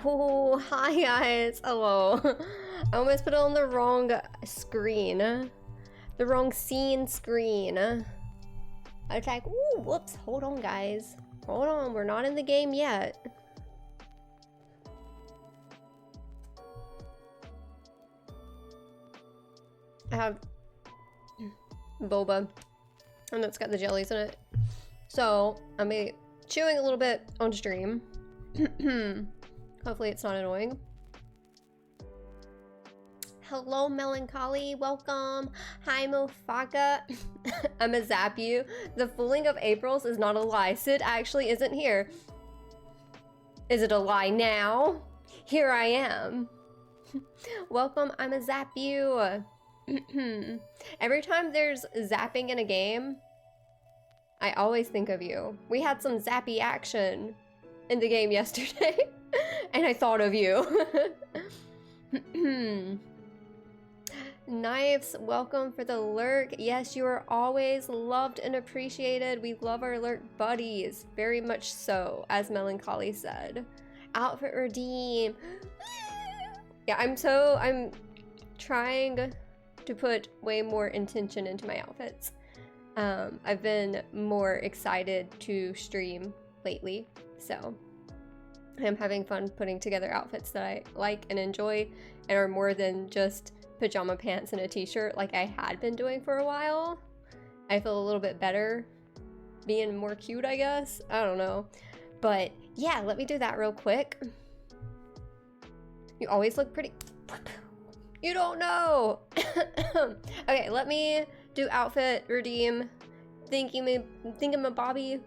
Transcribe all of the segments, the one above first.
Oh, hi guys. Hello. I almost put it on the wrong screen. The wrong scene screen. I was like, ooh, whoops. Hold on, guys. Hold on. We're not in the game yet. I have boba, and it's got the jellies in it. So I'm gonna be chewing a little bit on stream. Hopefully it's not annoying. Hello, Melancholy. Welcome. Hi, Mofaka. I'ma zap you. The fooling of April's is not a lie. Sid actually isn't here. Is it a lie now? Here I am. Welcome. I'ma zap you. Every time there's zapping in a game, I always think of you. We had some zappy action in the game yesterday, and I thought of you. Knives, welcome for the lurk. Yes, you are always loved and appreciated. We love our lurk buddies, very much so, as Melancholy said. Outfit redeem. Yeah, I'm trying to put way more intention into my outfits. I've been more excited to stream lately, so I'm having fun putting together outfits that I like and enjoy and are more than just pajama pants and a t-shirt like I had been doing for a while. I feel a little bit better being more cute, I guess. I don't know. But yeah, let me do that real quick. You always look pretty. You don't know. Okay, let me do outfit redeem. Thingamabobby.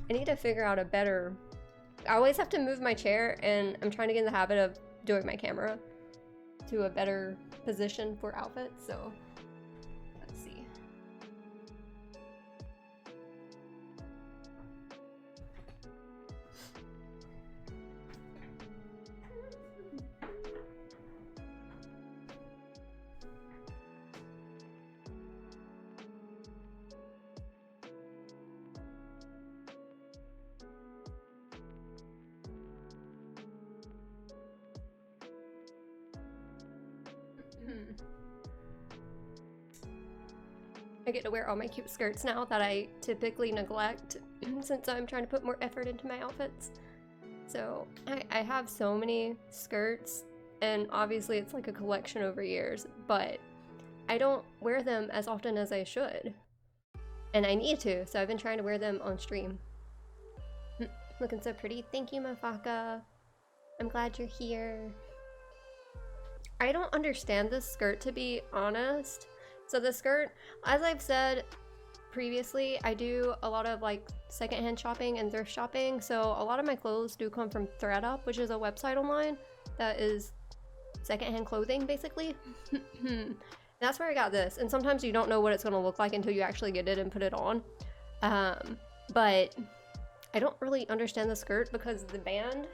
I need to figure out a better. I always have to move my chair, and I'm trying to get in the habit of doing my camera to a better position for outfits. So let's see. I get to wear all my cute skirts now that I typically neglect since I'm trying to put more effort into my outfits. So I have so many skirts, and obviously it's like a collection over years, but I don't wear them as often as I should. And I need to, so I've been trying to wear them on stream. Looking so pretty. Thank you, Mafaka. I'm glad you're here. I don't understand this skirt, to be honest. So the skirt, as I've said previously, I do a lot of like secondhand shopping and thrift shopping. So a lot of my clothes do come from ThredUp, which is a website online that is secondhand clothing, basically. That's where I got this. And sometimes you don't know what it's going to look like until you actually get it and put it on. But I don't really understand the skirt because the band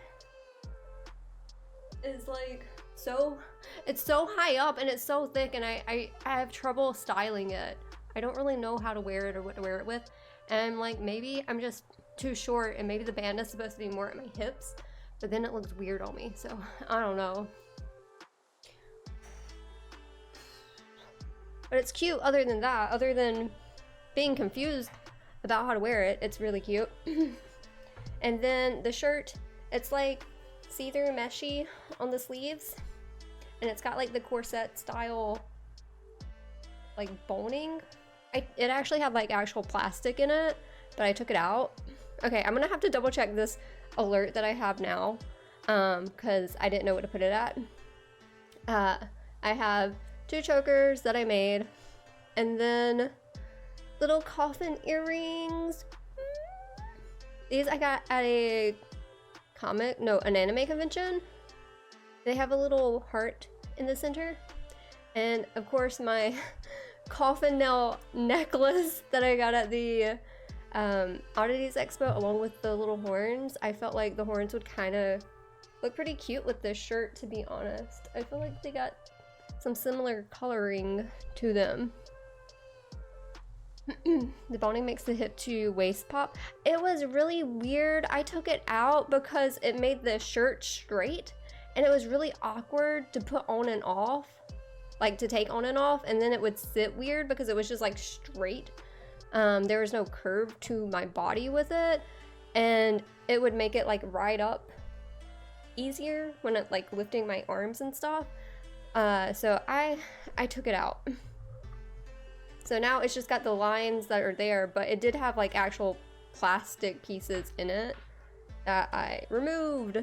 is like it's so high up and it's so thick, and I have trouble styling it. I don't really know how to wear it or what to wear it with, and like maybe I'm just too short, and maybe the band is supposed to be more at my hips, but then it looks weird on me, so I don't know. But it's cute other than that. Other than being confused about how to wear it, it's really cute. And then the shirt, it's like see-through meshy on the sleeves, and it's got like the corset style like boning. It actually had like actual plastic in it, but I took it out. Okay, I'm gonna have to double check this alert that I have now, because I didn't know what to put it at. I have 2 chokers that I made, and then little coffin earrings. These I got at an anime convention. They have a little heart in the center, and of course my coffin nail necklace that I got at the Oddities Expo, along with the little horns. I felt like the horns would kind of look pretty cute with this shirt, to be honest. I feel like they got some similar coloring to them. The boning makes the hip to waist pop. It was really weird. I took it out because it made the shirt straight, and it was really awkward to put on and off, like to take on and off, and then it would sit weird because it was just like straight. There was no curve to my body with it, and it would make it like ride up easier when it like lifting my arms and stuff. So I took it out. So now it's just got the lines that are there, but it did have like actual plastic pieces in it that I removed.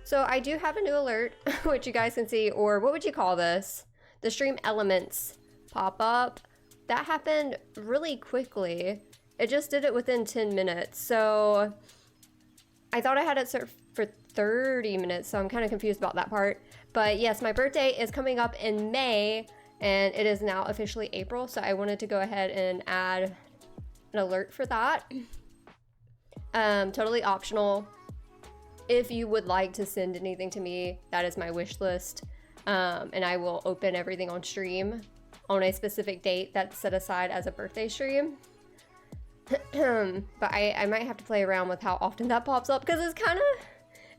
So I do have a new alert, which you guys can see, or what would you call this? The stream elements pop up. That happened really quickly. It just did it within 10 minutes. So I thought I had it set for 30 minutes, so I'm kind of confused about that part. But yes, my birthday is coming up in May, and it is now officially April, so I wanted to go ahead and add an alert for that. Totally optional. If you would like to send anything to me, that is my wish list, and I will open everything on stream on a specific date that's set aside as a birthday stream. But I might have to play around with how often that pops up, because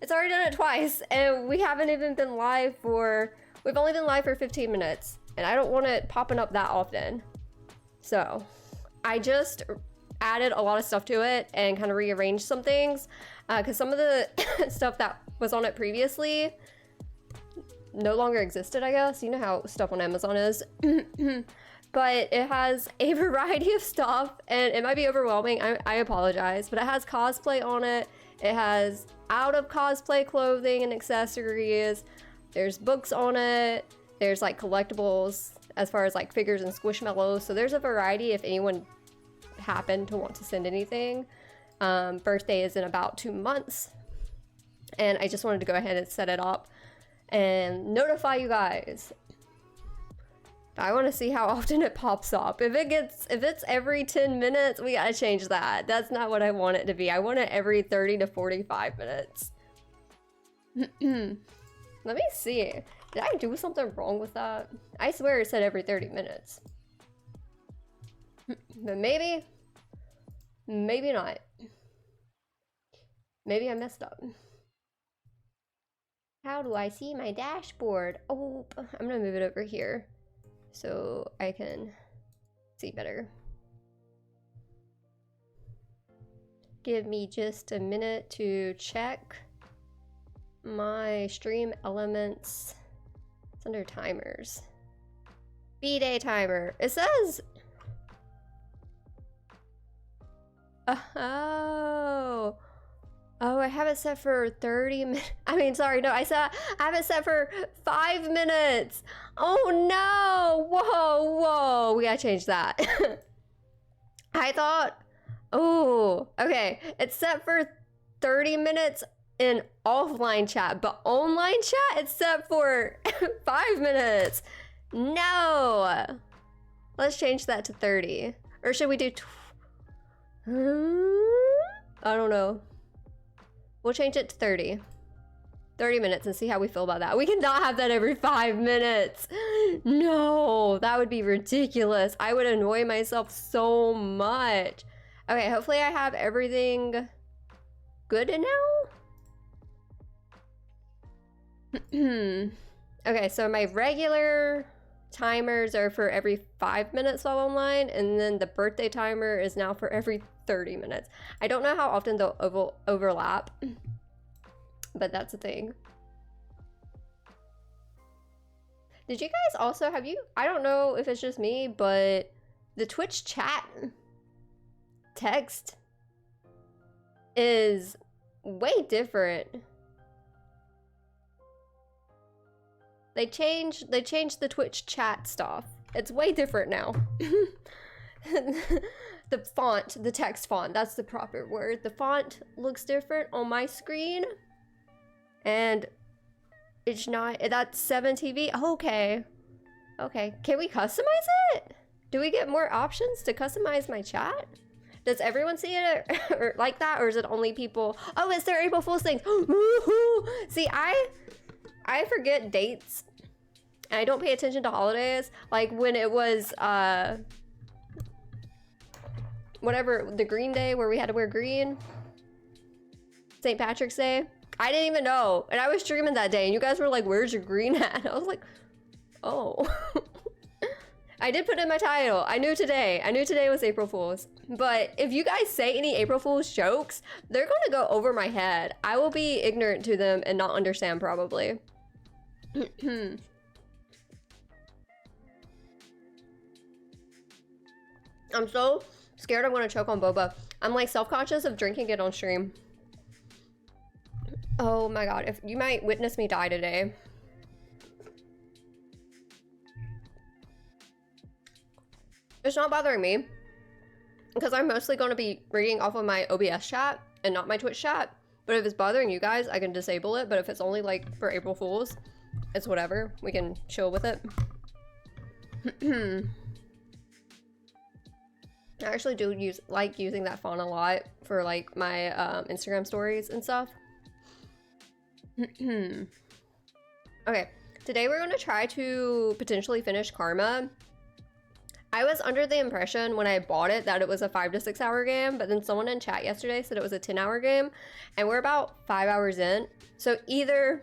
it's already done it twice, and we haven't even been live we've only been live for 15 minutes, and I don't want it popping up that often. So I just added a lot of stuff to it and kind of rearranged some things, because some of the stuff that was on it previously no longer existed, I guess. You know how stuff on Amazon is. But it has a variety of stuff, and it might be overwhelming. I apologize, but it has cosplay on it. It has out of cosplay clothing and accessories. There's books on it. There's like collectibles as far as like figures and squishmallows. So there's a variety if anyone happened to want to send anything. Birthday is in about 2 months, and I just wanted to go ahead and set it up and notify you guys. I want to see how often it pops up. If it's every 10 minutes, we gotta change that. That's not what I want it to be. I want it every 30 to 45 minutes. Let me see. Did I do something wrong with that? I swear it said every 30 minutes. But maybe not. Maybe I messed up. How do I see my dashboard? Oh, I'm gonna move it over here so I can see better. Give me just a minute to check my stream elements. It's under timers. B-day timer. It says... Oh, I have it set for 30 minutes. I mean, sorry, no, I have it set for 5 minutes. Oh no, whoa, we gotta change that. I thought, oh, okay, it's set for 30 minutes in offline chat, but online chat, it's set for 5 minutes. No, let's change that to 30. Or should we do, I don't know. We'll change it to 30 minutes and see how we feel about that. We cannot have that every 5 minutes. No, that would be ridiculous. I would annoy myself so much. Okay, hopefully I have everything good now. Okay, so my regular timers are for every 5 minutes while online, and then the birthday timer is now for every 30 minutes. I don't know how often they'll overlap, but that's a thing. Did you guys also I don't know if it's just me, but the Twitch chat text is way different. They changed the Twitch chat stuff. It's way different now. The font, the text font, that's the proper word. The font looks different on my screen. And it's not, that's 7TV. Okay. Okay, can we customize it? Do we get more options to customize my chat? Does everyone see it or like that, or is it only people? Oh, it's their April Fool's thing. See, I forget dates And I don't pay attention to holidays. Like when it was, whatever, the Green Day where we had to wear green. St. Patrick's Day. I didn't even know. And I was streaming that day and you guys were like, where's your green hat? I was like, oh. I did put in my title. I knew today. I knew today was April Fool's. But if you guys say any April Fool's jokes, they're gonna go over my head. I will be ignorant to them and not understand probably. I'm so scared I'm gonna choke on boba. I'm like self-conscious of drinking it on stream. Oh my god, if you might witness me die today. It's not bothering me because I'm mostly going to be reading off of my OBS chat and not my Twitch chat. But if it's bothering you guys, I can disable it. But if it's only like for April Fools, it's whatever. We can chill with it. I actually do like using that font a lot for like my Instagram stories and stuff. Okay, today we're going to try to potentially finish Karma. I was under the impression when I bought it that it was a 5 to 6 hour game, but then someone in chat yesterday said it was a 10-hour game, and we're about 5 hours in. So either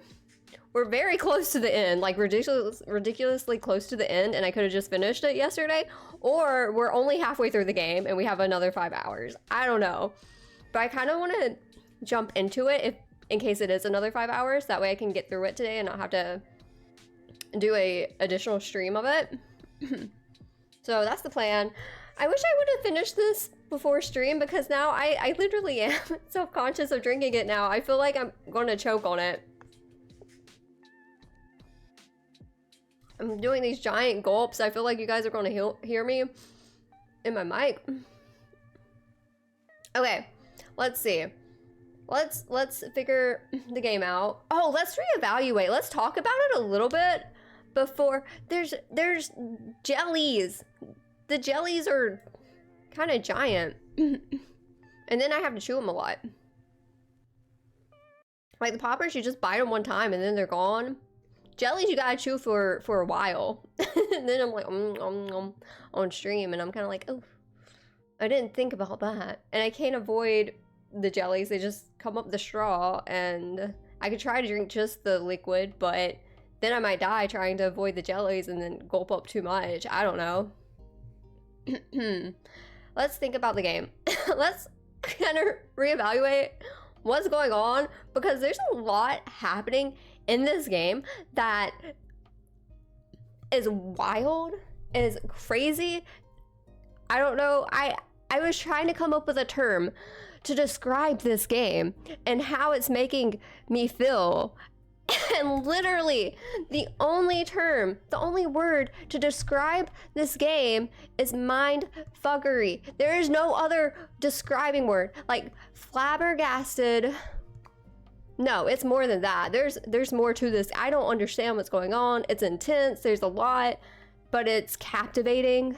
we're very close to the end, like ridiculously close to the end, and I could have just finished it yesterday, or we're only halfway through the game and we have another 5 hours. I don't know, but I kind of want to jump into it in case it is another 5 hours. That way I can get through it today and not have to do a additional stream of it. So that's the plan. I wish I would have finished this before stream because now I literally am self-conscious of drinking it now. I feel like I'm going to choke on it. I'm doing these giant gulps. I feel like you guys are going to hear me in my mic. Okay, let's see. Let's figure the game out. Oh, let's reevaluate. Let's talk about it a little bit. Before there's jellies. The jellies are kind of giant. And then I have to chew them a lot. Like the poppers, you just bite them one time and then they're gone. Jellies you gotta chew for a while. And then I'm like on stream and I'm kind of like, oh, I didn't think about that. And I can't avoid the jellies. They just come up the straw, and I could try to drink just the liquid, but then I might die trying to avoid the jellies and then gulp up too much. I don't know. Let's think about the game. Let's kind of reevaluate what's going on, because there's a lot happening in this game that is wild, is crazy. I don't know. I was trying to come up with a term to describe this game and how it's making me feel. And literally, the only term, the only word to describe this game is mind fuckery. There is no other describing word. Like flabbergasted. No, it's more than that. There's more to this. I don't understand what's going on. It's intense. There's a lot, but it's captivating.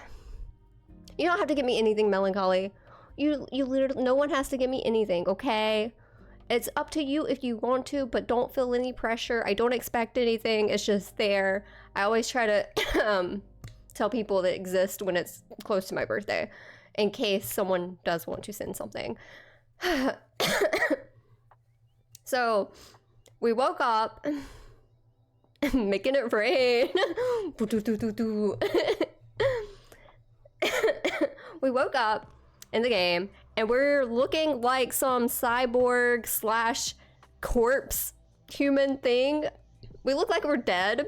You don't have to give me anything melancholy. You literally, no one has to give me anything, okay? It's up to you if you want to, but don't feel any pressure. I don't expect anything. It's just there. I always try to tell people that exist when it's close to my birthday, in case someone does want to send something. So we woke up, making it rain. We woke up in the game, and we're looking like some cyborg slash corpse human thing. We look like we're dead,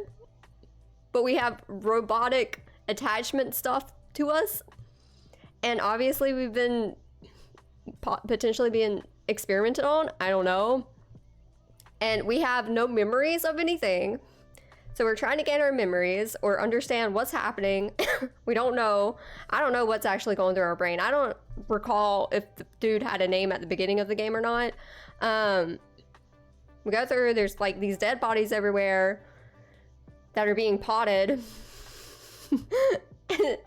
but we have robotic attachment stuff to us. And obviously we've been potentially being experimented on. I don't know. And we have no memories of anything. So we're trying to gain our memories or understand what's happening. We don't know. I don't know what's actually going through our brain. I don't recall if the dude had a name at the beginning of the game or not. We go through, there's like these dead bodies everywhere that are being potted.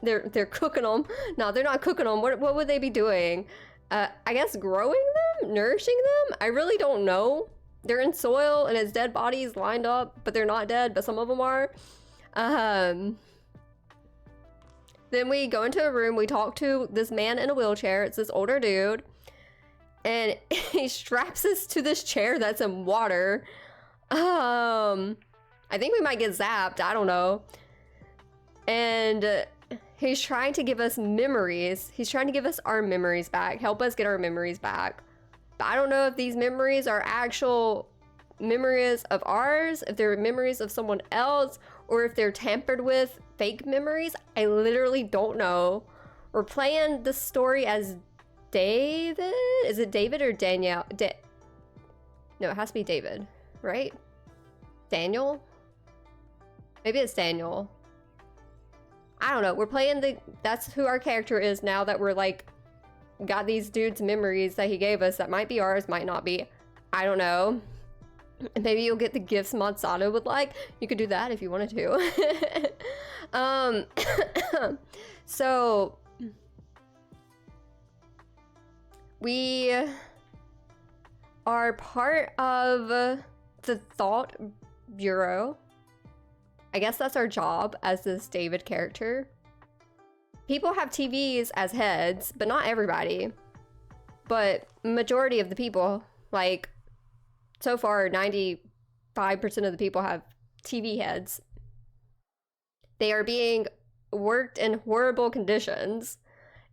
They're cooking them. No, they're not cooking them. What would they be doing? I guess growing them? Nourishing them? I really don't know. They're in soil and it's dead bodies lined up, but they're not dead, but some of them are. Then we go into a room, we talk to this man in a wheelchair. It's this older dude. And he straps us to this chair that's in water. I think we might get zapped, I don't know. And he's trying to give us memories. He's trying to give us our memories back, help us get our memories back. But I don't know if these memories are actual memories of ours, if they're memories of someone else, or if they're tampered with fake memories. I literally don't know. We're playing the story as David? Is it David or Danielle? No, it has to be David, right? Daniel? Maybe it's Daniel. I don't know. We're playing that's who our character is now that we're like, got these dudes' memories that he gave us that might be ours, might not be. I don't know. Maybe you'll get the gifts Monsanto would like. You could do that if you wanted to. So we are part of the Thought Bureau. I guess that's our job as this David character. People have TVs as heads, but not everybody. But majority of the people, like so far 95% of the people have TV heads. They are being worked in horrible conditions.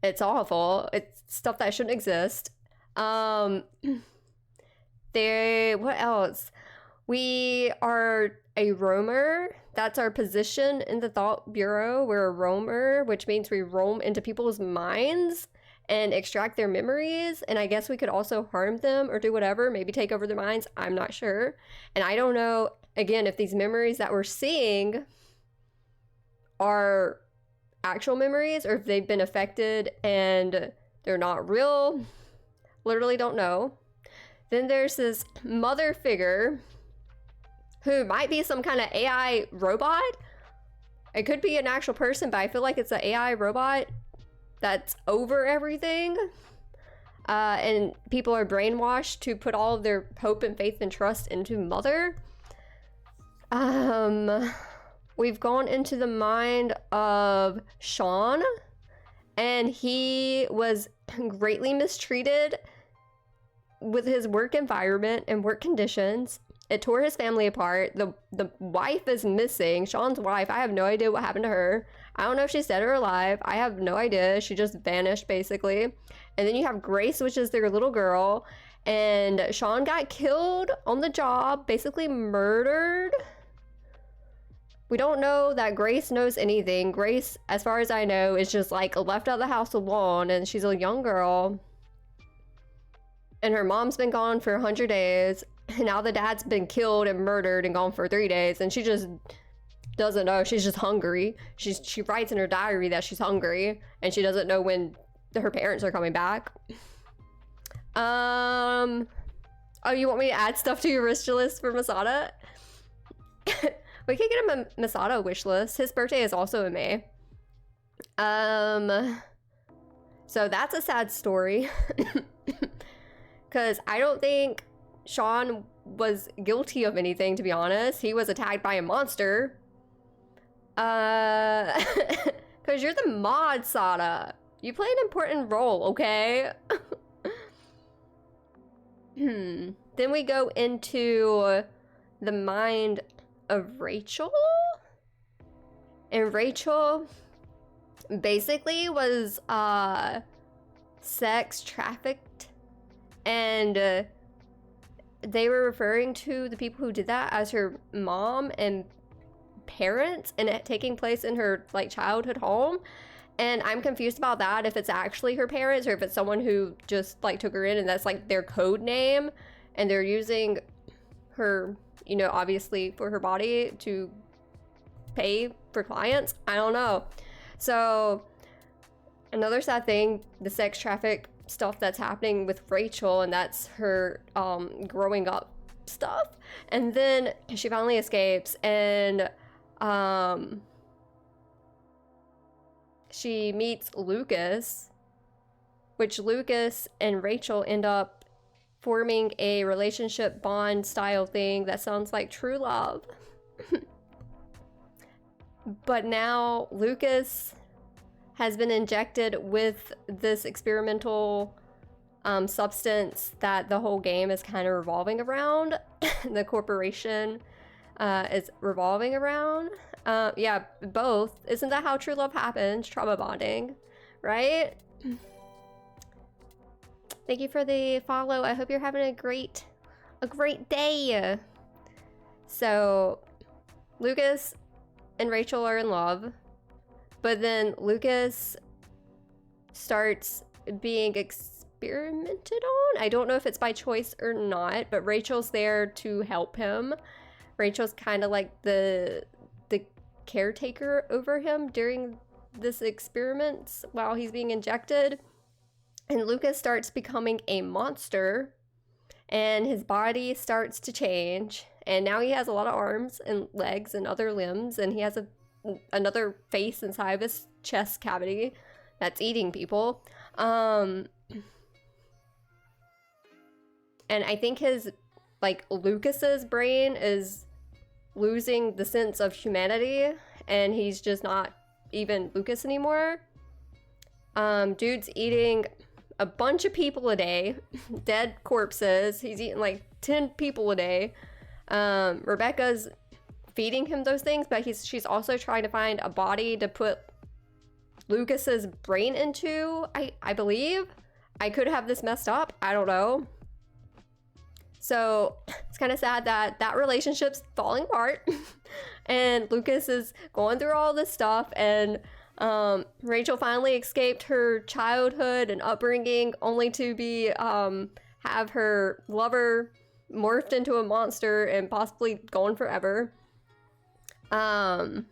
It's awful. It's stuff that shouldn't exist. What else? We are a roamer. That's our position in the Thought Bureau. We're a roamer, which means we roam into people's minds and extract their memories. And I guess we could also harm them or do whatever, maybe take over their minds. I'm not sure. And I don't know, again, if these memories that we're seeing are actual memories or if they've been affected and they're not real. Literally don't know. Then there's this mother figure who might be some kind of AI robot. It could be an actual person, but I feel like it's an AI robot that's over everything. And people are brainwashed to put all of their hope and faith and trust into Mother. We've gone into the mind of Sean, and he was greatly mistreated with his work environment and work conditions. It tore his family apart. The wife is missing. Sean's wife, I have no idea what happened to her. I don't know if she's dead or alive. I have no idea. She just vanished, basically. And then you have Grace, which is their little girl. And Sean got killed on the job, basically murdered. We don't know that Grace knows anything. Grace, as far as I know, is just like left out of the house alone, and she's a young girl. And her mom's been gone for 100 days. And now the dad's been killed and murdered and gone for 3 days, and she just doesn't know. She's just hungry. She writes in her diary that she's hungry, and she doesn't know when her parents are coming back. Oh, you want me to add stuff to your wish list for Masada? We could get him a Masada wish list. His birthday is also in May. So that's a sad story. Because I don't think Sean was guilty of anything, to be honest. He was attacked by a monster. Because you're the mod, Sada. You play an important role, okay? Then we go into the mind of Rachel. And Rachel basically was sex trafficked. And they were referring to the people who did that as her mom and parents, and it taking place in her like childhood home. And I'm confused about that, if it's actually her parents or if it's someone who just like took her in and that's like their code name, and they're using her, you know, obviously for her body to pay for clients. I don't know. So another sad thing, the sex traffic stuff that's happening with Rachel, and that's her growing up stuff. And then she finally escapes, and she meets Lucas, which Lucas and Rachel end up forming a relationship bond style thing that sounds like true love. But now Lucas has been injected with this experimental substance that the whole game is kind of revolving around. The corporation is revolving around. Yeah, both. Isn't that how true love happens? Trauma bonding, right? Thank you for the follow. I hope you're having a great day. So Lucas and Rachel are in love, but then Lucas starts being experimented on. I don't know if it's by choice or not, but Rachel's there to help him. Rachel's kind of like the caretaker over him during this experiment while he's being injected. And Lucas starts becoming a monster, and his body starts to change, and now he has a lot of arms and legs and other limbs, and he has another face inside of his chest cavity that's eating people. And I think Lucas's brain is losing the sense of humanity, and he's just not even Lucas anymore. Dude's eating a bunch of people a day, dead corpses. He's eating like 10 people a day. Rebecca's feeding him those things, but she's also trying to find a body to put Lucas's brain into, I believe. I could have this messed up, I don't know. So it's kind of sad that relationship's falling apart and Lucas is going through all this stuff, and Rachel finally escaped her childhood and upbringing only to be have her lover morphed into a monster and possibly gone forever. And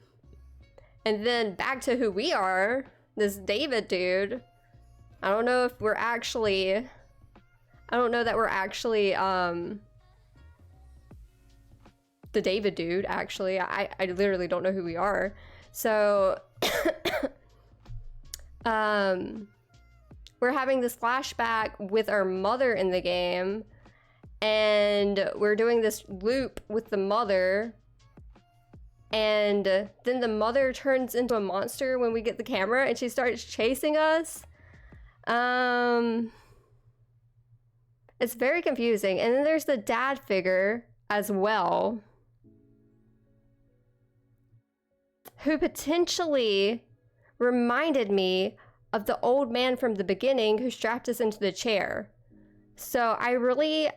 then back to who we are, this David dude. I don't know that we're actually the David dude, actually. I literally don't know who we are. So we're having this flashback with our mother in the game, and we're doing this loop with the mother, and then the mother turns into a monster when we get the camera and she starts chasing us. It's very confusing. And then there's the dad figure as well, who potentially reminded me of the old man from the beginning who strapped us into the chair. So I really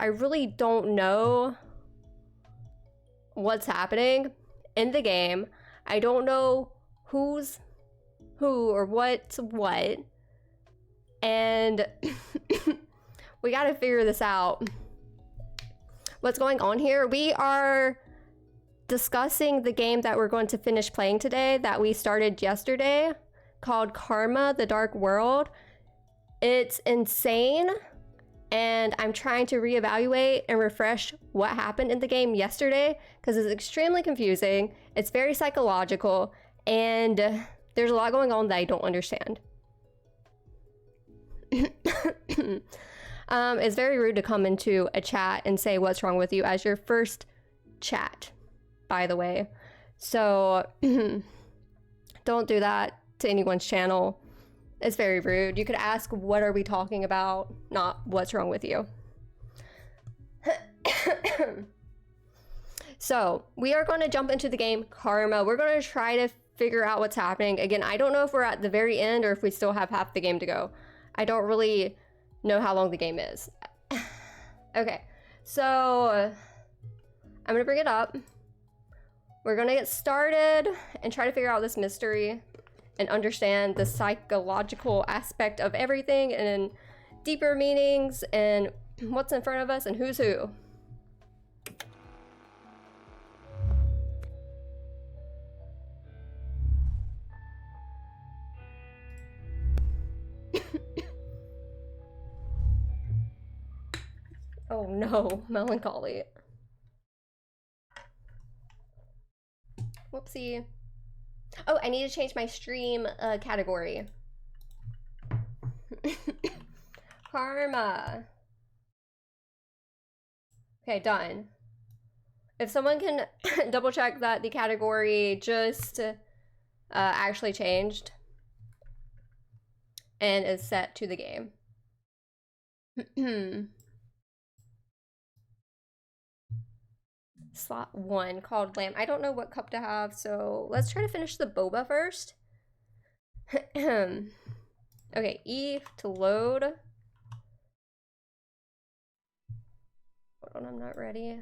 don't know what's happening in the game. I don't know who's who or what's what. And we gotta figure this out. What's going on here? We are discussing the game that we're going to finish playing today that we started yesterday, called Karma: The Dark World. It's insane, and I'm trying to reevaluate and refresh what happened in the game yesterday because it's extremely confusing. It's very psychological, and there's a lot going on that I don't understand. It's very rude to come into a chat and say what's wrong with you as your first chat, by the way. So don't do that to anyone's channel. It's very rude. You could ask, what are we talking about? Not what's wrong with you. So we are going to jump into the game Karma. We're going to try to figure out what's happening. Again, I don't know if we're at the very end or if we still have half the game to go. I don't really know how long the game is. Okay, so I'm gonna bring it up. We're gonna get started and try to figure out this mystery and understand the psychological aspect of everything and deeper meanings and what's in front of us and who's who. Oh no, melancholy. Whoopsie. Oh, I need to change my stream category. Karma. Okay, done. If someone can double check that the category just actually changed and is set to the game. Slot 1 called lamb. I don't know what cup to have, so let's try to finish the boba first. Okay, E to load. Hold on, I'm not ready.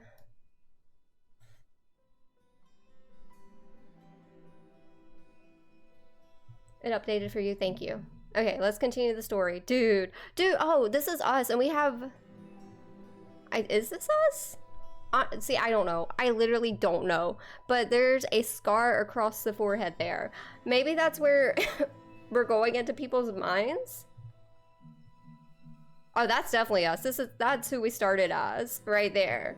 It updated for you, thank you. Okay, let's continue the story. Dude, oh, this is us, and we have... is this us? See, I don't know. I literally don't know. But there's a scar across the forehead there. Maybe that's where we're going into people's minds? Oh, that's definitely us. That's who we started as, right there.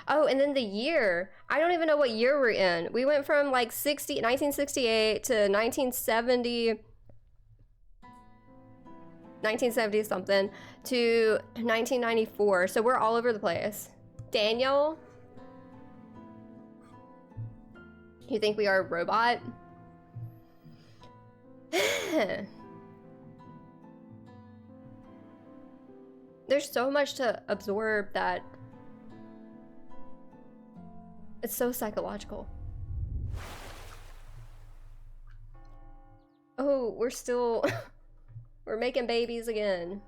Oh, and then the year. I don't even know what year we're in. We went from like 1968 to 1970... 1970 something to 1994, so we're all over the place. Daniel, you think we are a robot? There's so much to absorb that it's so psychological. Oh, we're still we're making babies again.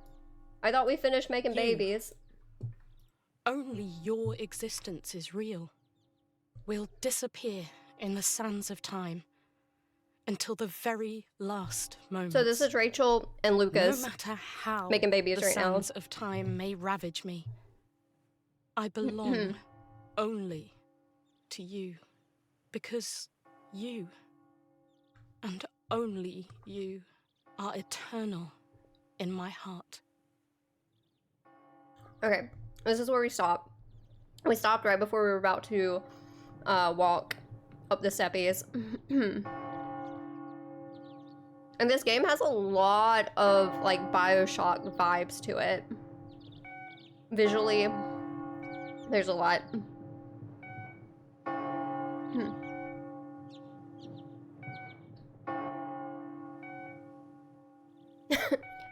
I thought we finished making babies. Only your existence is real. We'll disappear in the sands of time until the very last moment. So this is Rachel and Lucas. No matter how making babies right now. The sands of time may ravage me, I belong only to you, because you, and only you, are eternal in my heart. Okay, this is where we stopped. We stopped right before we were about to walk up the steppies. And this game has a lot of like BioShock vibes to it. Visually, there's a lot.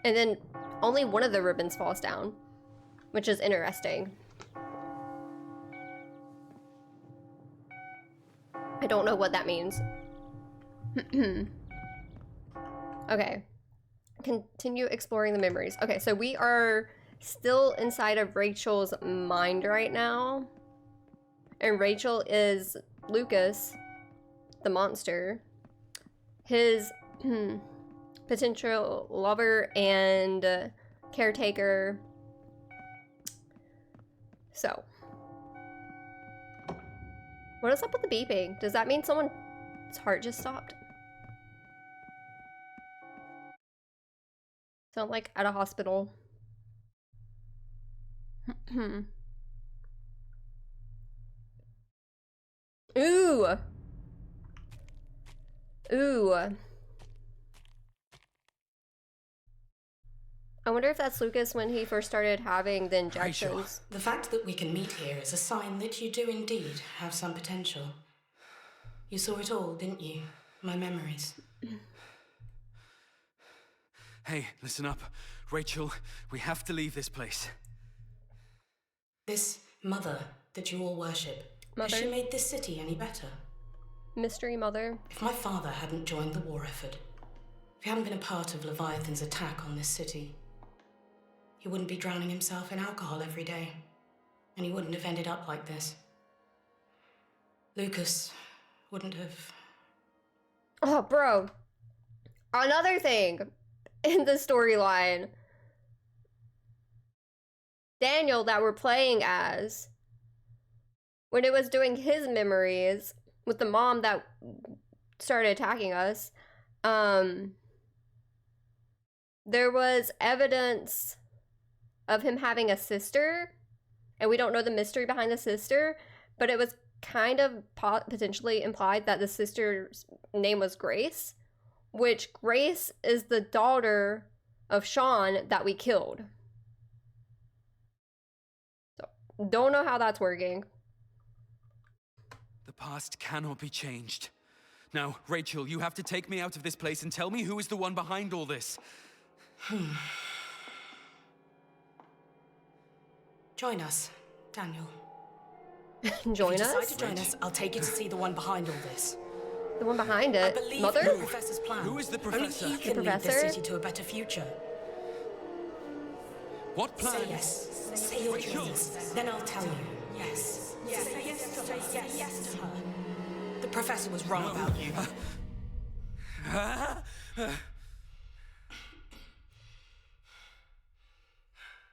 And then only one of the ribbons falls down, which is interesting. I don't know what that means. Okay. Continue exploring the memories. Okay, so we are still inside of Rachel's mind right now. And Rachel is Lucas, the monster. His potential lover and caretaker. So, what is up with the beeping? Does that mean someone's heart just stopped? Sound like at a hospital. Ooh. Ooh. I wonder if that's Lucas when he first started having the injections. Rachel. The fact that we can meet here is a sign that you do indeed have some potential. You saw it all, didn't you? My memories. Hey, listen up. Rachel, we have to leave this place. This mother that you all worship, Mother? has she made this city any better? Mystery mother. If my father hadn't joined the war effort, if he hadn't been a part of Leviathan's attack on this city, he wouldn't be drowning himself in alcohol every day, and he wouldn't have ended up like this. Lucas wouldn't have... Oh, bro. Another thing in the storyline. Daniel that we're playing as, when it was doing his memories with the mom that started attacking us, there was evidence of him having a sister, and we don't know the mystery behind the sister, but it was kind of potentially implied that the sister's name was Grace, which Grace is the daughter of Sean that we killed. So, don't know how that's working. The The past cannot be changed. Now, Rachel, you have to take me out of this place and tell me who is the one behind all this. Join us, Daniel. Join if you us? decide to join us, I'll take you to see the one behind all this. The one behind I it? believe Mother? in the Professor's plan. Who is the Professor? Only he can The lead this Professor? city to a better future. What plan? Say yes. Say you'll join us. Then I'll tell you. Yes. Yes. Say yes to her. The Professor was wrong about you.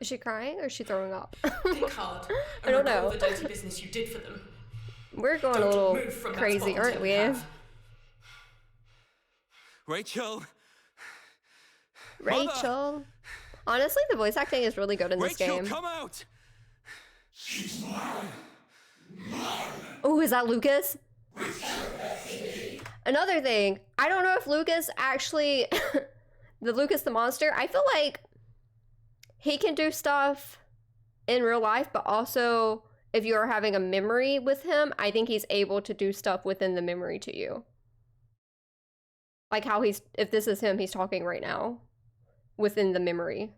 Is she crying or is she throwing up? Think hard. I don't know. The dirty business you did for them. We're going a little crazy, aren't we? Rachel! Rachel. Honestly, the voice acting is really good in this Rachel, game. come out! Oh, is that Lucas? Another thing, I don't know if Lucas actually, the Lucas the monster, I feel like he can do stuff in real life, but also if you're having a memory with him, I think he's able to do stuff within the memory to you. Like how he's, if this is him, he's talking right now within the memory.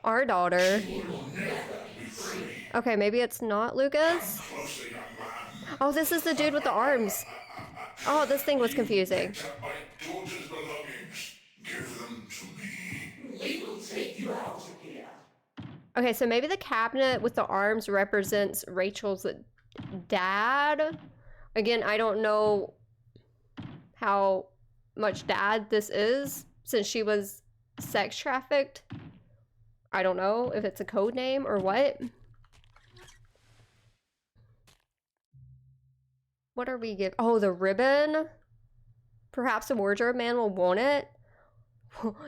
Our daughter. Okay, maybe it's not Lucas. Oh, this is the dude with the arms. Oh, this thing was confusing. Okay, so maybe the cabinet with the arms represents Rachel's dad. Again, I don't know how much dad this is since she was sex trafficked. I don't know if it's a code name or what. What are we giving? Oh, the ribbon? Perhaps the wardrobe man will want it?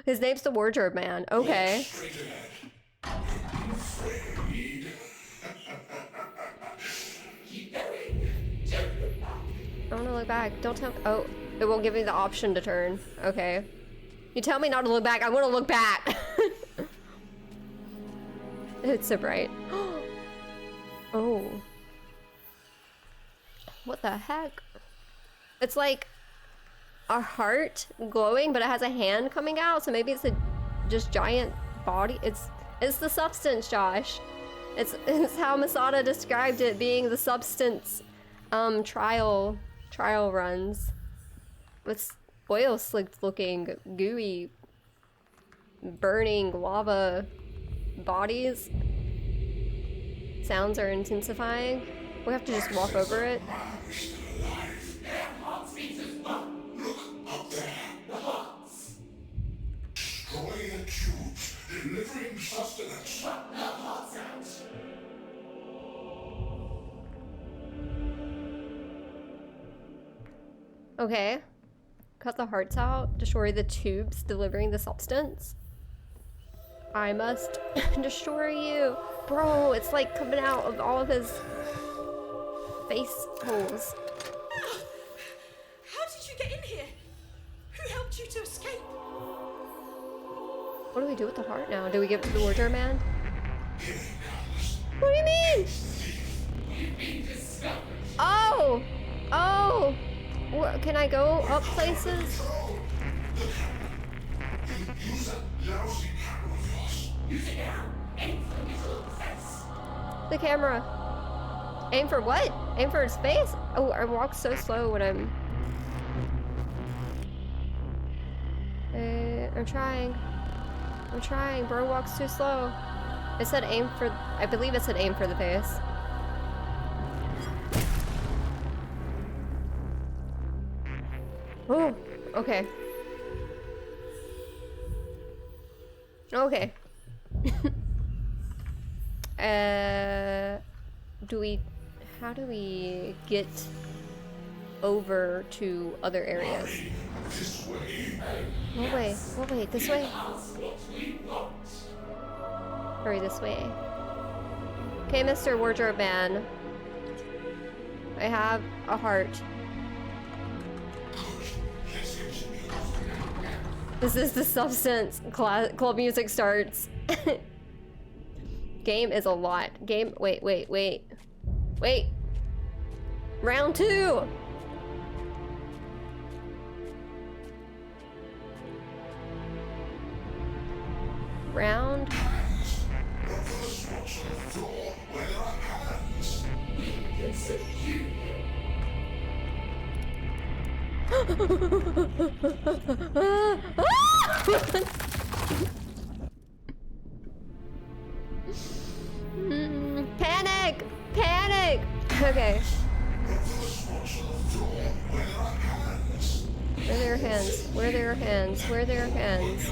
His name's the wardrobe man. Okay. I want to look back. Don't tell me. Oh, it won't give me the option to turn. Okay. You tell me not to look back. I want to look back. It's so bright. Oh. What the heck? It's like a heart glowing, but it has a hand coming out, so maybe it's a just giant body. It's the substance, Josh. It's how Masada described it being the substance trial runs. With oil slicked looking gooey burning lava bodies. Sounds are intensifying. We have to just walk over it. Okay. Cut the hearts out. Destroy the tubes delivering the substance. I must destroy you. Bro, it's like coming out of all of his face holes. How did you get in here? Who helped you to escape? What do we do with the heart now? Do we give it to the wardrobe man? What do you mean? Oh! Oh! Can I go up places? The camera. Aim for what? Aim for his face? Oh, I walk so slow when I'm... I'm trying. I'm trying. Bro walks too slow. It said aim for... I believe it said aim for the face. Oh, okay. Okay. How do we get over to other areas? What way? What way? This way? Hurry this way. Okay, Mr. Wardrobe Man. I have a heart. This is the substance. Club music starts. Game is a lot. Game, wait. Round 2! Round. Panic! Panic! Okay. Where are their hands? Where are their hands? Where are their hands?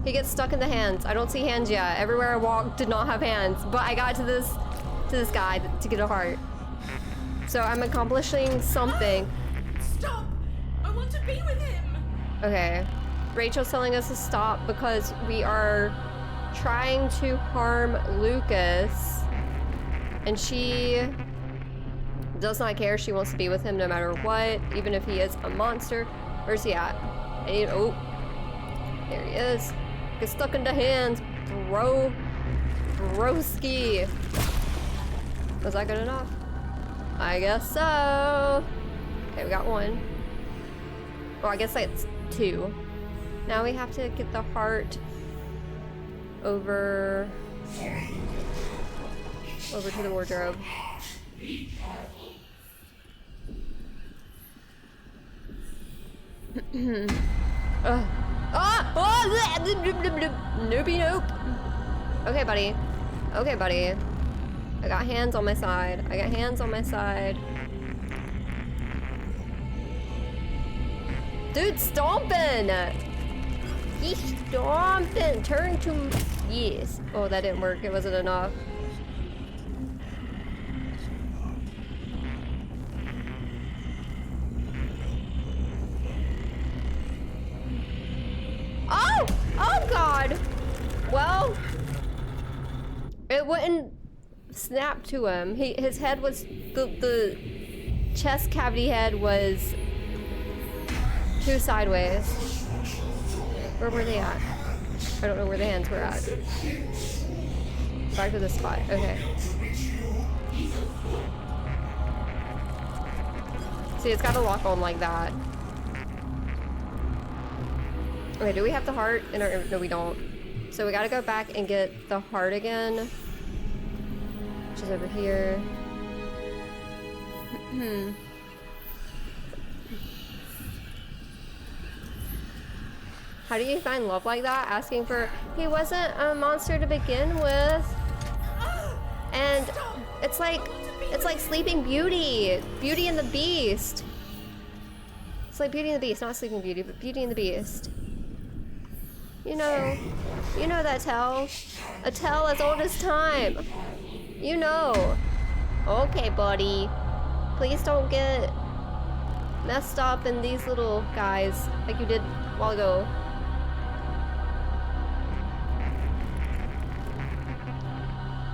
He gets stuck in the hands. I don't see hands yet. Everywhere I walked did not have hands, but I got to this guy to get a heart. So I'm accomplishing something. Stop! I want to be with him! Okay. Rachel's telling us to stop because we are trying to harm Lucas. And she does not care. She wants to be with him no matter what, even if he is a monster. Where's he at? Oh, there he is. Get stuck in the hands, bro. Broski. Was that good enough? I guess so. Okay, we got one. Well, I guess that's 2. Now we have to get the heart over to the wardrobe. Nope. Okay, buddy. Okay, buddy. I got hands on my side. I got hands on my side. Dude, stomping! He's stomping! Turn to... Yes. Oh, that didn't work. It wasn't enough. Oh! Oh, God! Well... It wouldn't snap to him. His head was... The chest cavity head was... too sideways. Where were they at? I don't know where the hands were at. Back to this spot. Okay. See, it's got to lock on like that. Okay, do we have the heart in our... No, we don't. So we gotta go back and get the heart again. Which is over here. How do you find love like that? Asking for... He wasn't a monster to begin with. And it's like Sleeping Beauty. Beauty and the Beast. It's like Beauty and the Beast, not Sleeping Beauty, but Beauty and the Beast. You know that tale. A tale as old as time. You know. Okay, buddy. Please don't get messed up in these little guys like you did a while ago.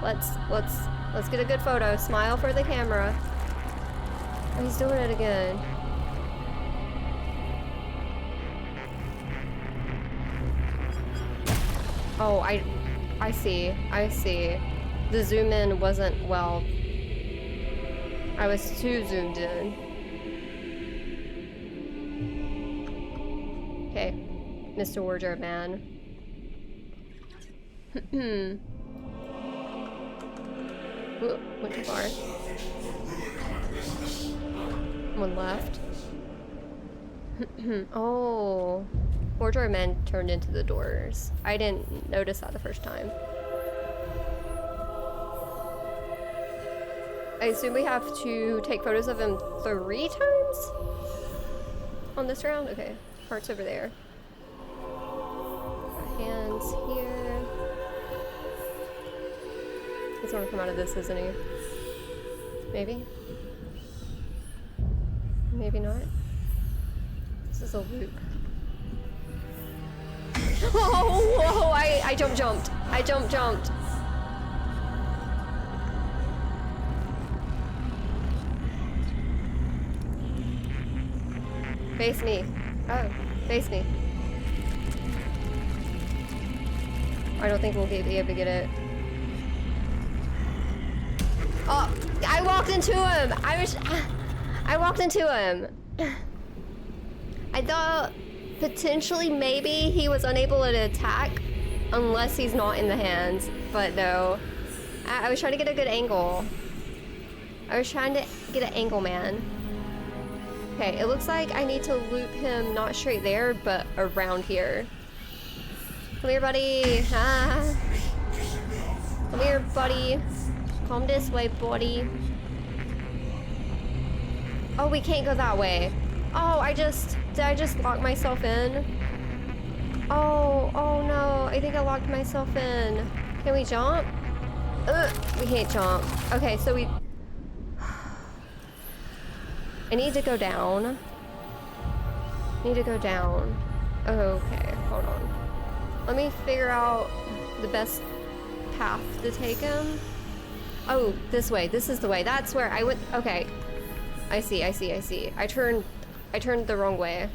Let's get a good photo. Smile for the camera. Oh, he's doing it again. Oh, I see. The zoom in wasn't well. I was too zoomed in. Okay, Mr. Wardrobe Man. Ooh, went too far. One left. Oh. Wardrobe Man turned into the doors. I didn't notice that the first time. I assume we have to take photos of him 3 times? On this round? Okay. Heart's over there. Hands here. He's gonna come out of this, isn't he? Maybe? Maybe not. This is a loop. Oh, whoa, I jumped. I jumped. Face me. Oh, face me. I don't think we'll be able to get it. Oh, I walked into him! I walked into him. I thought potentially maybe he was unable to attack unless he's not in the hands, but no. I was trying to get a good angle. I was trying to get an angle, man. Okay, it looks like I need to loop him not straight there, but around here. Come here, buddy. Ah. Come here, buddy. Come this way, buddy. Oh, we can't go that way. Oh, did I just lock myself in? Oh no, I think I locked myself in. Can we jump? We can't jump. Okay, so I need to go down. Need to go down. Okay, hold on. Let me figure out the best path to take him. Oh, this way. This is the way. That's where I went. Okay. I see. I turned the wrong way.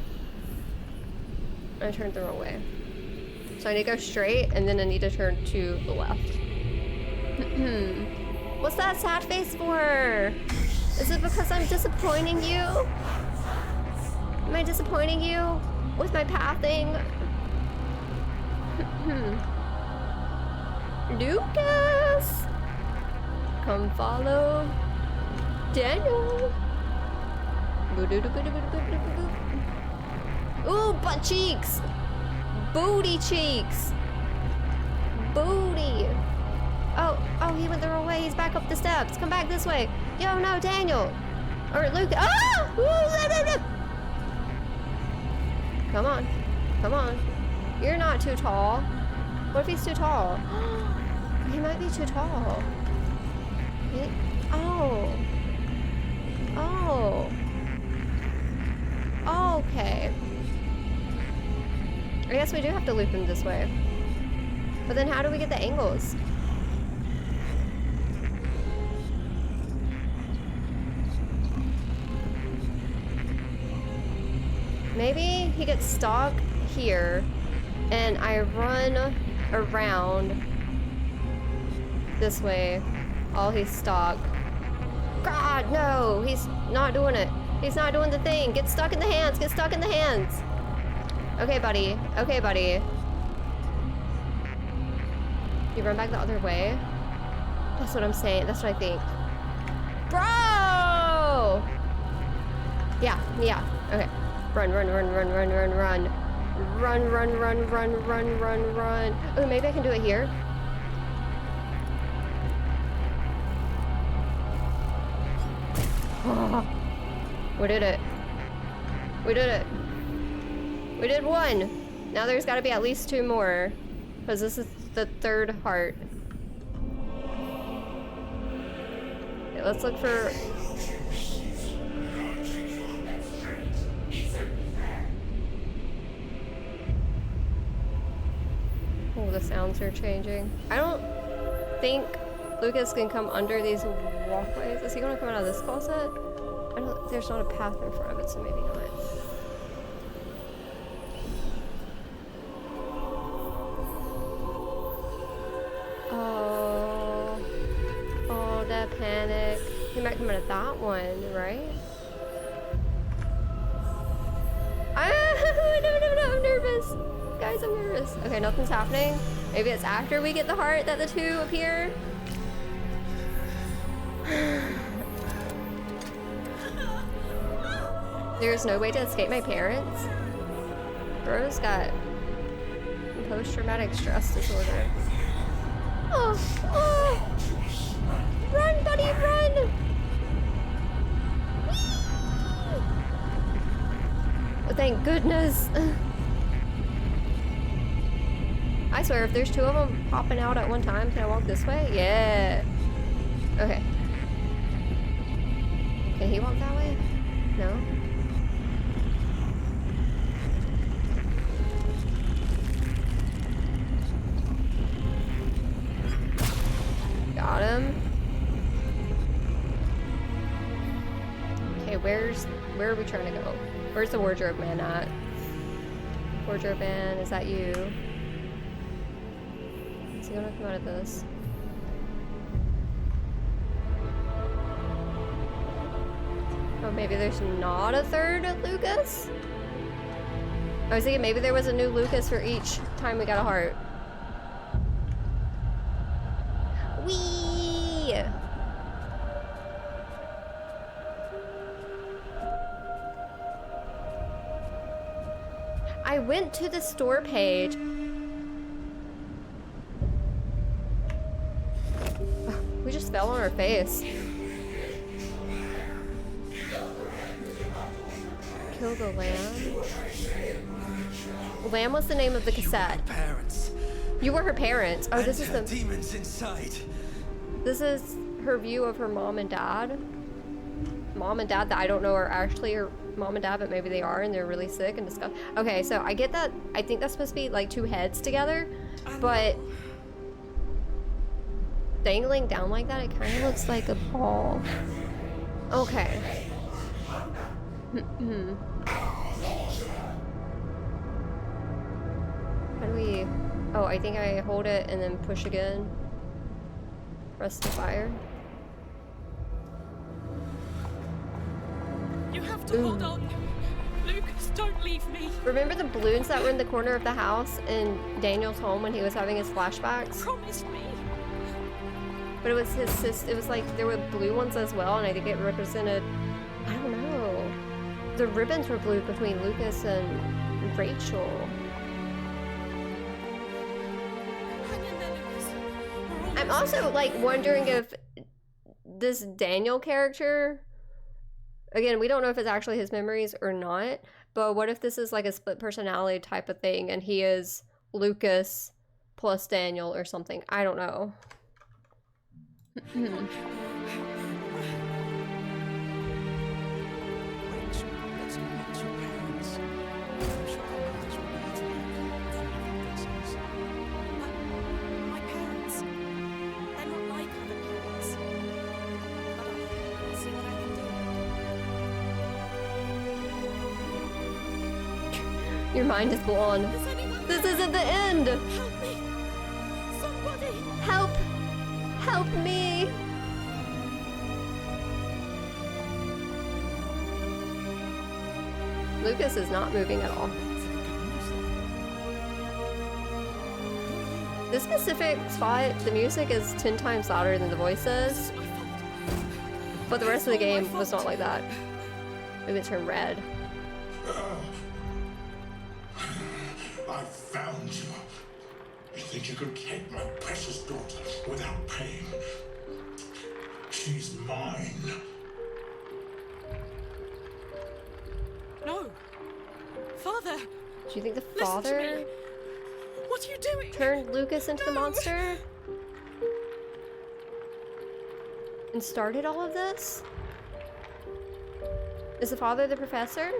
I turned the wrong way. So I need to go straight, and then I need to turn to the left. What's that sad face for? Is it because I'm disappointing you? Am I disappointing you with my pathing? Lucas! Come follow Daniel. Ooh, butt cheeks! Booty cheeks! Booty! Oh, he went the wrong way. He's back up the steps. Come back this way. Yo, no, Daniel. Or Luke. Ah! Come on. Come on. You're not too tall. What if he's too tall? He might be too tall. Oh. Okay. I guess we do have to loop him this way. But then how do we get the angles? Maybe he gets stuck here and I run around this way while he's stuck. God, no, he's not doing it. He's not doing the thing. Get stuck in the hands. Get stuck in the hands. Okay, buddy. Okay, buddy. You run back the other way? That's what I'm saying. That's what I think. Bro! Yeah. Okay. Run. Run. Oh, maybe I can do it here. Oh, we did it. We did one. Now there's got to be at least 2 more. Because this is the 3rd heart. Okay, let's look for... Oh, the sounds are changing. I don't think Lucas can come under these walkways. Is he gonna come out of this closet? There's not a path in front of it, so maybe not. Oh, that panic. He might come out of that one, right? No, I'm nervous. Guys, I'm nervous. Okay, nothing's happening. Maybe it's after we get the heart that the 2 appear. There's no way to escape my parents? Bro's got post-traumatic stress disorder. Oh! Run, buddy, run! Oh, thank goodness. I swear, if there's 2 of them popping out at one time, can I walk this way? Yeah. Okay. Can he walk that way? No? Got him. Okay, where are we trying to go? Where's the wardrobe man at? Wardrobe band, is that you? Is he gonna come out of this? Oh, maybe there's not a third Lucas? I was thinking maybe there was a new Lucas for each time we got a heart. Whee! I went to the store page. Oh, we just fell on our face. Kill the lamb. Lamb was the name of the cassette. Parents. You were her parents. Oh, this is the demons inside. This is her view of her mom and dad. Mom and dad that I don't know are actually her mom and dad, but maybe they are and they're really sick and disgusting. Okay, so I get that. I think that's supposed to be like two heads together, but dangling down like that, it kind of looks like a ball. Okay. How do we... Oh, I think I hold it and then push again. Press the fire. You have to hold on. Lucas, don't leave me. Remember the balloons that were in the corner of the house in Daniel's home when he was having his flashbacks? Promise me. But it was his sister. It was like there were blue ones as well, and I think it represented... I don't know. The ribbons were blue between Lucas and Rachel. Hang in there, Lucas. We're I'm almost also like wondering if this Daniel character, again, we don't know if it's actually his memories or not, but what if this is like a split personality type of thing and he is Lucas plus Daniel or something? I don't know. My parents. They're not like other parents. But I'll see what I can do. Your mind is blown. Is anyone This isn't the end. help me? Somebody. Help! Help me! Lucas is not moving at all. This specific spot, the music is 10 times louder than the voices, My fault. but the rest of the It's all my game was fault. not like that. Maybe it turned red. I found you. You think you could take my precious daughter without pain? She's mine. No. Father, Do you think the listen to father me. What are you doing? turned Lucas into the No. monster? And started all of this? Is the father the professor?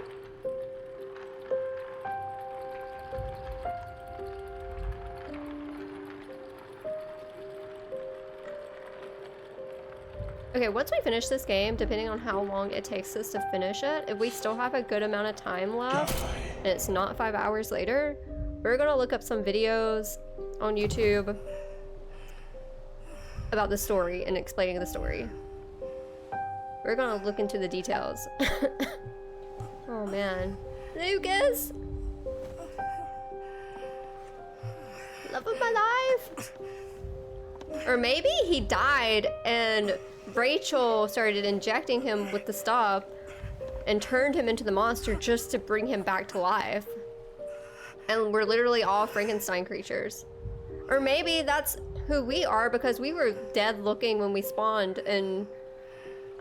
Okay, once we finish this game, depending on how long it takes us to finish it, if we still have a good amount of time left, and it's not 5 hours later, we're gonna look up some videos on YouTube about the story and explaining the story. We're gonna look into the details. Oh man. Lucas! Love of my life! Or maybe he died and Rachel started injecting him with the stuff and turned him into the monster just to bring him back to life. And we're literally all Frankenstein creatures. Or maybe that's who we are because we were dead looking when we spawned and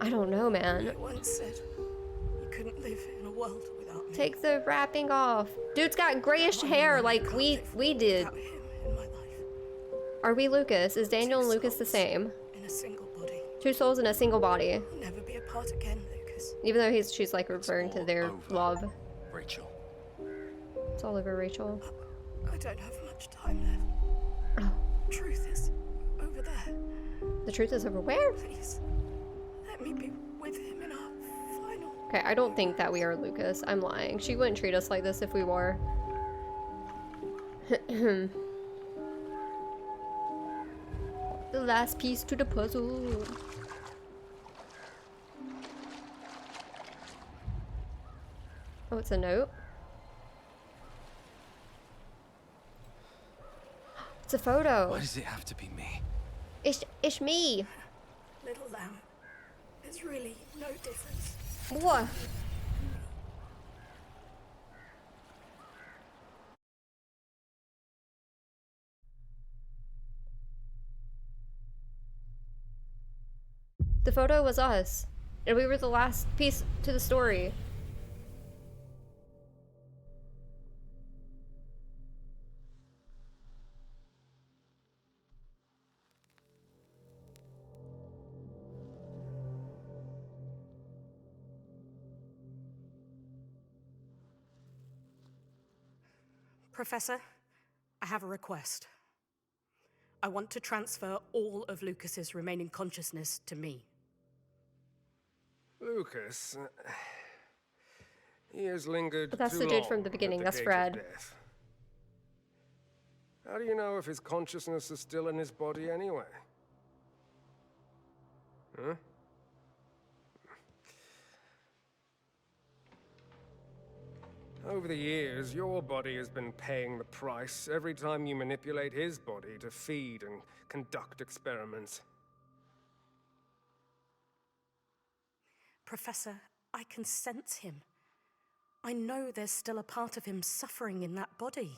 I don't know, man. You once said you couldn't live in a world without me. Take the wrapping off. Dude's got grayish hair like we did. Without him in my life. Are we Lucas? Is Daniel and Lucas the same? In a single body. Two souls in a single body. I'll never be apart again, Lucas. Even though she's like referring to their Over. love. Rachel. It's all over Rachel. I don't have much time left. Oh. Truth is over there. The truth is over where? Please, let me be with him in our final. Okay, I don't think that we are Lucas. I'm lying. She wouldn't treat us like this if we were. The last piece to the puzzle. Oh, it's a note. It's a photo. Why does it have to be me? It's me. Little lamb, there's really no difference. What? The photo was us, and we were the last piece to the story. Professor, I have a request. I want to transfer all of Lucas's remaining consciousness to me. Lucas, he has lingered But that's too the dude long from the beginning, at that's gate of Fred. death. How do you know if his consciousness is still in his body anyway? Huh? Over the years, your body has been paying the price every time you manipulate his body to feed and conduct experiments. Professor, I can sense him. I know there's still a part of him suffering in that body.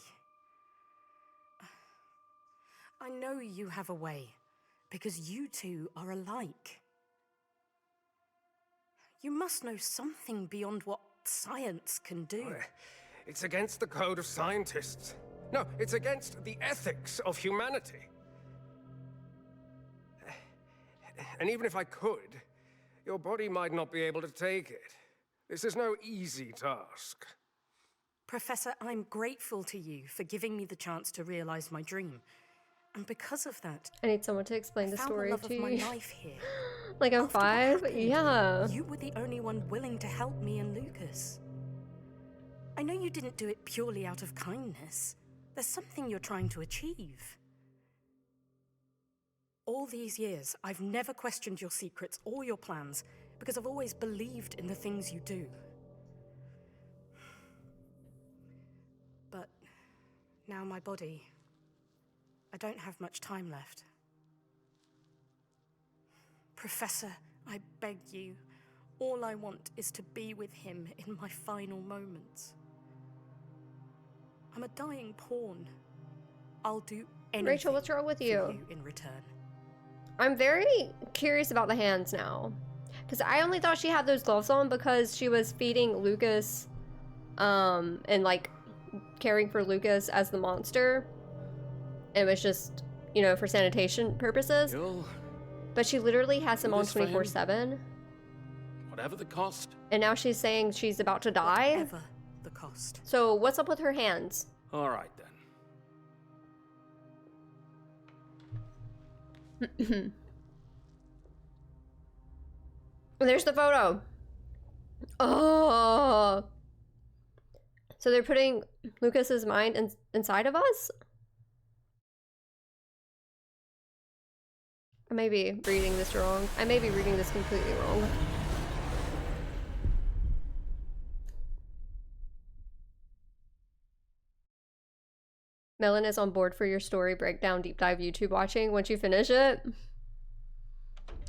I know you have a way, because you two are alike. You must know something beyond what science can do. It's against the code of scientists. No, it's against the ethics of humanity. And even if I could, your body might not be able to take it. This is no easy task. Professor, I'm grateful to you for giving me the chance to realize my dream. And because of that, I need someone to explain the found story the love to of my you. life here. Like I'm After what 5? happened, Yeah. You were the only one willing to help me and Lucas. I know you didn't do it purely out of kindness. There's something you're trying to achieve. All these years, I've never questioned your secrets or your plans because I've always believed in the things you do. But now my body, I don't have much time left. Professor, I beg you, all I want is to be with him in my final moments. I'm a dying pawn. I'll do anything Rachel, what's wrong with for you? in return. I'm very curious about the hands now. Because I only thought she had those gloves on because she was feeding Lucas, and like caring for Lucas as the monster. It was just, you know, for sanitation purposes. You'll But she literally has them do on this for him? 24/7. whatever the cost. And now she's saying she's about to die. Whatever the cost. So what's up with her hands? All right then. There's the photo. Oh. So they're putting Lucas's mind inside of us? I may be reading this wrong. I may be reading this completely wrong. Melon is on board for your story breakdown deep dive YouTube watching once you finish it.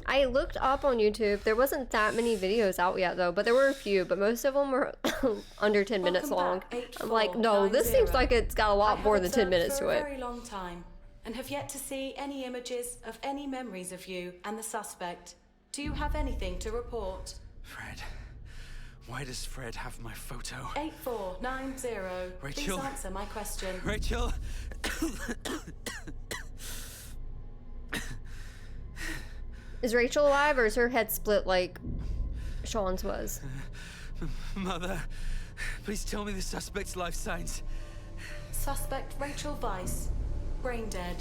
I looked up on YouTube. There wasn't that many videos out yet though, but there were a few, but most of them were under 10 minutes long. I'm like, no, this seems like it's got a lot more than 10 minutes to for a it. very long time and have yet to see any images of any memories of you and the suspect. Do you have anything to report? Fred. Why does Fred have my photo? 8490. Rachel? Please answer my question. Rachel! Is Rachel alive or is her head split like Sean's was? Mother, please tell me the suspect's life signs. Suspect Rachel Weiss. Brain dead.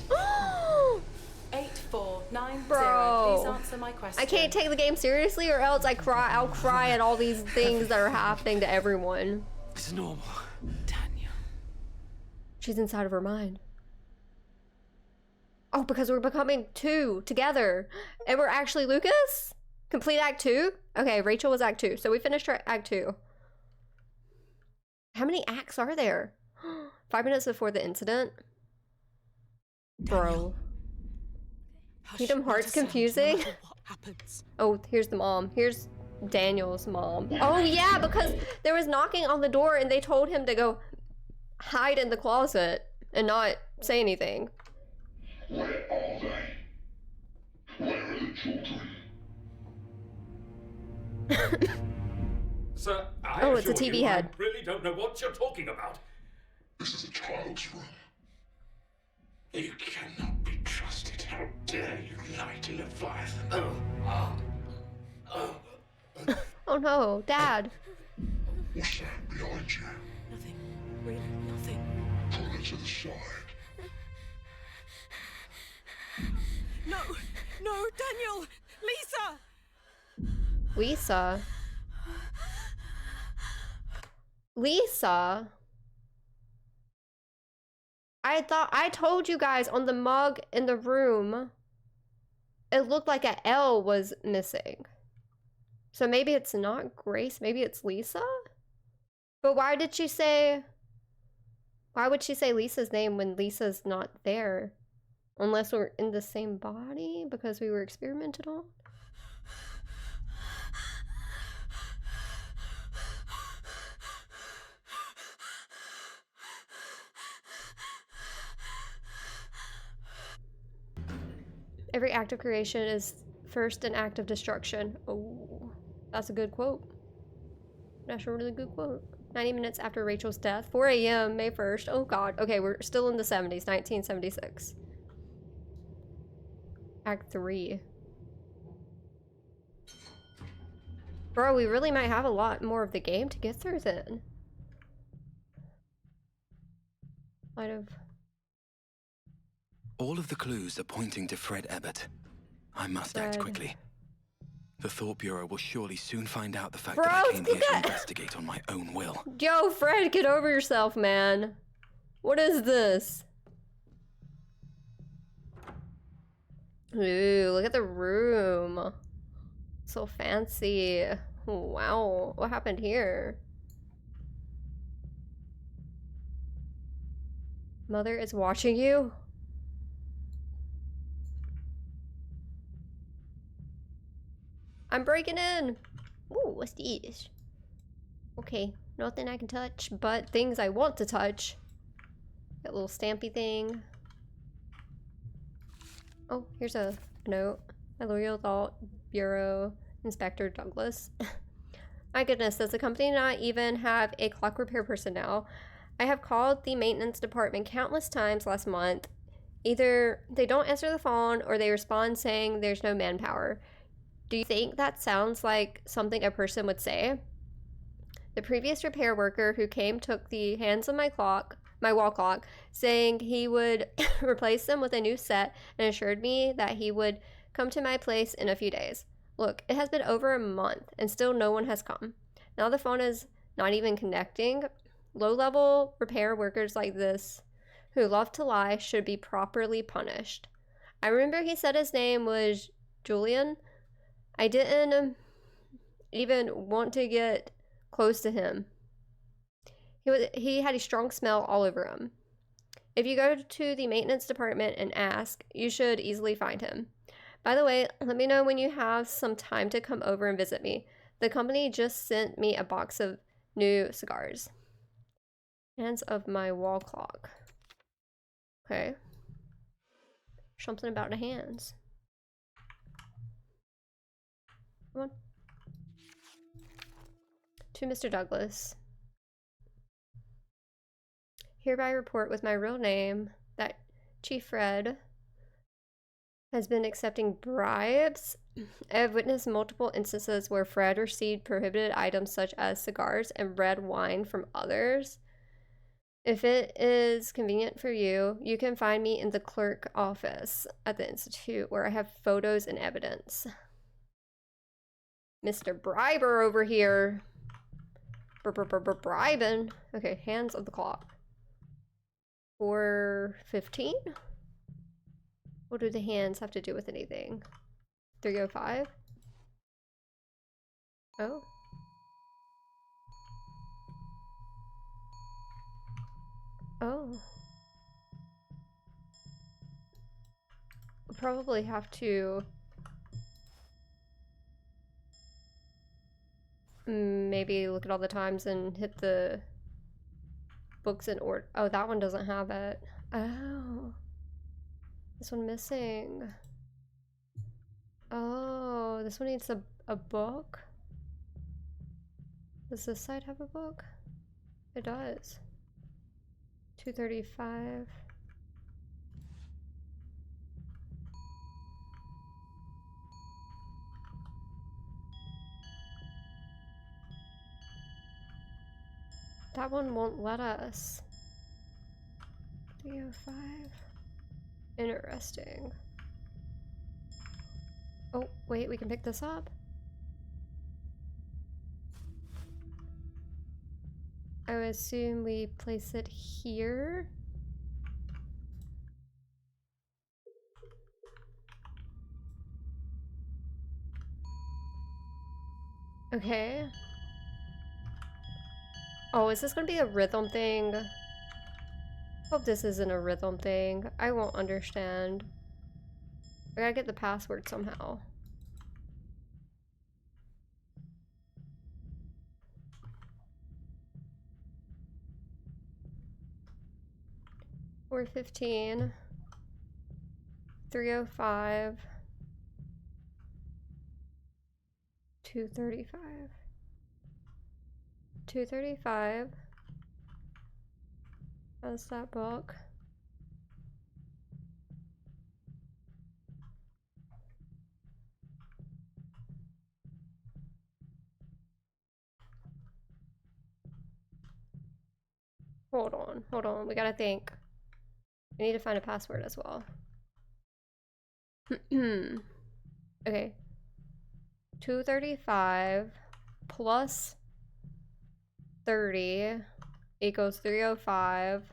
8490. Bro. Please answer my question. I can't take the game seriously or else I'll cry at all these things that are happening to everyone. It's normal. Daniel. She's inside of her mind. Oh, because we're becoming two together. And we're actually Lucas? Complete Act 2? Okay, Rachel was Act 2. So we finished our Act 2. How many acts are there? 5 minutes before the incident? Bro. Kingdom Hearts confusing? What happens? Oh, here's the mom. Here's Daniel's mom. Oh yeah, because there was knocking on the door and they told him to go hide in the closet and not say anything. Where are they? Where are the children? Sir, I Oh, it's a assure TV you, head. I really don't know what you're talking about. This is a child's room. You cannot be trusted. How dare you lie to Leviathan? Oh no, Dad. What's that behind you? Nothing. Really, nothing. Pull it to the side. No! No, Daniel! Lisa! Lisa. Lisa. I told you guys on the mug in the room, it looked like a L was missing. So maybe it's not Grace, maybe it's Lisa? But why would she say Lisa's name when Lisa's not there? Unless we're in the same body because we were experimented on? Every act of creation is first an act of destruction. Oh, that's a good quote. That's a really good quote. 90 minutes after Rachel's death, 4 a.m., May 1st. Oh God. Okay, we're still in the 70s, 1976. Act 3. Bro, we really might have a lot more of the game to get through then. All of the clues are pointing to Fred Ebert. I must act Fred. quickly. The Thought Bureau will surely soon find out the fact Bro, that I came here look to at- investigate on my own will. Yo, Fred, get over yourself, man. What is this? Ooh, look at the room. So fancy. Wow, what happened here? Mother is watching you? I'm breaking in. Ooh, what's this? Okay, nothing I can touch, but things I want to touch. That little stampy thing. Oh, here's a note. My loyal Thought Bureau Inspector Douglas. My goodness, does the company not even have a clock repair person now? I have called the maintenance department countless times last month. Either they don't answer the phone or they respond saying there's no manpower. Do you think that sounds like something a person would say? The previous repair worker who came took the hands of my wall clock, saying he would replace them with a new set and assured me that he would come to my place in a few days. Look, it has been over a month and still no one has come. Now the phone is not even connecting. Low-level repair workers like this who love to lie should be properly punished. I remember he said his name was Julian. I didn't even want to get close to him. He had a strong smell all over him. If you go to the maintenance department and ask, you should easily find him. By the way, let me know when you have some time to come over and visit me. The company just sent me a box of new cigars. Hands of my wall clock. Okay. Something about the hands. Come on. To Mr. Douglas. Hereby report with my real name that Chief Fred has been accepting bribes. I have witnessed multiple instances where Fred received prohibited items such as cigars and red wine from others. If it is convenient for you, you can find me in the clerk office at the Institute where I have photos and evidence. Mr. Briber over here. Bribing. Okay, hands of the clock. 4:15? What do the hands have to do with anything? 3:05? Oh. Oh. We'll probably have to maybe look at all the times and hit the books in order. Oh, that one doesn't have it. Oh. This one missing. Oh, this one needs a book? Does this side have a book? It does. 235. That one won't let us. 305. Interesting. Oh, wait, we can pick this up? I would assume we place it here. Okay. Oh, is this gonna be a rhythm thing? Hope this isn't a rhythm thing. I won't understand. I gotta get the password somehow. We're 15. 305. 235. 235. How's that book? Hold on, we gotta think. We need to find a password as well. Okay. 235 plus 30 equals 305.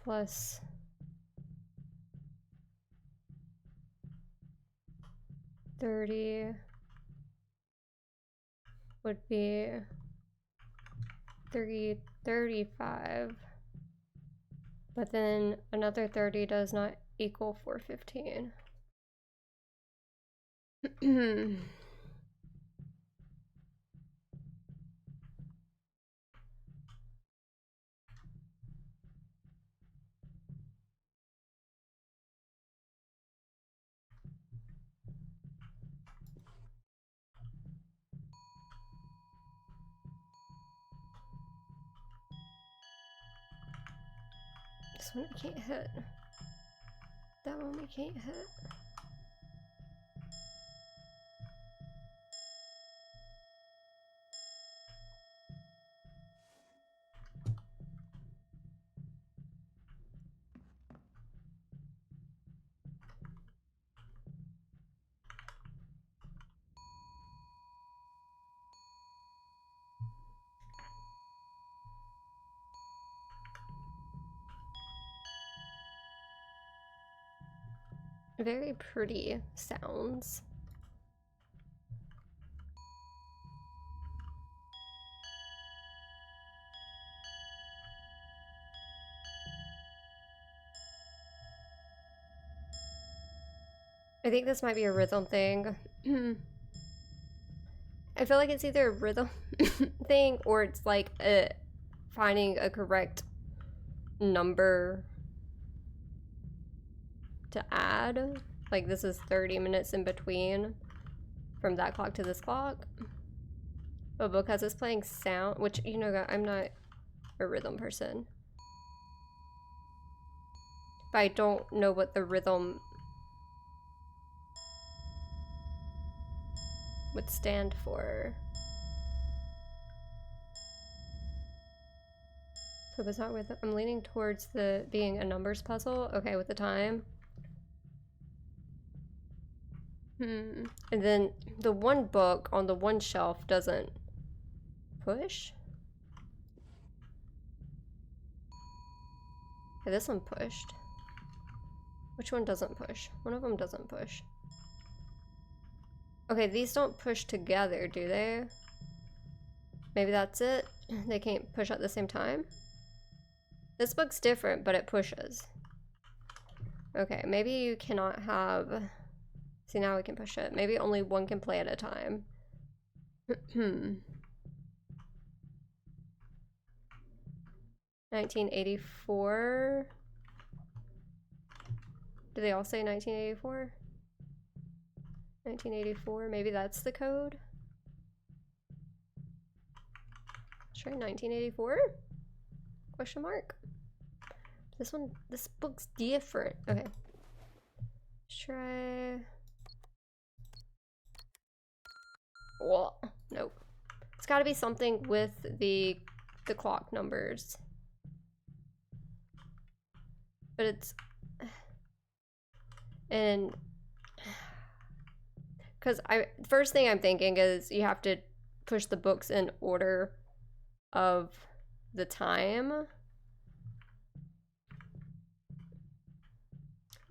Plus 30 would be 335, but then another 30 does not equal 415. This one we can't hit. That one we can't hit. Very pretty sounds. I think this might be a rhythm thing. I feel like it's either a rhythm thing or it's like finding a correct number to add. Like this is 30 minutes in between from that clock to this clock. But because it's playing sound, which, you know, I'm not a rhythm person. But I don't know what the rhythm would stand for. So if it's not with, I'm leaning towards the being a numbers puzzle. Okay, with the time. And then the one book on the one shelf doesn't push? Okay, this one pushed. Which one doesn't push? One of them doesn't push. Okay, these don't push together, do they? Maybe that's it? They can't push at the same time? This book's different, but it pushes. Okay, maybe you cannot have... See, now we can push it. Maybe only one can play at a time. 1984. Do they all say 1984? 1984, maybe that's the code? Let's try 1984? Question mark? This one, this book's different. Okay. Let's try... Whoa, nope. It's gotta be something with the clock numbers. But it's... And... Because first thing I'm thinking is you have to push the books in order of the time.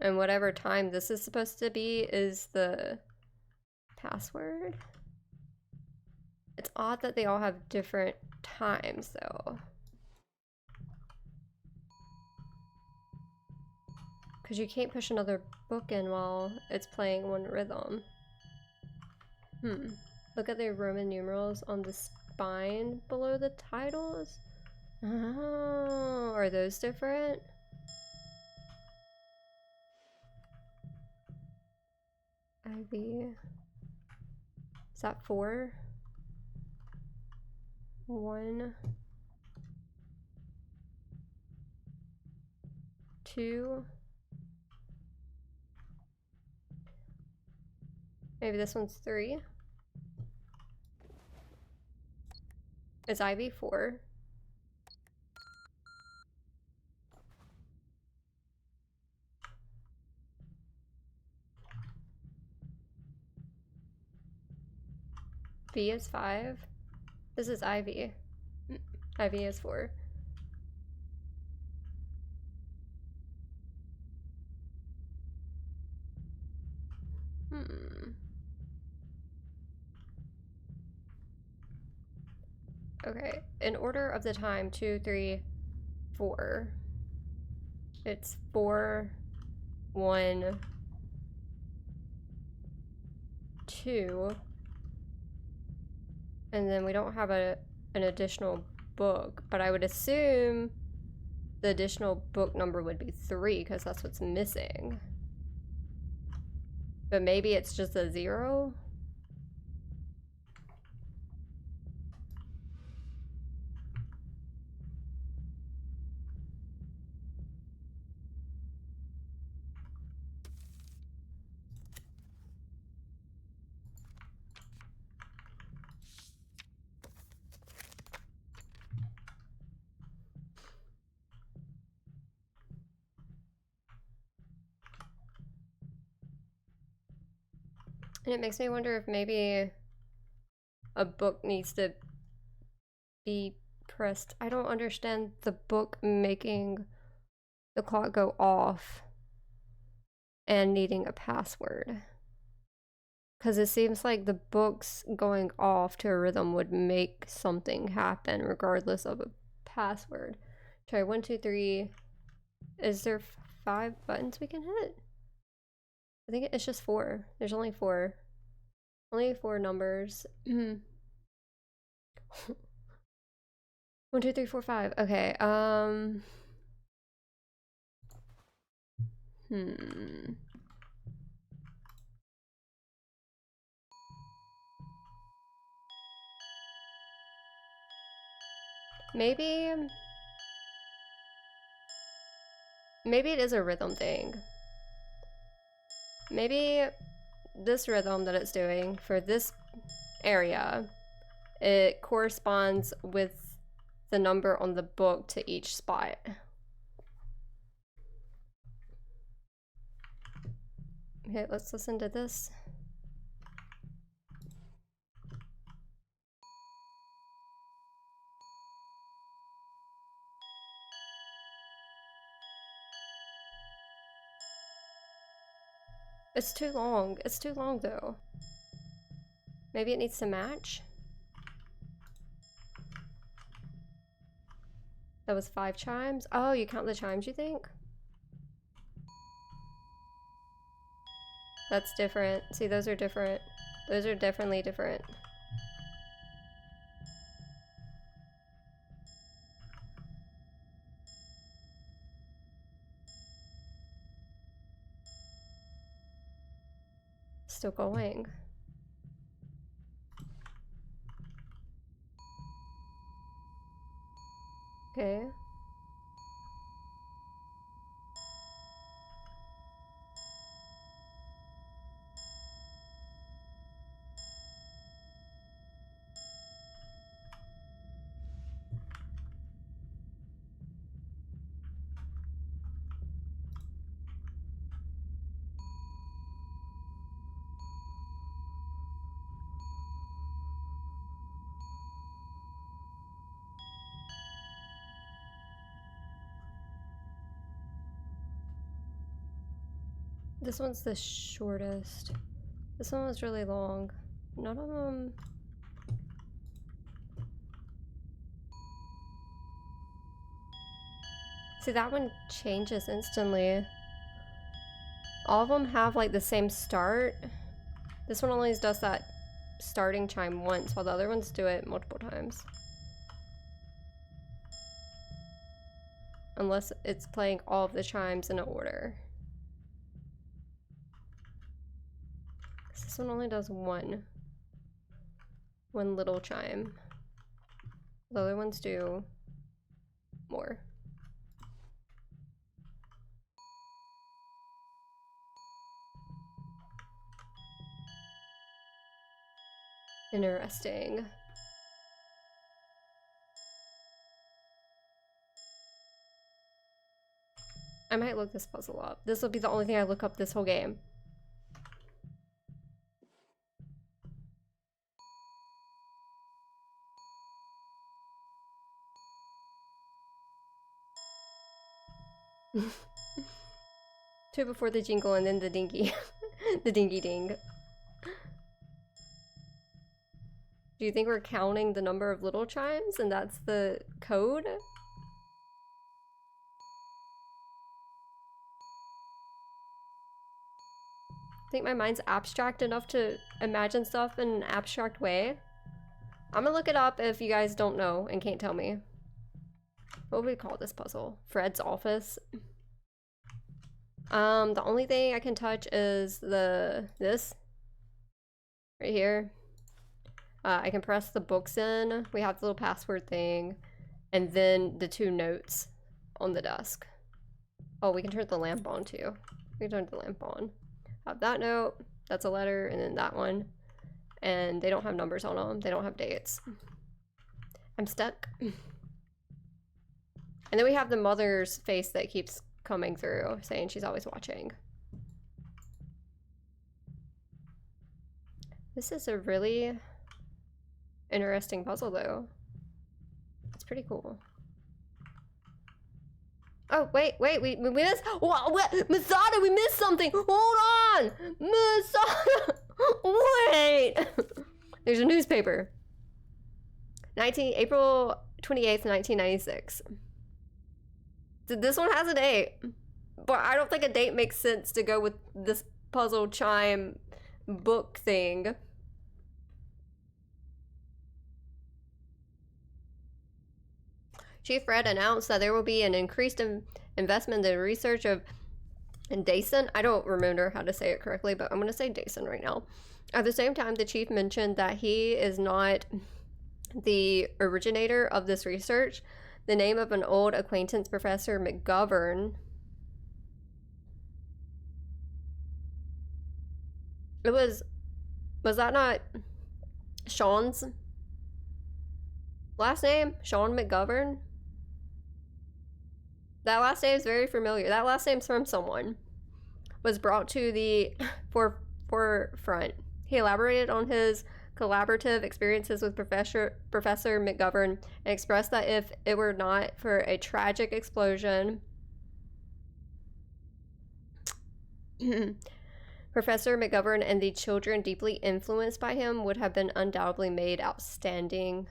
And whatever time this is supposed to be is the password. It's odd that they all have different times though. Because you can't push another book in while it's playing one rhythm. Look at the Roman numerals on the spine below the titles. Oh, are those different? IV. Is that 4? 1. 2. Maybe this one's 3. Is IV 4? V is 5. This is IV. IV is 4. Okay, in order of the time, 2, 3, 4. It's 4, 1, 2. And then we don't have an additional book, but I would assume the additional book number would be 3 because that's what's missing. But maybe it's just a 0? And it makes me wonder if maybe a book needs to be pressed. I don't understand the book making the clock go off and needing a password. Because it seems like the books going off to a rhythm would make something happen regardless of a password. Try 1, 2, 3. Is there 5 buttons we can hit? I think it's just 4. There's only 4. Only 4 numbers. 1, 2, 3, 4, 5. Okay, Maybe it is a rhythm thing. Maybe this rhythm that it's doing for this area, it corresponds with the number on the book to each spot. Okay, let's listen to this. It's too long. It's too long though. Maybe it needs to match? That was 5 chimes? Oh, you count the chimes, you think? That's different. See, those are different. Those are definitely different. Still going. Okay. This one's the shortest. This one was really long. None of them... See, that one changes instantly. All of them have like the same start. This one only does that starting chime once, while the other ones do it multiple times. Unless it's playing all of the chimes in order. This one only does one little chime. The other ones do more. Interesting. I might look this puzzle up. This will be the only thing I look up this whole game. Two before the jingle and then the dingy. The dingy ding. Do you think we're counting the number of little chimes and that's the code? I think my mind's abstract enough to imagine stuff in an abstract way. I'm gonna look it up if you guys don't know and can't tell me. What would we call this puzzle? Fred's office. The only thing I can touch is this right here. I can press the books in. We have the little password thing, and then the 2 notes on the desk. Oh, we can turn the lamp on too. We can turn the lamp on. Have that note. That's a letter, and then that one. And they don't have numbers on them. They don't have dates. I'm stuck. And then we have the mother's face that keeps coming through, saying she's always watching. This is a really interesting puzzle, though. It's pretty cool. Oh, wait, we missed. What? Masada, we missed something. Hold on, Masada. Wait. There's a newspaper. April 28th, 1996. This one has a date, but I don't think a date makes sense to go with this puzzle chime book thing. Chief Fred announced that there will be an increased investment in the research of Dason. I don't remember how to say it correctly, but I'm going to say Dason right now. At the same time, the chief mentioned that he is not the originator of this research. The name of an old acquaintance, Professor McGovern. Was that not Sean's last name? Sean McGovern? That last name is very familiar. That last name's from someone. Was brought to the forefront. He elaborated on his collaborative experiences with Professor McGovern and expressed that if it were not for a tragic explosion, Professor McGovern and the children deeply influenced by him would have been undoubtedly made outstanding.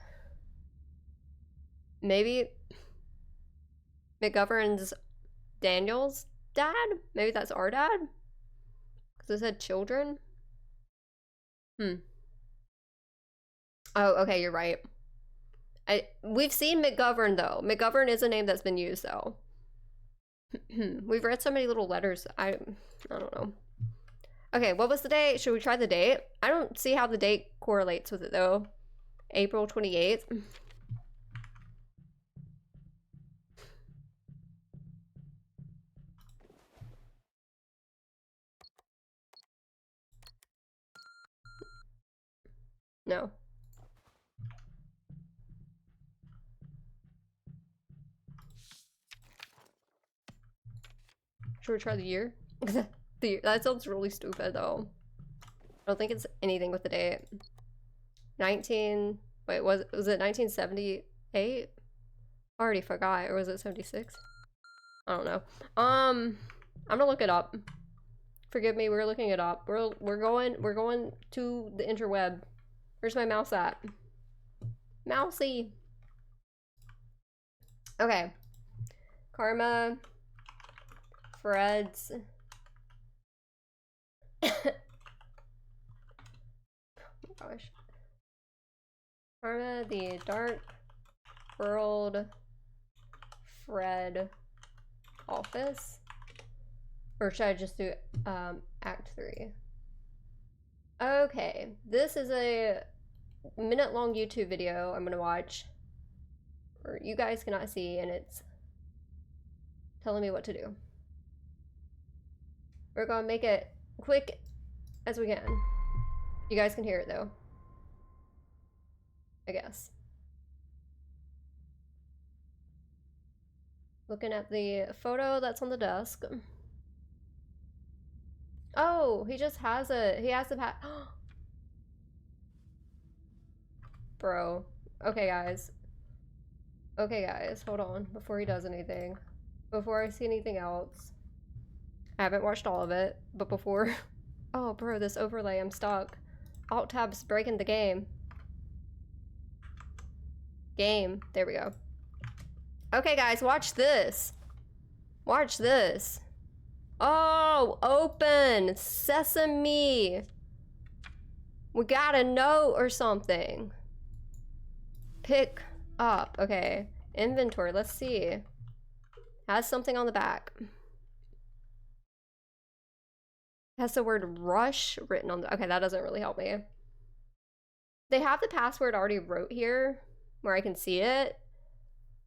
Maybe McGovern's Daniel's dad? Maybe that's our dad? Because it said children? Oh, okay, you're right. We've seen McGovern, though. McGovern is a name that's been used, though. We've read so many little letters. I don't know. Okay, what was the date? Should we try the date? I don't see how the date correlates with it, though. April 28th. No. Should we try the year? That sounds really stupid, though. I don't think it's anything with the date. Wait, was it 1978? I already forgot, or was it 76? I don't know. I'm gonna look it up. Forgive me, we're looking it up. We're going to the interweb. Where's my mouse at? Mousy. Okay. Karma. Fred's. Oh my gosh. Karma, the Dark World Fred office. Or should I just do Act 3? Okay, this is a minute-long YouTube video I'm gonna watch, or you guys cannot see, and it's telling me what to do. We're gonna make it quick as we can. You guys can hear it though, I guess. Looking at the photo that's on the desk. Oh, he just has he has the pat. Bro. Okay, guys. Okay, guys, hold on. Before he does anything. Before I see anything else. I haven't watched all of it, but before... Oh, bro, this overlay, I'm stuck. Alt-tab's breaking the game. Game. There we go. Okay, guys, watch this. Watch this. Oh, open. Sesame. We got a note or something. Pick up. Okay. Inventory. Let's see. Has something on the back. Has the word rush written on the... Okay, that doesn't really help me. They have the password already wrote here where I can see it.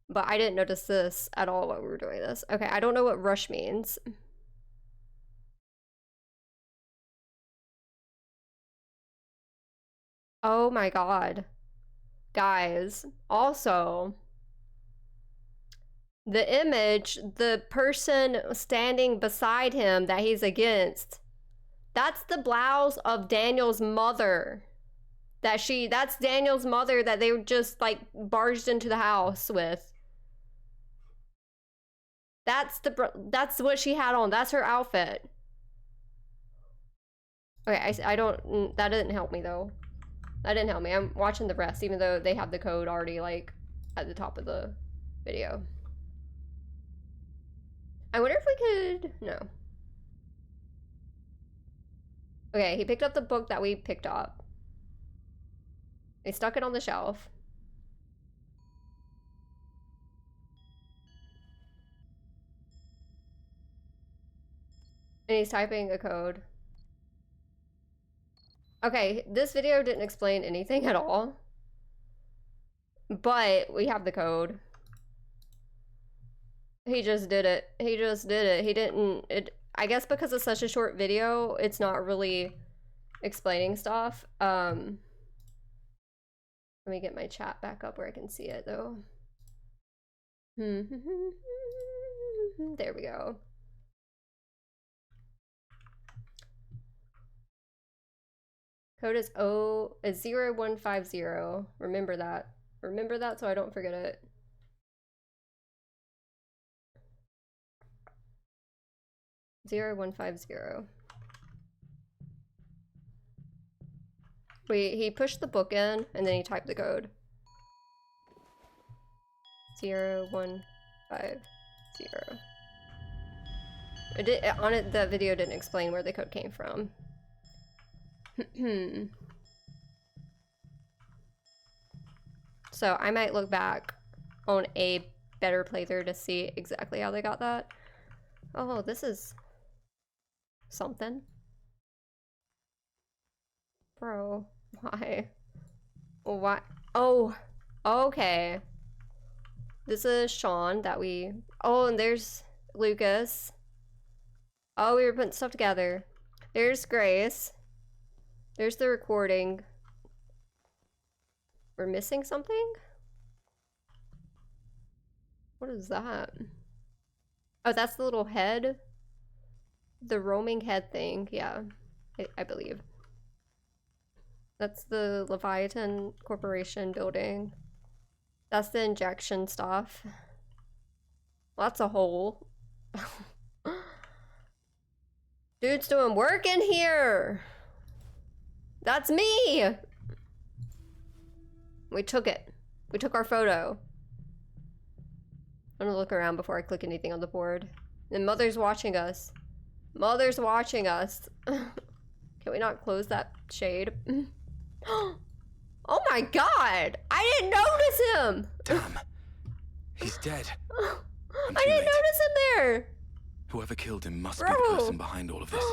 But I didn't notice this at all while we were doing this. Okay, I don't know what rush means. Oh my god. Guys, also, the image, the person standing beside him that he's against, that's the blouse of Daniel's mother. That's Daniel's mother that they just like barged into the house with. That's what she had on. That's her outfit. Okay, I don't, that didn't help me though. That didn't help me. I'm watching the rest, even though they have the code already, like, at the top of the video. I wonder if we could... No. Okay, he picked up the book that we picked up. He stuck it on the shelf. And he's typing a code. Okay, this video didn't explain anything at all. But we have the code. He just did it. He just did it. He didn't... I guess because it's such a short video, it's not really explaining stuff. Let me get my chat back up where I can see it, though. There we go. Code is 0150. Remember that. Remember that so I don't forget it. (0150). He pushed the book in and then he typed the code. 0150. On it, that video didn't explain where the code came from. So I might look back on a better playthrough to see exactly how they got that. Oh, this is something. Bro, why? Why? Oh, okay. This is Sean that we... Oh, and there's Lucas. Oh, we were putting stuff together. There's Grace. There's the recording. We're missing something? What is that? Oh, that's the little head? The roaming head thing, yeah. I believe. That's the Leviathan Corporation building. That's the injection stuff. Well, that's a hole. Dude's doing work in here! That's me! We took it. We took our photo. I'm gonna look around before I click anything on the board. And Mother's watching us. Mother's watching us. Can we not close that shade? Oh my god! I didn't notice him! Damn. He's dead. I didn't notice him there! Whoever killed him must be Bro. the person behind all of this.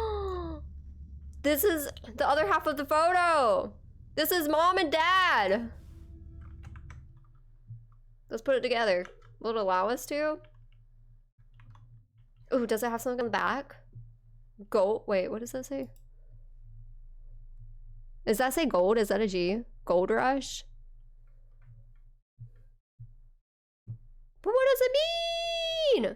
This is the other half of the photo! This is Mom and Dad! Let's put it together. Will it allow us to? Ooh, does it have something on the back? Gold. Wait, what does that say? Does that say gold? Is that a G? Gold Rush? But what does it mean?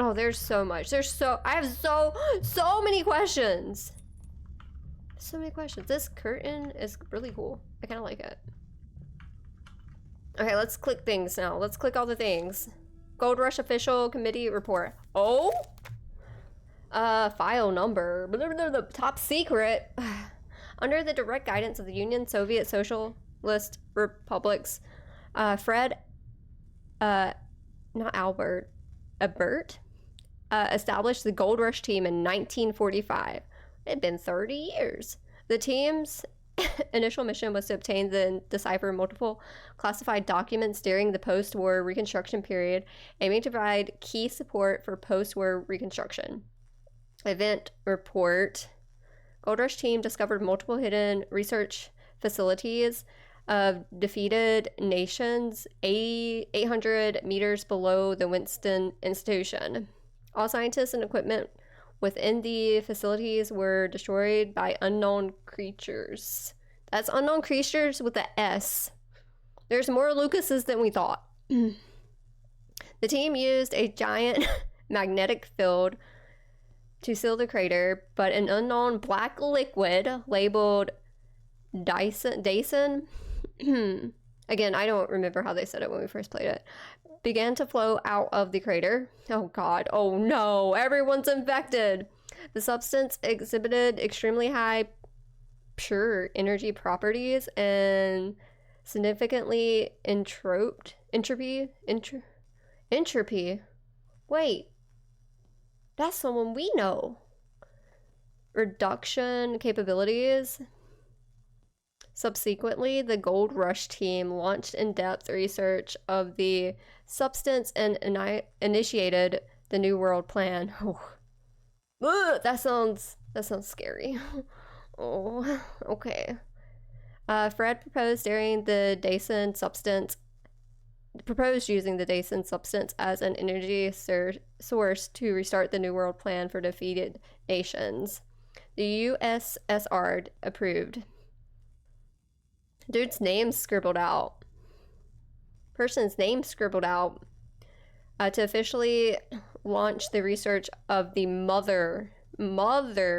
Oh, there's so much. I have so many questions. So many questions. This curtain is really cool. I kind of like it. Okay, let's click things now. Let's click all the things. Gold Rush Official Committee Report. Oh? File number. Blah, blah, blah, blah. Top secret. Under the direct guidance of the Union Soviet Socialist Republics, Fred, not Albert, Bert, established the Gold Rush team in 1945. It had been 30 years. The team's initial mission was to obtain and decipher multiple classified documents during the post-war Reconstruction period, aiming to provide key support for post-war Reconstruction. Event report. Gold Rush team discovered multiple hidden research facilities of defeated nations 800 meters below the Winston Institution. All scientists and equipment within the facilities were destroyed by unknown creatures. That's unknown creatures with a S. There's more Lucases than we thought. The team used a giant magnetic field to seal the crater, but an unknown black liquid labeled Dyson again, I don't remember how they said it when we first played it, began to flow out of the crater. Oh god, oh no, everyone's infected. The substance exhibited extremely high pure energy properties and significantly entropy. Wait, that's someone we know. Reduction capabilities. Subsequently, the Gold Rush team launched in-depth research of the substance and initiated the New World Plan. Oh. Ugh, that sounds scary. Oh, okay. Fred proposed using the Dyson substance as an energy source to restart the New World Plan for defeated nations. The USSR approved. Dude's name scribbled out. Person's name scribbled out to officially launch the research of the Mother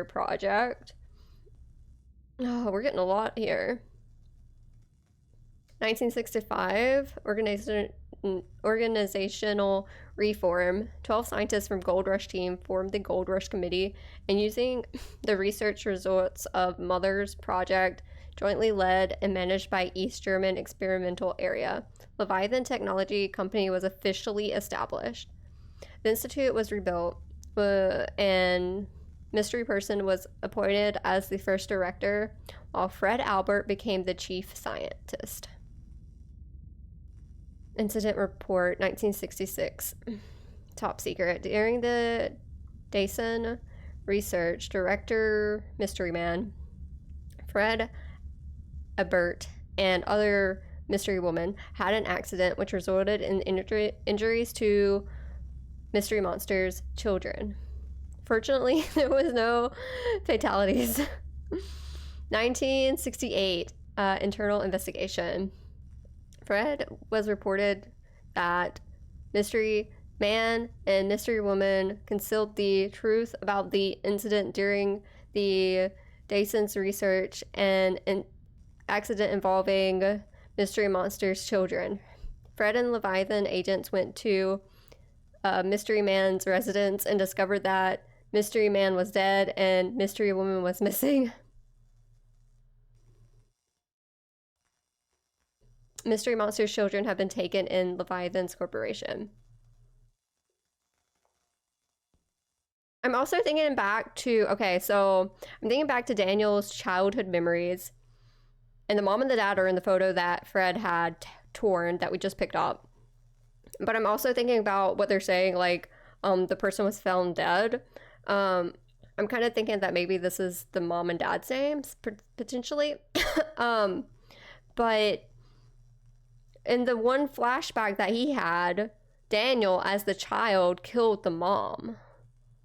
Project. Oh, we're getting a lot here. 1965, organizational reform. 12 scientists from Gold Rush team formed the Gold Rush Committee, and using the research results of Mother's Project, jointly led and managed by East German Experimental Area, Leviathan Technology Company was officially established. The institute was rebuilt, and Mystery Person was appointed as the first director, while Fred Albert became the chief scientist. Incident report 1966. Top secret. During the Dyson research, director Mystery Man, Fred Albert, and other mystery woman had an accident which resulted in injuries to Mystery Monster's children. Fortunately, there was no fatalities. 1968, internal investigation. Fred was reported that Mystery Man and Mystery Woman concealed the truth about the incident during the Dyson's research and an accident involving Mystery Monster's children. Fred and Leviathan agents went to Mystery Man's residence and discovered that Mystery Man was dead and Mystery Woman was missing. Mystery Monster's children have been taken in Leviathan's corporation. I'm also thinking back to, I'm thinking back to Daniel's childhood memories. And the mom and the dad are in the photo that Fred had torn that we just picked up. But I'm also thinking about what they're saying, like, the person was found dead. I'm kind of thinking that maybe this is the mom and dad's names, potentially. But in the one flashback that he had, Daniel, as the child, killed the mom.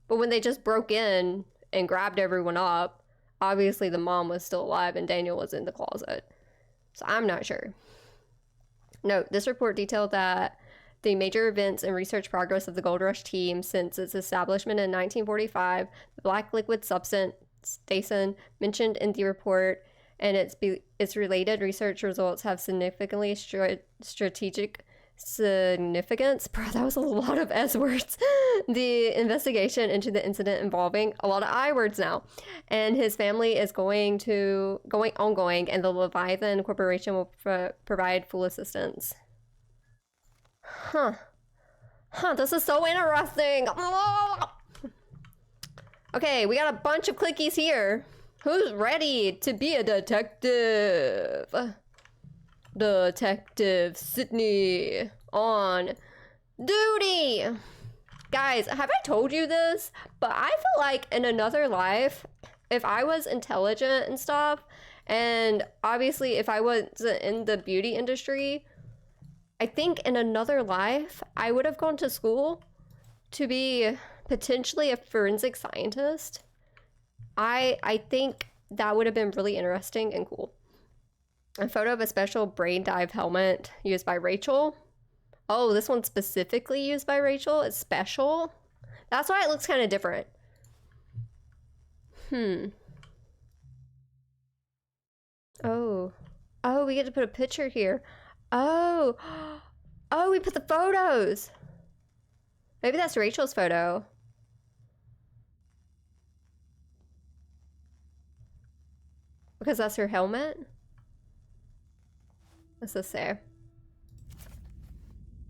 But when they just broke in and grabbed everyone up, obviously the mom was still alive and Daniel was in the closet. So I'm not sure. Note, this report detailed that the major events and research progress of the Gold Rush team since its establishment in 1945, the black liquid substance, Dyson, mentioned in the report, and its related research results have significantly strategic significance. Bro, that was a lot of S words. The investigation into the incident involving a lot of I words now, and his family is ongoing, and the Leviathan Corporation will provide full assistance. This is so interesting. Okay, we got a bunch of clickies here. Who's ready to be a detective? Detective Sydney on duty. Guys, have I told you this? But I feel like in another life, if I was intelligent and stuff, and obviously if I was in the beauty industry, I think in another life, I would have gone to school to be potentially a forensic scientist. I think that would have been really interesting and cool. A photo of a special brain dive helmet used by Rachel. Oh, this one's specifically used by Rachel. It's special. That's why it looks kind of different. Oh, we get to put a picture here. Oh, we put the photos. Maybe that's Rachel's photo. Because that's her helmet? What's this say?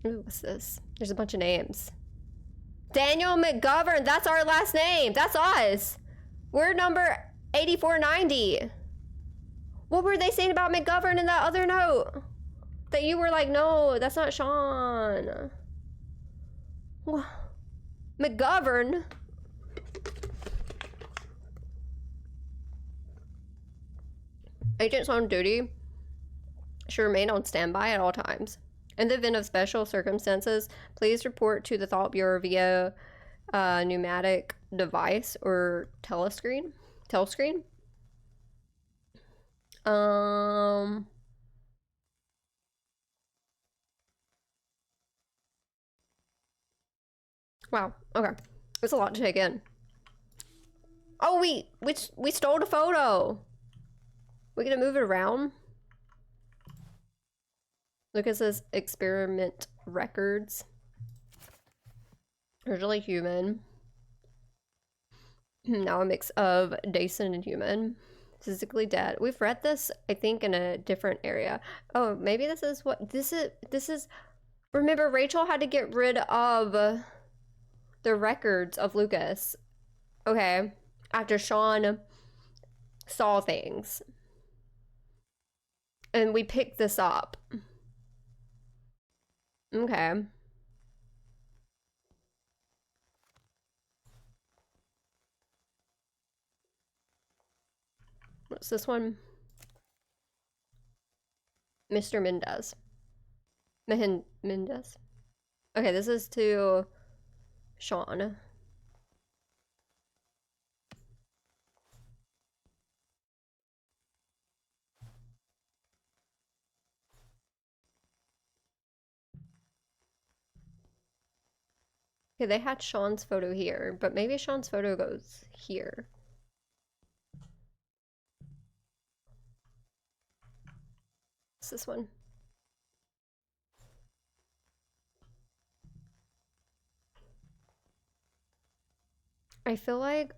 Ooh, what's this? There's a bunch of names. Daniel McGovern, that's our last name. That's us. We're number 8490. What were they saying about McGovern in that other note? That you were like, no, that's not Sean. McGovern? Agents on duty should remain on standby at all times. In the event of special circumstances, please report to the Thought Bureau via pneumatic device or telescreen. Wow, okay. It's a lot to take in. Oh, we stole the photo. We gonna move it around? Lucas's experiment records. Originally human. Now a mix of Dason and human. Physically dead. We've read this, I think, in a different area. Oh, maybe this is what this is. Remember, Rachel had to get rid of the records of Lucas. Okay. After Sean saw things. And we picked this up. Okay. What's this one? Mr. Mendez. Mendez. Okay, this is to Sean. Okay, they had Sean's photo here, but maybe Sean's photo goes here. What's this one? I feel like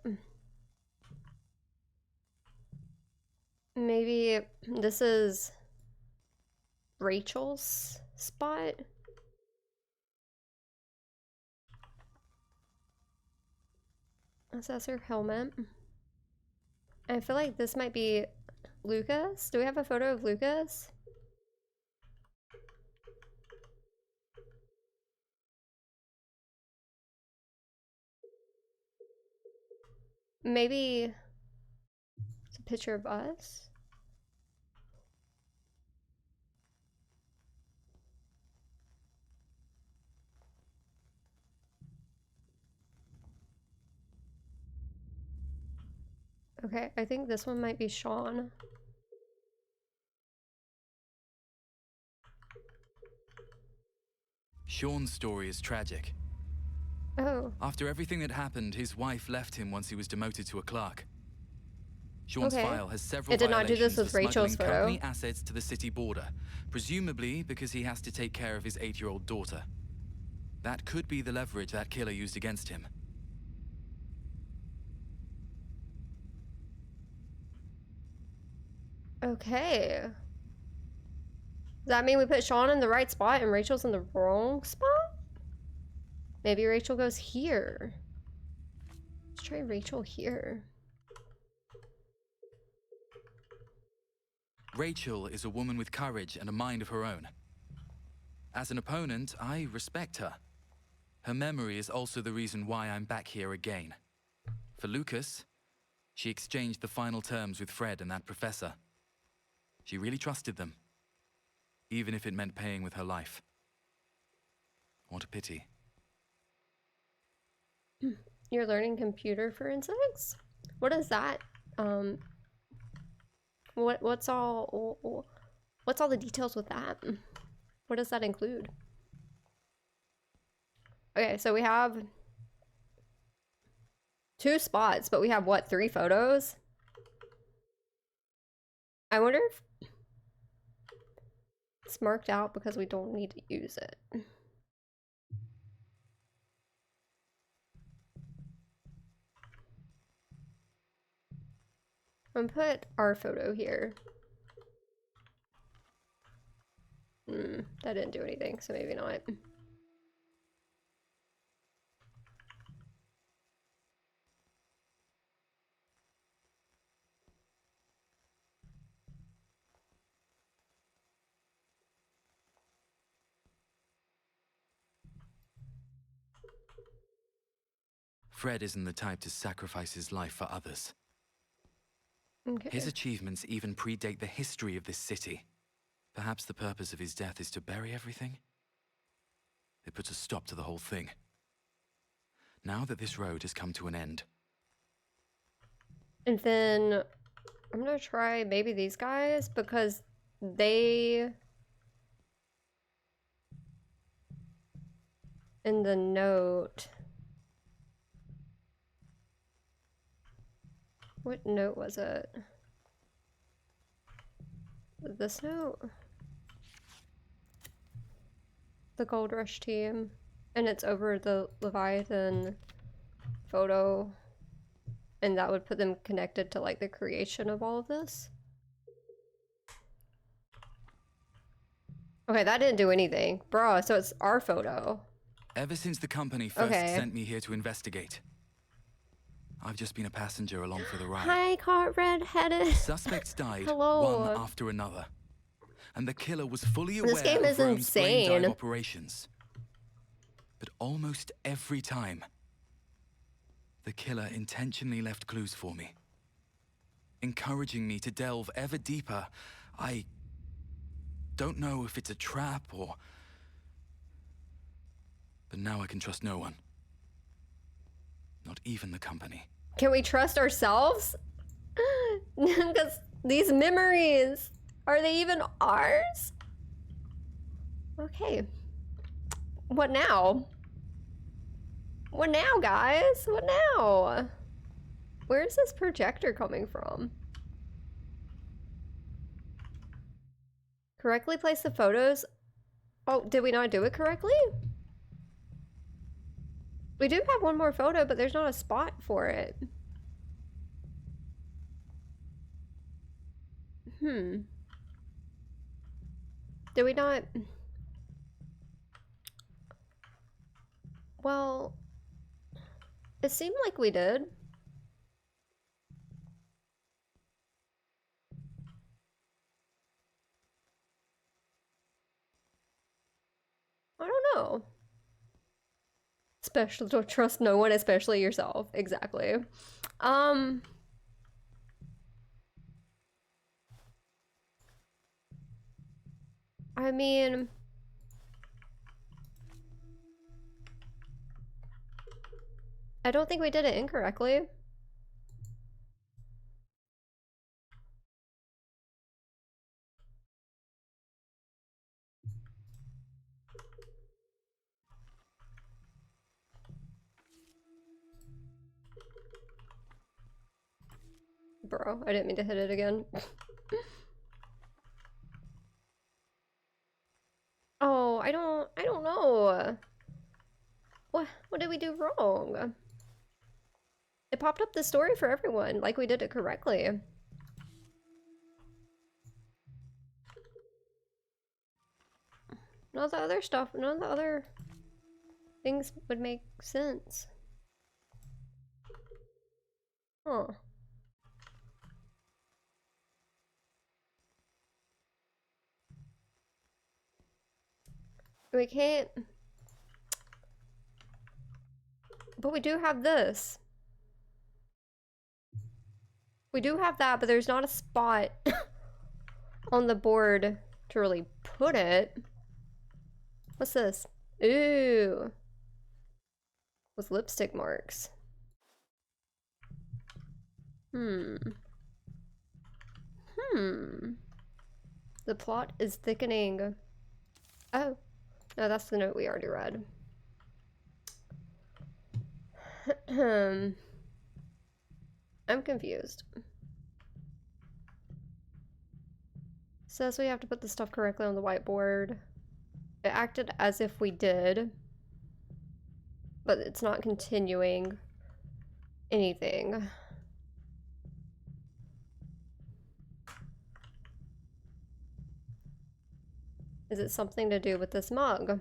maybe this is Rachel's spot. That's her helmet. I feel like this might be Lucas. Do we have a photo of Lucas? Maybe it's a picture of us. Okay, I think this one might be Sean. Sean's story is tragic. Oh. After everything that happened, his wife left him once he was demoted to a clerk. Sean's file has several It did not do this violations with for Rachel's smuggling photo. company assets to the city border, presumably because he has to take care of his 8-year-old daughter. That could be the leverage that killer used against him. Okay. Does that mean we put Sean in the right spot and Rachel's in the wrong spot? Maybe Rachel goes here. Let's try Rachel here. Rachel is a woman with courage and a mind of her own. As an opponent, I respect her. Her memory is also the reason why I'm back here again. For Lucas, she exchanged the final terms with Fred and that professor. She really trusted them, even if it meant paying with her life. What a pity. You're learning computer forensics? What is that? What's all the details with that? What does that include? Okay, so we have 2 spots, but we have what, 3 photos? I wonder if it's marked out because we don't need to use it. I'm gonna put our photo here. That didn't do anything, so maybe not. Fred isn't the type to sacrifice his life for others. Okay. His achievements even predate the history of this city. Perhaps the purpose of his death is to bury everything? It puts a stop to the whole thing. Now that this road has come to an end. And then I'm gonna try maybe these guys because they in the note. What note was it? This note? the Gold Rush team, and it's over the Leviathan photo, and that would put them connected to like the creation of all of this. Okay, that didn't do anything. Bruh, so it's our photo. Ever since the company first sent me here to investigate, I've just been a passenger along for the ride. Hi, caught red-headed. Suspects died Hello. one after another, and the killer was fully aware This game is of Rome's brain insane. dive operations. But almost every time, the killer intentionally left clues for me, encouraging me to delve ever deeper. I don't know if it's a trap or... But now I can trust no one. Not even the company. Can we trust ourselves? Because these memories, are they even ours? Okay. What now? What now, guys? What now? Where is this projector coming from? Correctly place the photos. Oh, did we not do it correctly? We do have one more photo, but there's not a spot for it. Did we not? Well, it seemed like we did. I don't know. Especially, don't trust no one, especially yourself. Exactly. I mean, I don't think we did it incorrectly. Bro, I didn't mean to hit it again. Oh, I don't know. What did we do wrong? It popped up the story for everyone, like we did it correctly. None of the other stuff, none of the other things would make sense. Huh. We can't... But we do have this. We do have that, but there's not a spot on the board to really put it. What's this? Ooh. With lipstick marks. The plot is thickening. Oh. No, that's the note we already read. I'm confused. Says we have to put the stuff correctly on the whiteboard. It acted as if we did, but it's not continuing anything. Is it something to do with this mug?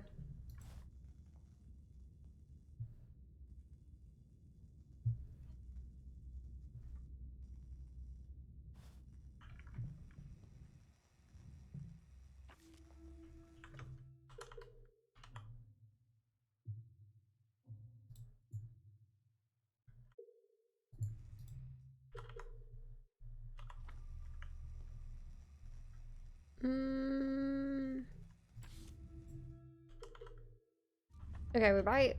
Okay, we might...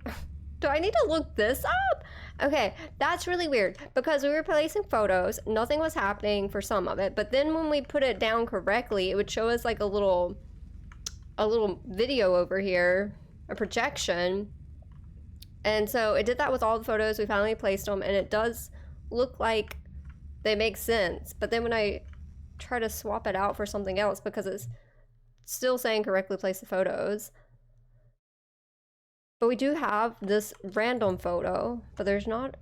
Do I need to look this up? Okay, that's really weird because we were placing photos, nothing was happening for some of it, but then when we put it down correctly, it would show us like a little video over here, a projection. And so it did that with all the photos. We finally placed them, and it does look like they make sense. But then when I try to swap it out for something else, because it's still saying correctly place the photos, But we do have this random photo, but there's not...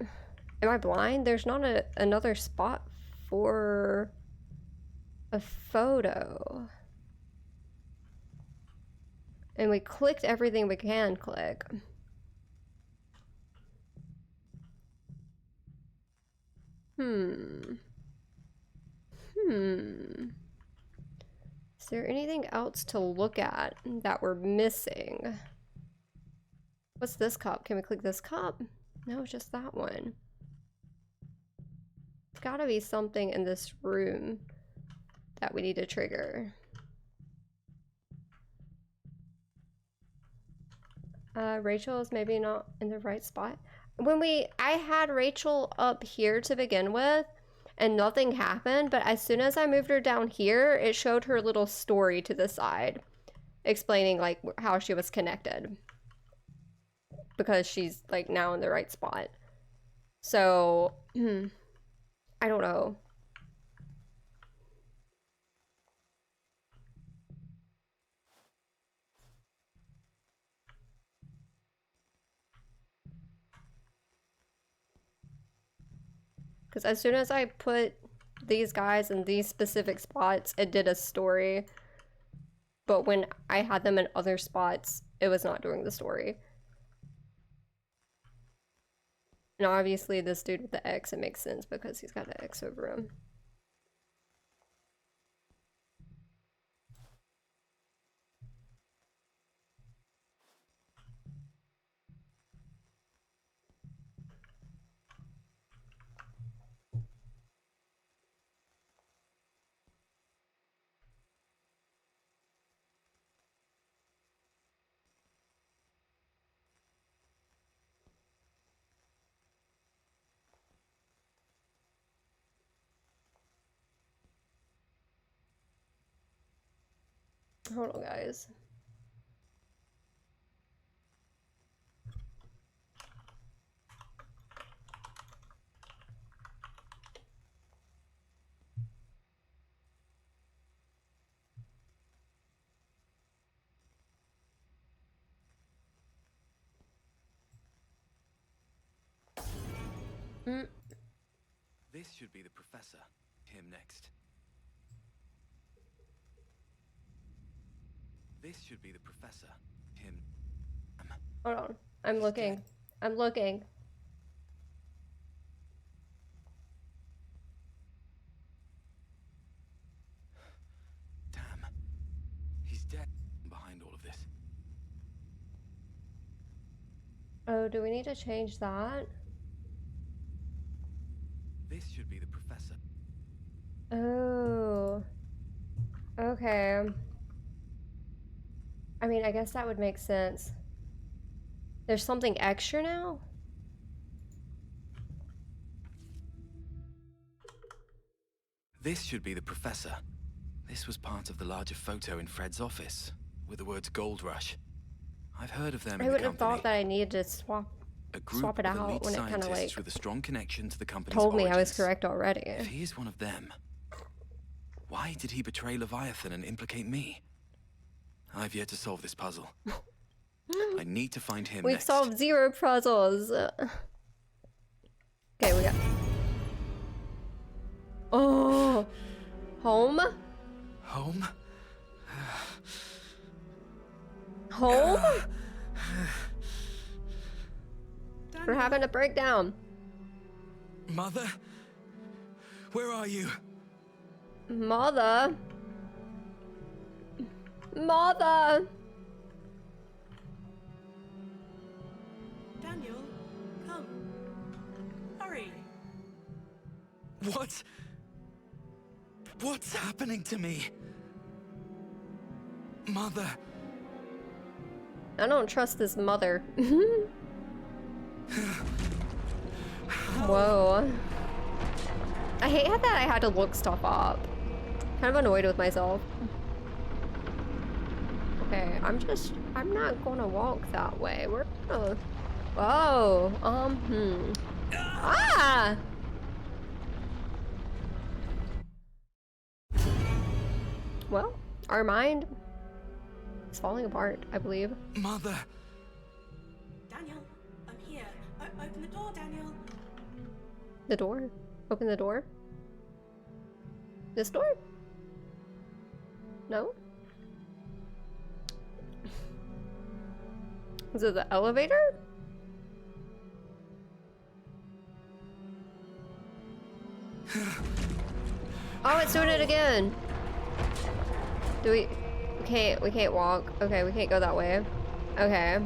Am I blind? There's not another spot for a photo. And we clicked everything we can click. Is there anything else to look at that we're missing? What's this cup? Can we click this cup? No, it's just that one. There's gotta be something in this room that we need to trigger. Rachel is maybe not in the right spot. I had Rachel up here to begin with, and nothing happened, but as soon as I moved her down here, it showed her little story to the side, explaining like how she was connected. Because she's like now in the right spot. So, I don't know. Because as soon as I put these guys in these specific spots, it did a story. But when I had them in other spots, it was not doing the story. And obviously this dude with the X, it makes sense because he's got an X over him. Hold on, guys. This should be the professor. Him next. This should be the professor. Him. Hold on. I'm looking. I'm looking. Damn. He's dead behind all of this. Oh, do we need to change that? This should be the professor. Oh. Okay. I mean, I guess that would make sense. There's something extra now? This should be the professor. This was part of the larger photo in Fred's office, with the words Gold Rush. I've heard of them I in the wouldn't have company. thought that I needed to swap A group it of out elite when it kind of scientists like with a strong connection to the company's told me I was origins. correct already. If he is one of them, why did he betray Leviathan and implicate me? I've yet to solve this puzzle. I need to find him We've next. solved 0 puzzles. Okay, we got... Oh! Home? Home? Home? We're having a breakdown. Mother? Where are you? Mother? Mother! Daniel, come. Hurry. What? What's happening to me? Mother. I don't trust this mother. Whoa. I hate how that I had to look stuff up. Kind of annoyed with myself. Okay, I'm not gonna walk that way. We're gonna... Whoa, Ah! Well, our mind is falling apart, I believe. Mother. Open the door, Daniel. The door? Open the door? This door? No? Is it the elevator? Oh, it's doing it again. Do we can't walk. Okay, we can't go that way. Okay.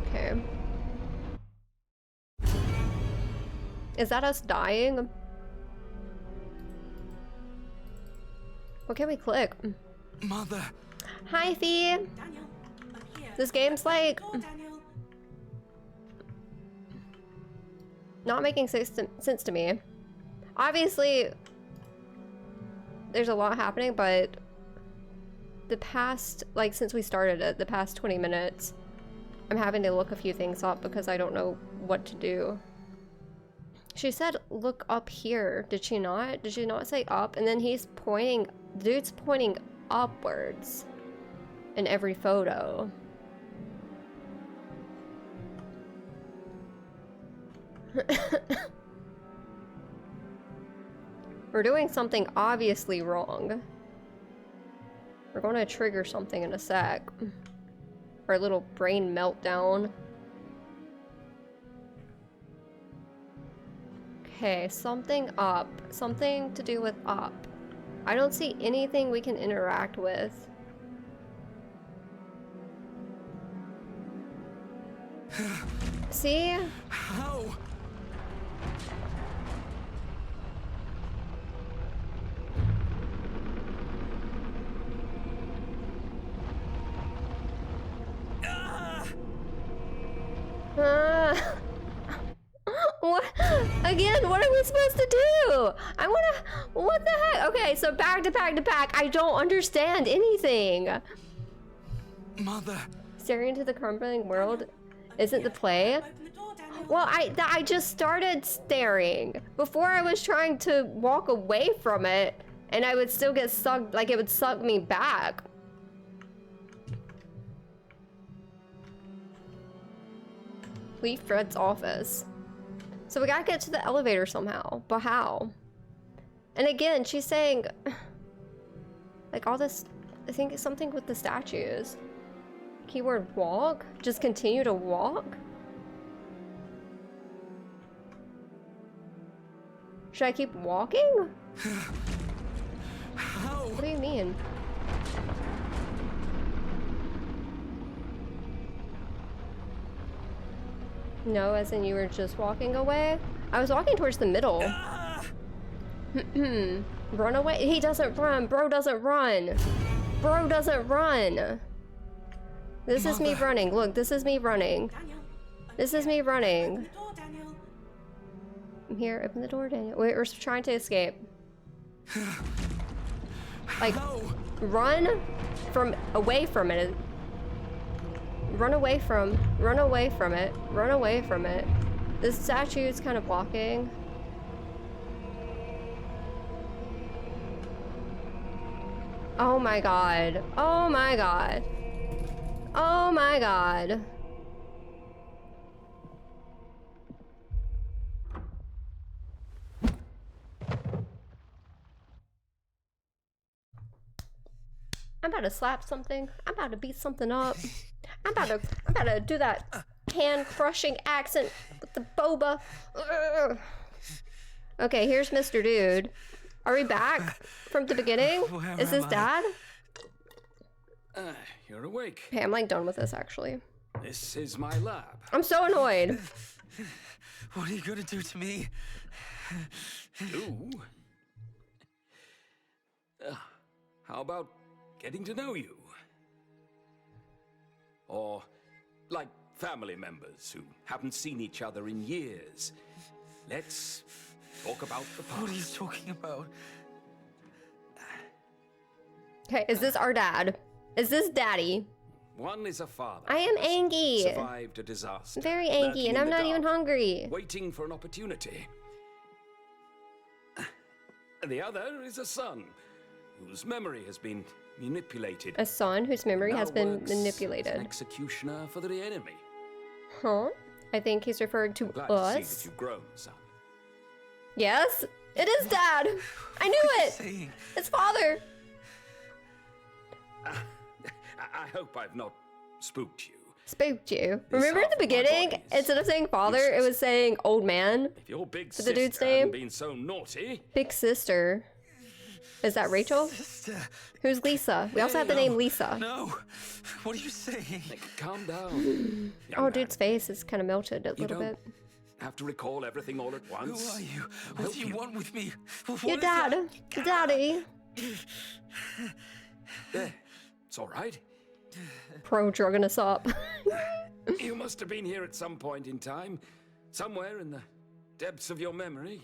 Okay. Is that us dying? What can we click? Mother! Hi, Fee! Daniel, up here. This game's like Door, Daniel. not making sense to me. Obviously, there's a lot happening, but the past, like since we started it, the past 20 minutes, I'm having to look a few things up because I don't know what to do. She said, look up here. Did she not? Did she not say up? And then he's pointing, dude's pointing upwards in every photo. We're doing something obviously wrong. We're going to trigger something in a sec. Our little brain meltdown. Okay, something up. Something to do with up. I don't see anything we can interact with. See? How? What? Again, what are we supposed to do? I wanna... What the heck? Okay, so back to back to back. I don't understand anything. Mother! Staring into the crumbling world isn't the play? Open the door, Daniel. Well, I just started staring. Before I was trying to walk away from it, and I would still get sucked, like it would suck me back. Leave Fred's office. So we gotta get to the elevator somehow, but how? And again, she's saying, like all this, I think it's something with the statues. Keyword walk? Just continue to walk? Should I keep walking? How? What do you mean? No, as in you were just walking away? I was walking towards the middle. Run away? He doesn't run. Bro doesn't run. Bro doesn't run. This is me running. Look, this is me running. Daniel. This is me Open running. the door, Daniel. I'm here. Open the door, Daniel. Wait, we're trying to escape. Like, run from away from it. Run away from it. Run away from it. This statue is kind of blocking. Oh my god. Oh my god. Oh my god. I'm about to slap something. I'm about to beat something up. I'm about to do that hand crushing accent with the boba. Ugh. Okay, here's Mr. Dude. Are we back from the beginning? Where Is this am I? Dad? You're awake. Okay, I'm like done with this actually. This is my lab. I'm so annoyed. What are you gonna do to me? Ooh. How about getting to know you? Or like family members who haven't seen each other in years. Let's talk about the past. What are you talking about? Okay, is this our dad? Is this Daddy? One is a father. I am angry. Survived a disaster. Very angry, lurking and in I'm the not even dark, hungry. Waiting for an opportunity. The other is a son, whose memory has been manipulated. A son whose memory has Now been works as an manipulated. executioner for the enemy. Huh? I think he's referring to Glad to see us. that you've grown, son. Yes, it is Dad. I knew it. It's father. I hope I've not spooked you. Spooked you. This Remember at the half of my beginning, body is instead of saying father, it useless. was saying old man. If your big For the dude's sister name? hadn't been so naughty, Big sister. Is that Rachel? Sister. Who's Lisa? We also have the name Lisa. No. What are you saying? calm down. Oh, Young dude's face is kind of melted a You little don't bit. have to recall everything all at Who once. are you? I'll What do you help want with me? Your dad. Daddy. There, it's all right. Pro drugging us up. You must have been here at some point in time, somewhere in the depths of your memory.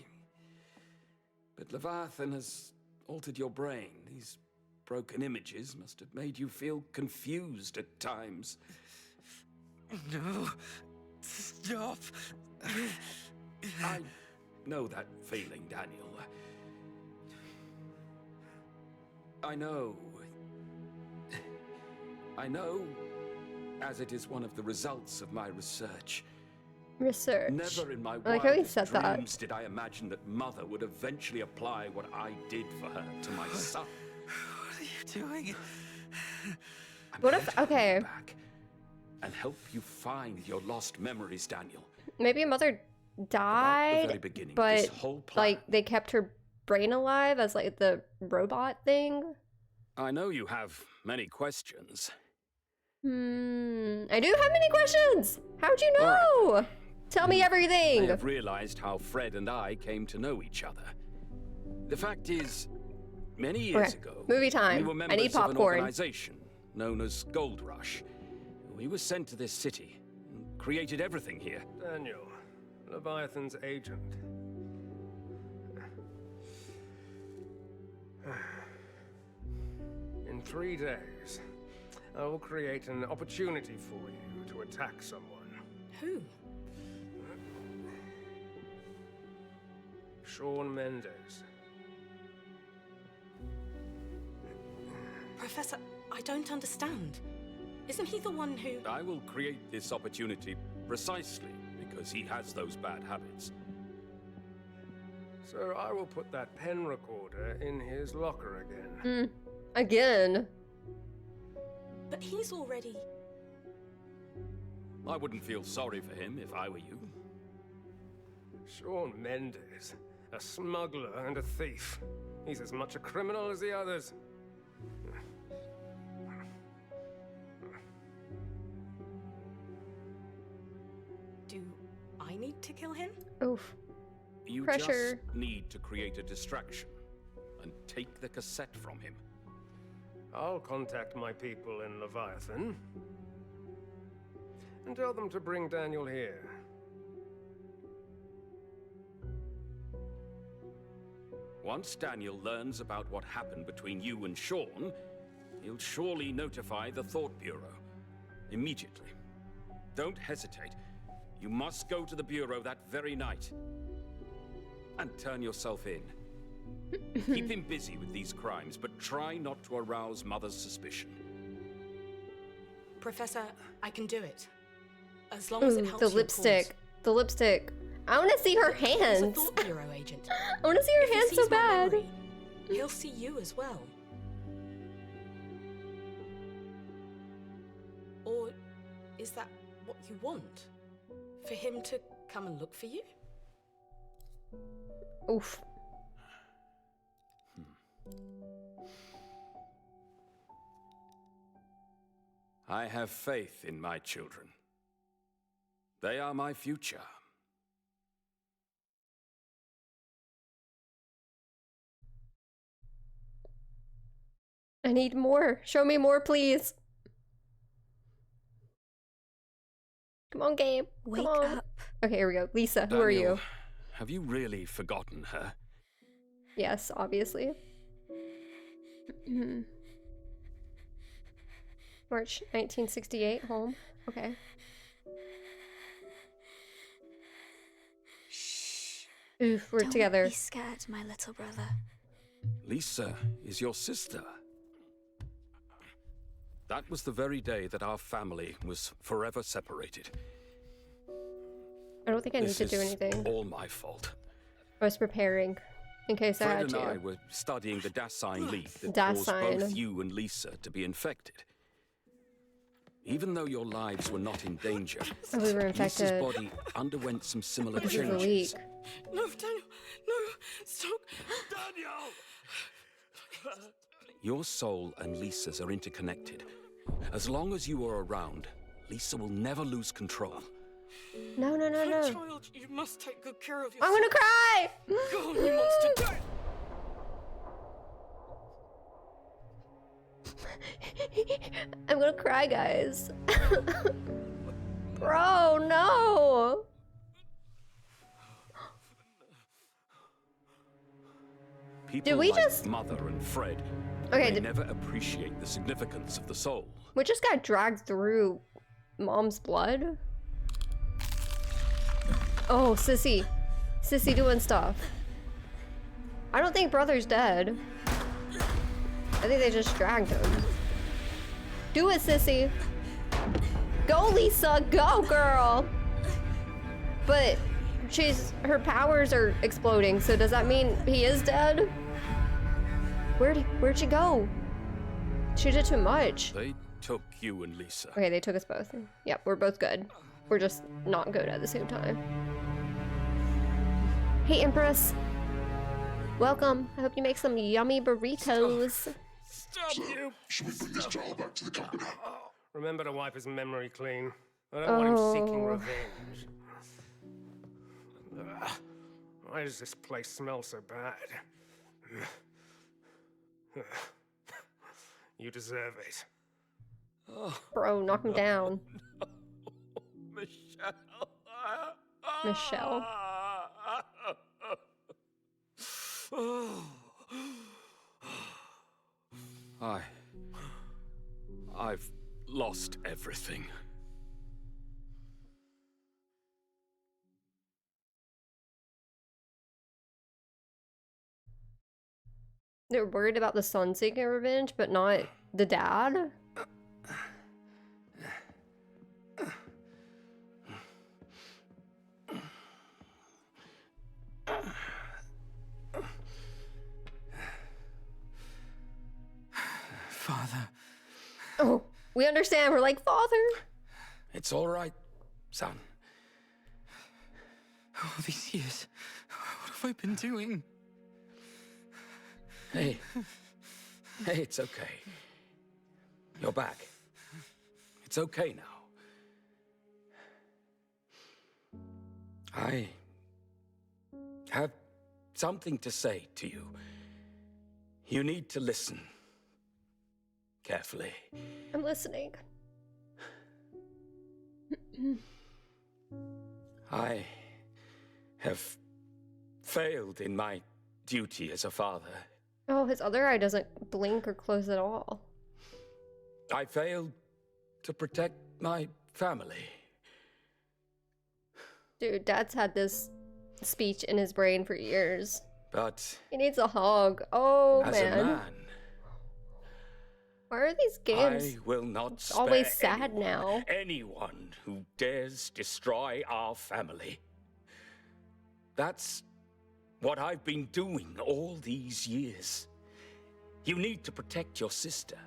But Leviathan has altered your brain. These broken images must have made you feel confused at times. No. Stop. I know that feeling, Daniel. I know, as it is one of the results of my research. Research. Never in my I like how he wildest said that. dreams did I imagine that Mother would eventually apply what I did for her to my son. What are you doing? I'm What here if- to bring okay. you back and help you find your lost memories, Daniel. Maybe mother very died, beginning, but this whole plan- like they kept her brain alive as like the robot thing. I know you have many questions. I do have many questions. How'd you know? Tell me I everything. have realized how Fred and I came to know each other. The fact is, many years Okay, ago, movie time. we were I members need of an popcorn. organization known as Gold Rush. We were sent to this city and created everything here. Daniel, Leviathan's agent. In 3 days, I will create an opportunity for you to attack someone. Who? Sean Mendes. Professor, I don't understand. Isn't he the one who... I will create this opportunity precisely because he has those bad habits. So I will put that pen recorder in his locker again. Again. But he's already... I wouldn't feel sorry for him if I were you. Sean Mendes, a smuggler and a thief. He's as much a criminal as the others. Do I need to kill him? Oof. You Pressure. just need to create a distraction and take the cassette from him. I'll contact my people in Leviathan and tell them to bring Daniel here. Once Daniel learns about what happened between you and Sean, he'll surely notify the Thought Bureau. Immediately. Don't hesitate. You must go to the Bureau that very night. And turn yourself in. Keep him busy with these crimes, but try not to arouse Mother's suspicion. Professor, I can do it. As long as it Ooh, helps the your lipstick. cause. The lipstick. I want to see her He's a hands. Thought Bureau agent. I want to see her If he hands so sees my bad. memory, he'll see you as well. Or is that what you want? For him to come and look for you? Oof. I have faith in my children. They are my future. I need more. Show me more, please. Come on, Gabe. Wake Come on. up. Okay, here we go. Lisa, who are Daniel, you? have you really forgotten her? Yes, obviously. March 1968, home. Okay. Oof, we're Don't together. be scared, my little brother. Lisa is your sister. That was the very day that our family was forever separated. I don't think I need This to do is anything. all my fault. I was preparing in case I Fred had and to. I were studying the Dasein leak that Dasein. caused both you and Lisa to be infected. Even though your lives were not in danger, Oh, we were Lisa's infected. body underwent some similar This is the changes. leak. No, Daniel, no, stop. Daniel! Your soul and Lisa's are interconnected. As long as you are around, Lisa will never lose control. No, no, no, My no. child, you must take good care of I'm yourself. gonna cry! Go on, you monster. I'm gonna cry, guys. Bro, no! People Did we like just- Mother and Fred Okay, may never appreciate the significance of the soul. we just got dragged through Mom's blood? Oh, Sissy. Sissy doing stuff. I don't think Brother's dead. I think they just dragged him. Do it, Sissy. Go, Lisa. Go, girl. But her powers are exploding, so does that mean he is dead? Where'd she go? She did too much. They took you and Lisa. Okay, they took us both. Yep, we're both good. We're just not good at the same time. Hey, Empress. Welcome. I hope you make some yummy burritos. Stop you! Should we bring this child back to the company? Remember to wipe his memory clean. I don't want him seeking Oh. revenge. Ugh. Why does this place smell so bad? Ugh. You deserve it. Bro, knock him down. Michelle. Michelle. I've lost everything. They're worried about the son seeking revenge, but not the dad? Father. Oh, we understand. We're like, Father. It's all right, son. All these years, what have I been doing? Hey. Hey, it's okay. You're back. It's okay now. I have something to say to you. You need to listen carefully. I'm listening. I have failed in my duty as a father. Oh, his other eye doesn't blink or close at all. I failed to protect my family. Dude, Dad's had this speech in his brain for years. But He needs a hug. Oh, as man. a man, Why are these games I will not spare always sad anyone, now? anyone who dares destroy our family. That's what I've been doing all these years. You need to protect your sister.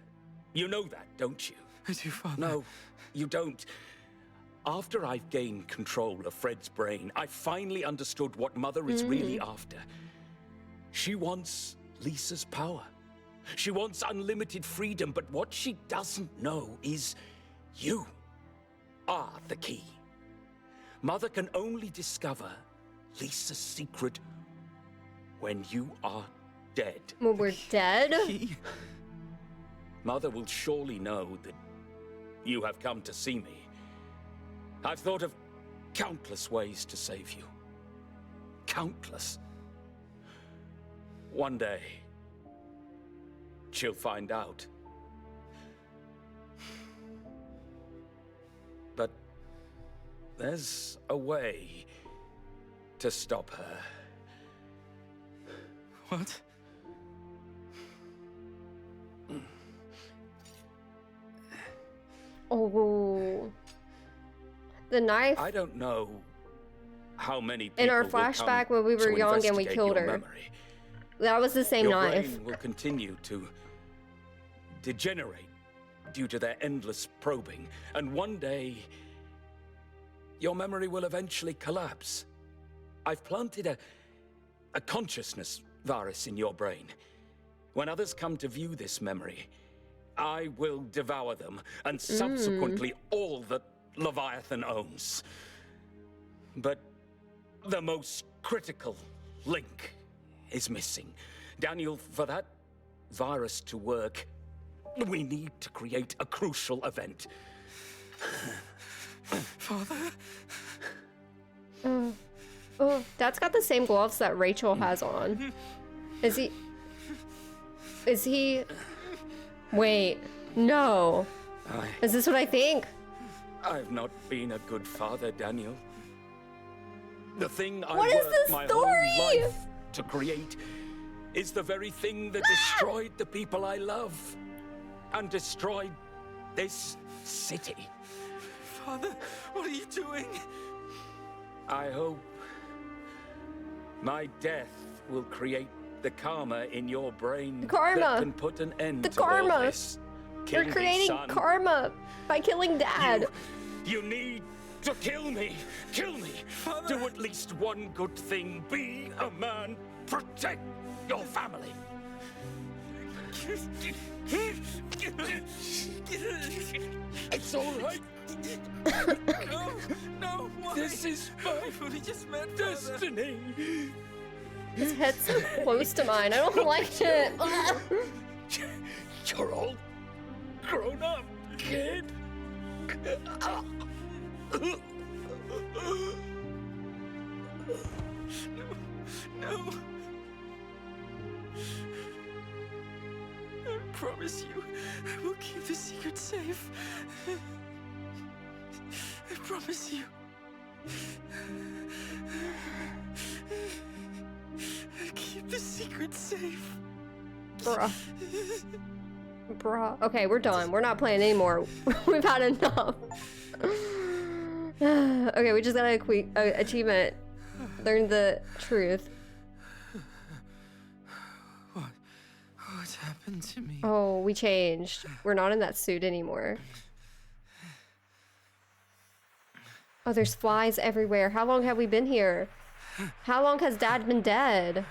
You know that, don't you? I do, Father. No, you don't. After I've gained control of Fred's brain, I finally understood what Mother is really after. She wants Lisa's power. She wants unlimited freedom, but what she doesn't know is you are the key. Mother can only discover Lisa's secret when you are dead. When we're dead? Mother will surely know that you have come to see me. I've thought of countless ways to save you. Countless. One day, she'll find out. But there's a way to stop her. What? Oh. The knife. I don't know how many people In our will come flashback when we were to young and we investigate killed your her. memory. That was the same Your knife. brain will continue to degenerate due to their endless probing, and one day your memory will eventually collapse. I've planted a consciousness virus in your brain. When others come to view this memory, I will devour them, and subsequently all that Leviathan owns. But the most critical link is missing. Daniel, for that virus to work, we need to create a crucial event. Father? Oh, Dad's got the same gloves that Rachel has on. Is he... Wait, no. Is this what I think? I've not been a good father, Daniel. The thing I What is worked this my story? whole life to create is the very thing that destroyed the people I love and destroyed this city. Father, what are you doing? I hope my death will create the karma in your brain Karma. that can put an end The to all karma. this. You're Kill me, creating son. karma by killing Dad. You need to kill me. Kill me. Father. Do at least one good thing. Be a man. Protect your family. It's all right. No, why? This is my We just met, Father. destiny. His head's so close to mine. I don't like it. You're all grown up, kid. No. I promise you, I will keep the secret safe. I promise you. I'll keep the secret safe. Bruh. Bruh. Okay, we're done. We're not playing anymore. We've had enough. Okay, we just got a quick achievement. Learn the truth. What's happened to me? Oh, we changed. We're not in that suit anymore. Oh, there's flies everywhere. How long have we been here? How long has Dad been dead?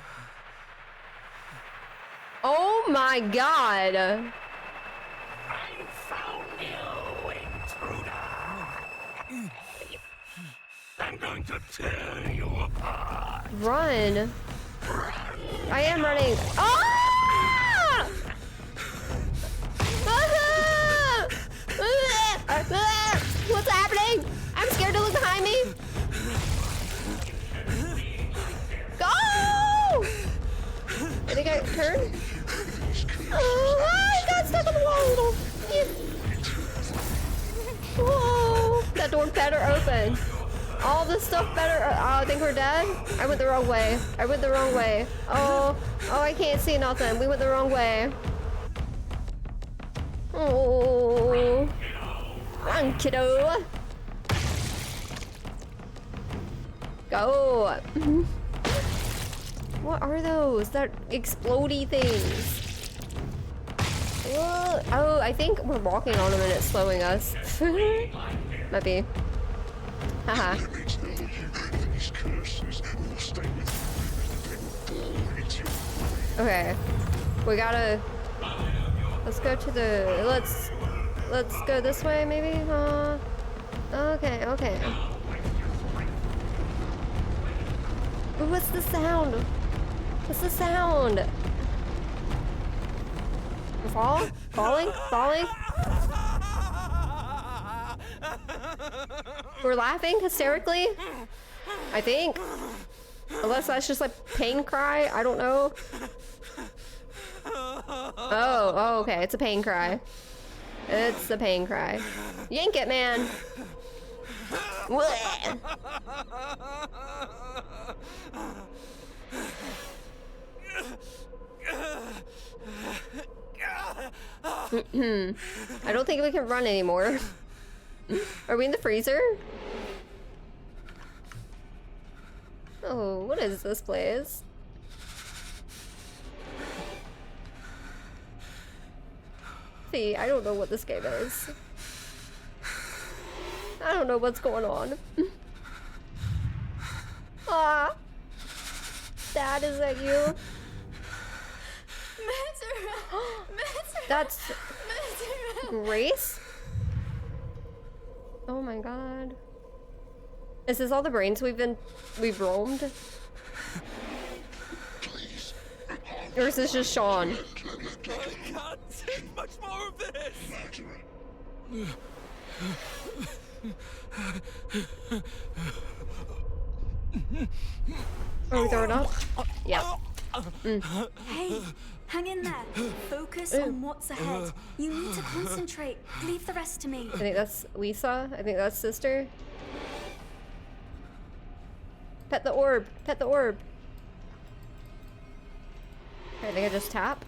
Oh my god! I found you, intruder. I'm going to tear you apart. Run! I am running. Ah! What's happening? I'm scared to look behind me. Go! I think I turned. I got stuck on the wall. Whoa! That door better open. All this stuff better. Oh, I think we're dead. I went the wrong way. I went the wrong way. Oh, I can't see nothing. We went the wrong way. Oh, run, kiddo. Go. What are those? That explodey things. Oh, I think we're walking on them and it's slowing us. Might be. Haha. Okay. We gotta. Let's go to the. Let's go this way, maybe. Okay. Ooh, what's the sound? What's the sound? Falling? We're laughing hysterically? I think. Unless that's just like pain cry, I don't know. Oh, okay, it's a pain cry. It's a pain cry. Yank it, man. I don't think we can run anymore. Are we in the freezer? Oh, what is this place? See, I don't know what this game is. I don't know what's going on. Ah. Dad, is that you? That's Grace? Oh my god. Is this all the brains we've roamed? Please. Or is this just Sean? I can't take much more of this! Are we throwing up? Yeah. Hey, hang in there. Focus on what's ahead. You need to concentrate. Leave the rest to me. I think that's Lisa. I think that's sister. Pet the orb. Pet the orb. Okay, I think I just tap.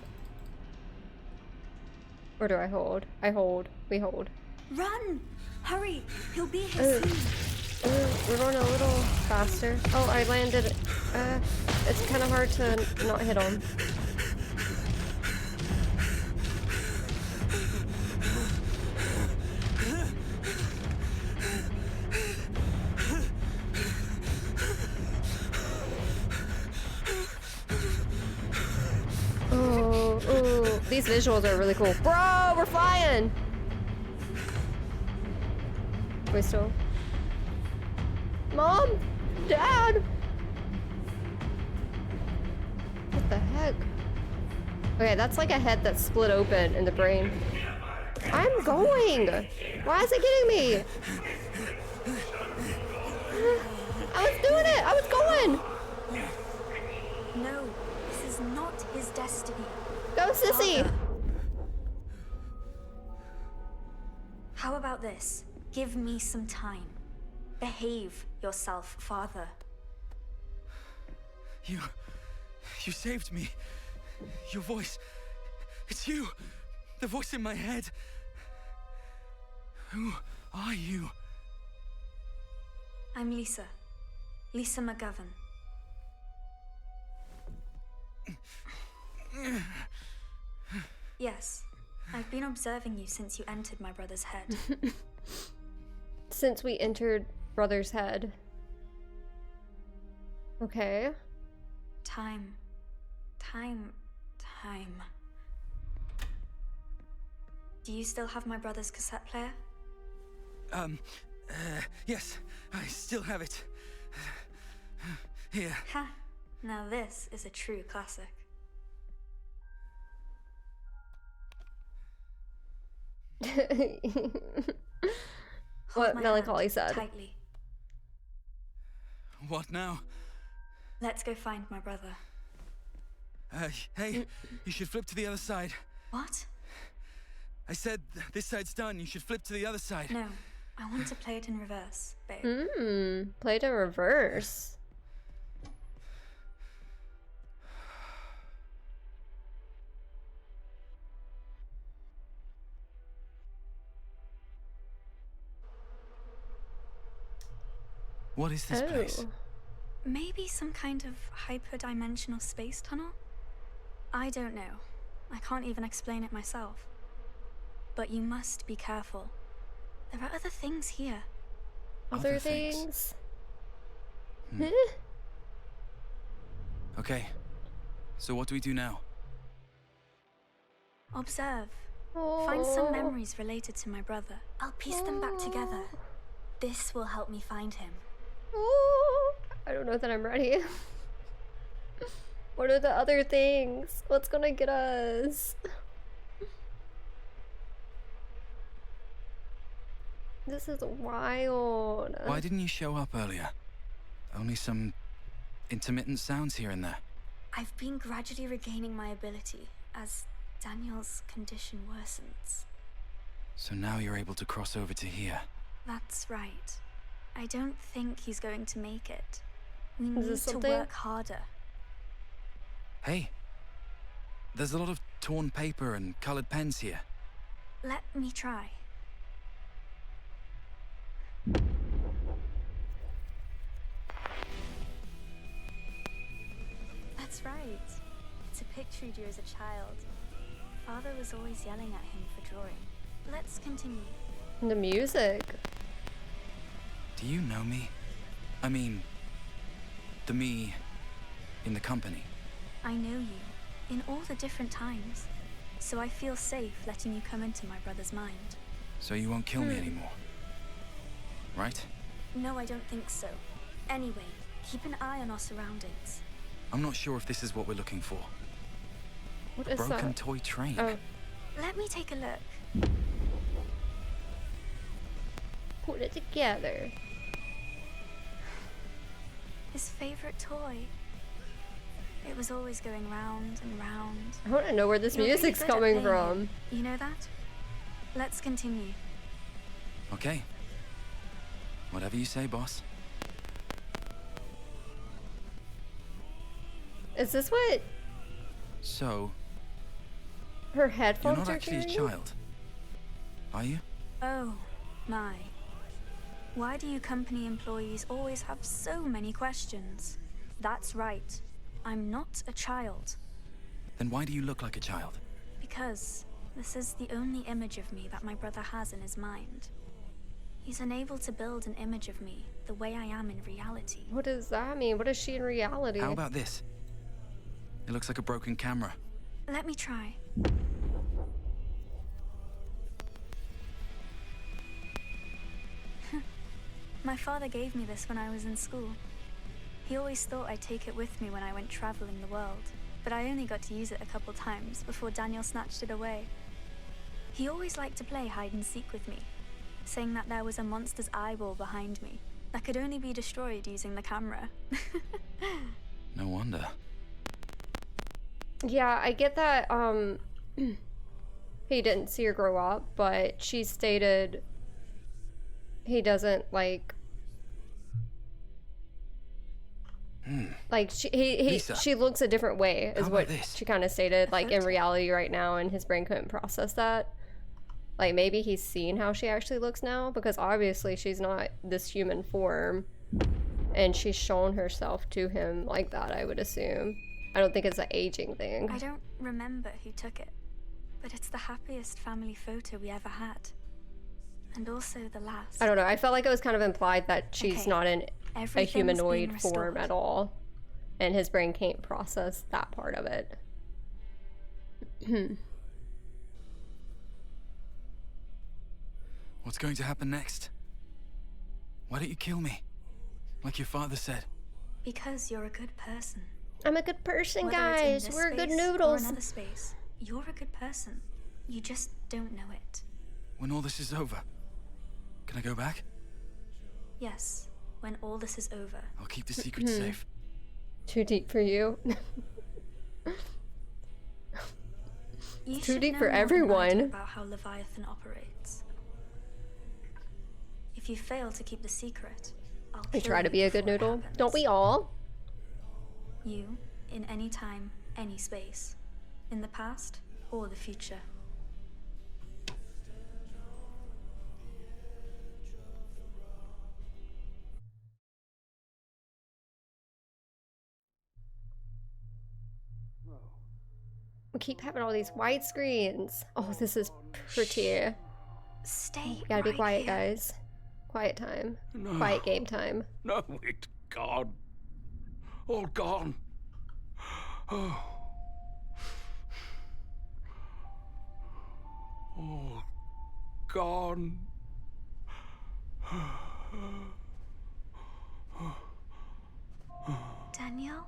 Or do I hold? I hold. We hold. Run! Hurry! He'll be here soon. We're going a little faster. Oh, I landed. It's kind of hard to not hit him. Oh, these visuals are really cool. Bro, we're flying! Wait, still. Mom? Dad? What the heck? Okay, that's like a head that's split open in the brain. I'm going! Why is it getting me? I was doing it! I was going! No, this is not his destiny. Go, sissy! Father. How about this? Give me some time. Behave yourself, Father. You saved me. Your voice. It's you. The voice in my head. Who are you? I'm Lisa. Lisa McGovern. Yes, I've been observing you since you entered my brother's head. Since we entered brother's head. Okay. Time. Do you still have my brother's cassette player? Yes, I still have it. Here. Ha! Now this is a true classic. What my Melancholy hand said. Tightly. What now? Let's go find my brother. Hey, you should flip to the other side. What? I said this side's done, you should flip to the other side. No, I want to play it in reverse, babe. Play it in reverse. What is this place? Maybe some kind of hyperdimensional space tunnel? I don't know. I can't even explain it myself. But you must be careful. There are other things here. Other things? Okay, so what do we do now? Observe. Find some memories related to my brother. I'll piece them back together. This will help me find him. I don't know that I'm ready. What are the other things? What's gonna get us? This is wild. Why didn't you show up earlier? Only some intermittent sounds here and there. I've been gradually regaining my ability as Daniel's condition worsens. So now you're able to cross over to here. That's right. I don't think he's going to make it. We Is need this to something? work harder. Hey, there's a lot of torn paper and colored pens here. Let me try. That's right. It's a picture he drew as a child. Father was always yelling at him for drawing. Let's continue. The music. Do you know me? I mean, the me in the company. I know you, in all the different times. So I feel safe letting you come into my brother's mind. So you won't kill me anymore. Right? No, I don't think so. Anyway, keep an eye on our surroundings. I'm not sure if this is what we're looking for. What A is broken that? toy train. Oh, Let me take a look. put it together. His favorite toy. It was always going round and round. I want to know where this You're really music's good at coming playing from. it. You know that? Let's continue. Okay. Whatever you say, boss. Is this what So, her you're headphones not are actually a carrying? child, are you? Oh, my. Why do you company employees always have so many questions? That's right. I'm not a child. Then why do you look like a child? Because this is the only image of me that my brother has in his mind. He's unable to build an image of me the way I am in reality. What does that mean? What is she in reality? How about this? It looks like a broken camera. Let me try. My father gave me this when I was in school. He always thought I'd take it with me when I went traveling the world, but I only got to use it a couple times before Daniel snatched it away. He always liked to play hide and seek with me, saying that there was a monster's eyeball behind me that could only be destroyed using the camera. No wonder. Yeah, I get that he didn't see her grow up, but she stated he doesn't like Lisa, she looks a different way is how what about this? she kind of stated, like in reality right now, and his brain couldn't process that. Like maybe he's seen how she actually looks now, because obviously she's not this human form, and she's shown herself to him like that, I would assume. I don't think it's an aging thing. I don't remember who took it, but it's the happiest family photo we ever had. And also the last. I don't know. I felt like it was kind of implied that she's Okay, not in a everything's humanoid being form restored. at all, and his brain can't process that part of it. What's going to happen next? Why don't you kill me? Like your father said. Because you're a good person. I'm a good person, Whether it's in guys. this We're good space or noodles. another space, you're a good person. You just don't know it. When all this is over, can I go back? Yes, when all this is over. I'll keep the secret safe. Too deep for you. You Too should deep know for more than I do everyone. about how Leviathan operates. If you fail to keep the secret, I'll We kill try to you be a good before it noodle. happens. Don't we all? You, in any time, any space. In the past or the future. We keep having all these widescreens. Oh, this is pretty. Stay We gotta be right quiet, here. guys. Quiet time. No. Quiet game time. No, it's gone. All gone. Oh. All gone. Daniel?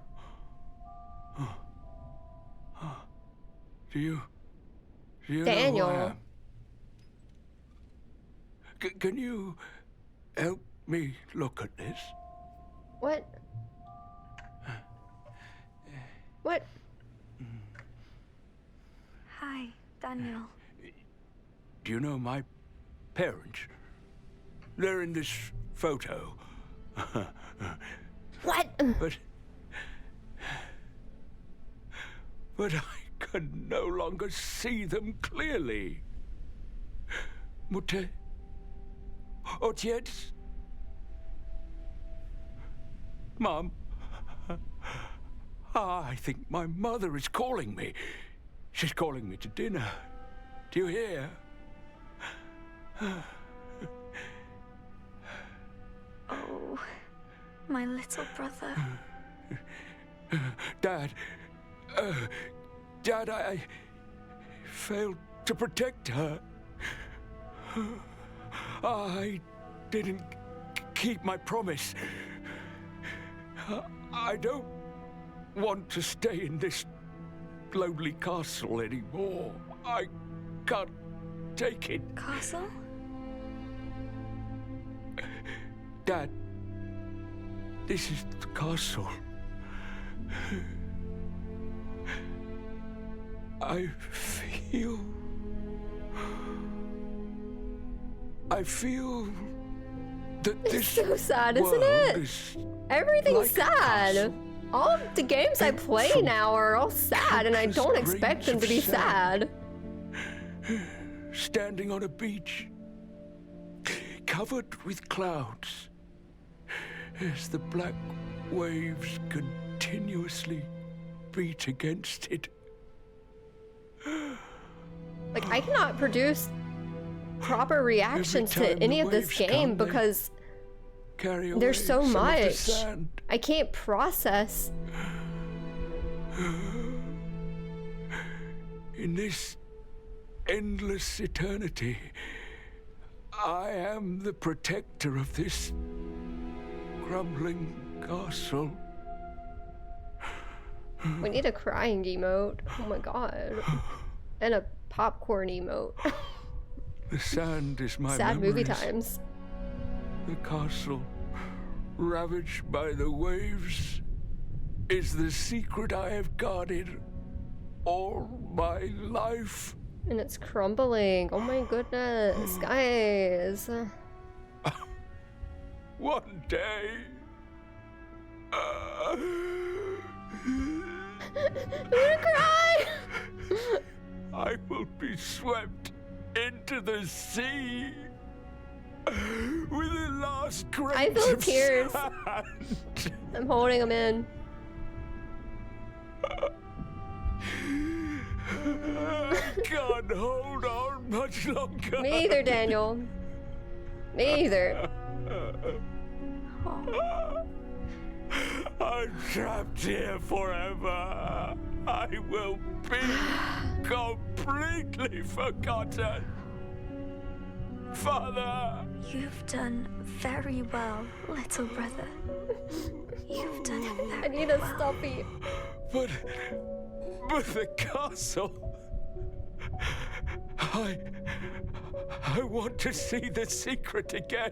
Do you know Daniel. who I am? Can you help me look at this? What? What? Hi, Daniel. Do you know my parents? They're in this photo. What? But I can no longer see them clearly. Mutter? Ojciec? Mom? I think my mother is calling me. She's calling me to dinner. Do you hear? Oh, my little brother. Dad. Dad, I failed to protect her. I didn't keep my promise. I don't want to stay in this lonely castle anymore. I can't take it. Castle? Dad, this is the castle. I feel that this so sad, isn't world it? is Everything's like a sad. castle. All the games I play From now are all sad, and I don't countless expect them to be grains of sad. Standing on a beach, covered with clouds, as the black waves continuously beat against it. Like, I cannot produce proper reactions to time any the of this waves game come, they because Carry away there's so some of the much. sand. I can't process. In this endless eternity, I am the protector of this crumbling castle. We need a crying emote. Oh my god. And a popcorn emote. The sand is my Sad movie memories. times. The castle, ravaged by the waves, is the secret I have guarded all my life. And it's crumbling. Oh my goodness, guys. One day, I'm gonna cry! I will be swept into the sea with the last grains I feel of tears. sand. I'm holding them in. I can't hold on much longer. Me either, Daniel. Me either. I'm trapped here forever. I will be completely forgotten. Father! You've done very well, little brother. You've done it very I need a well. stuffy. But the castle. I want to see the secret again.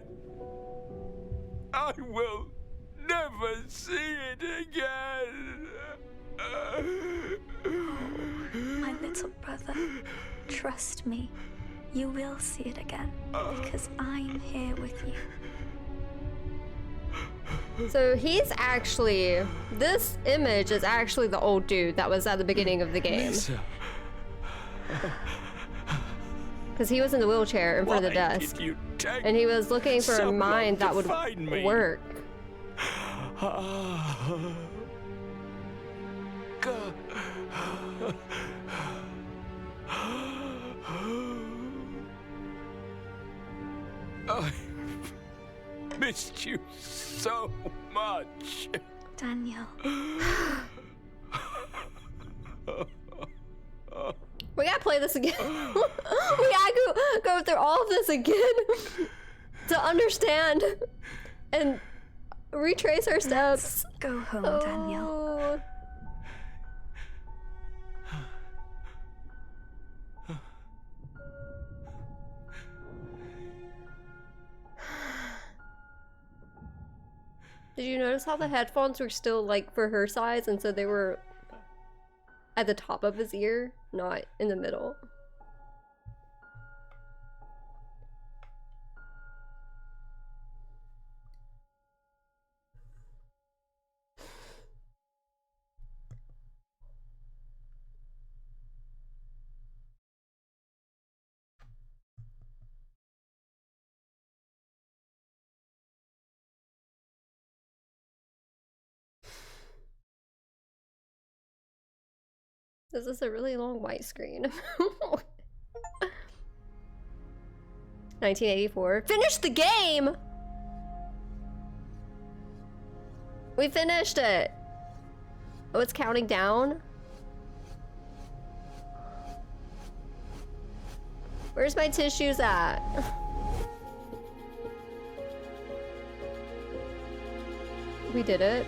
I will never see it again. My little brother, trust me, you will see it again, because I'm here with you. So he's actually, this image is actually the old dude that was at the beginning of the game. Lisa, Because he was in the wheelchair in front of the why desk. did you take And he was looking for so a long mind to that would find me? work. I missed you so much. Daniel, We gotta play this again. We gotta go through all of this again to understand and retrace our steps. go home, Daniel. Oh. Did you notice how the headphones were still like for her size, and so they were at the top of his ear, not in the middle? This is a really long white screen. 1984. Finish the game! We finished it! Oh, it's counting down? Where's my tissues at? We did it.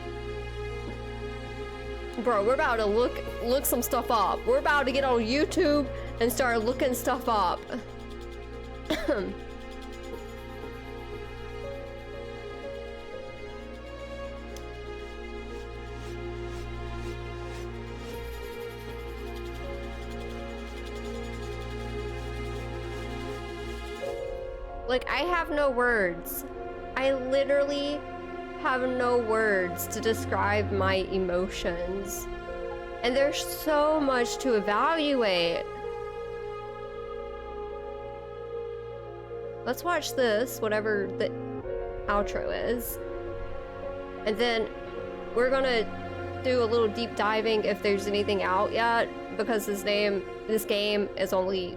Bro, we're about to look some stuff up. We're about to get on YouTube and start looking stuff up. Like, I have no words. I literally have no words to describe my emotions. And there's so much to evaluate. Let's watch this, whatever the outro is. And then we're gonna do a little deep diving if there's anything out yet, because this game is only,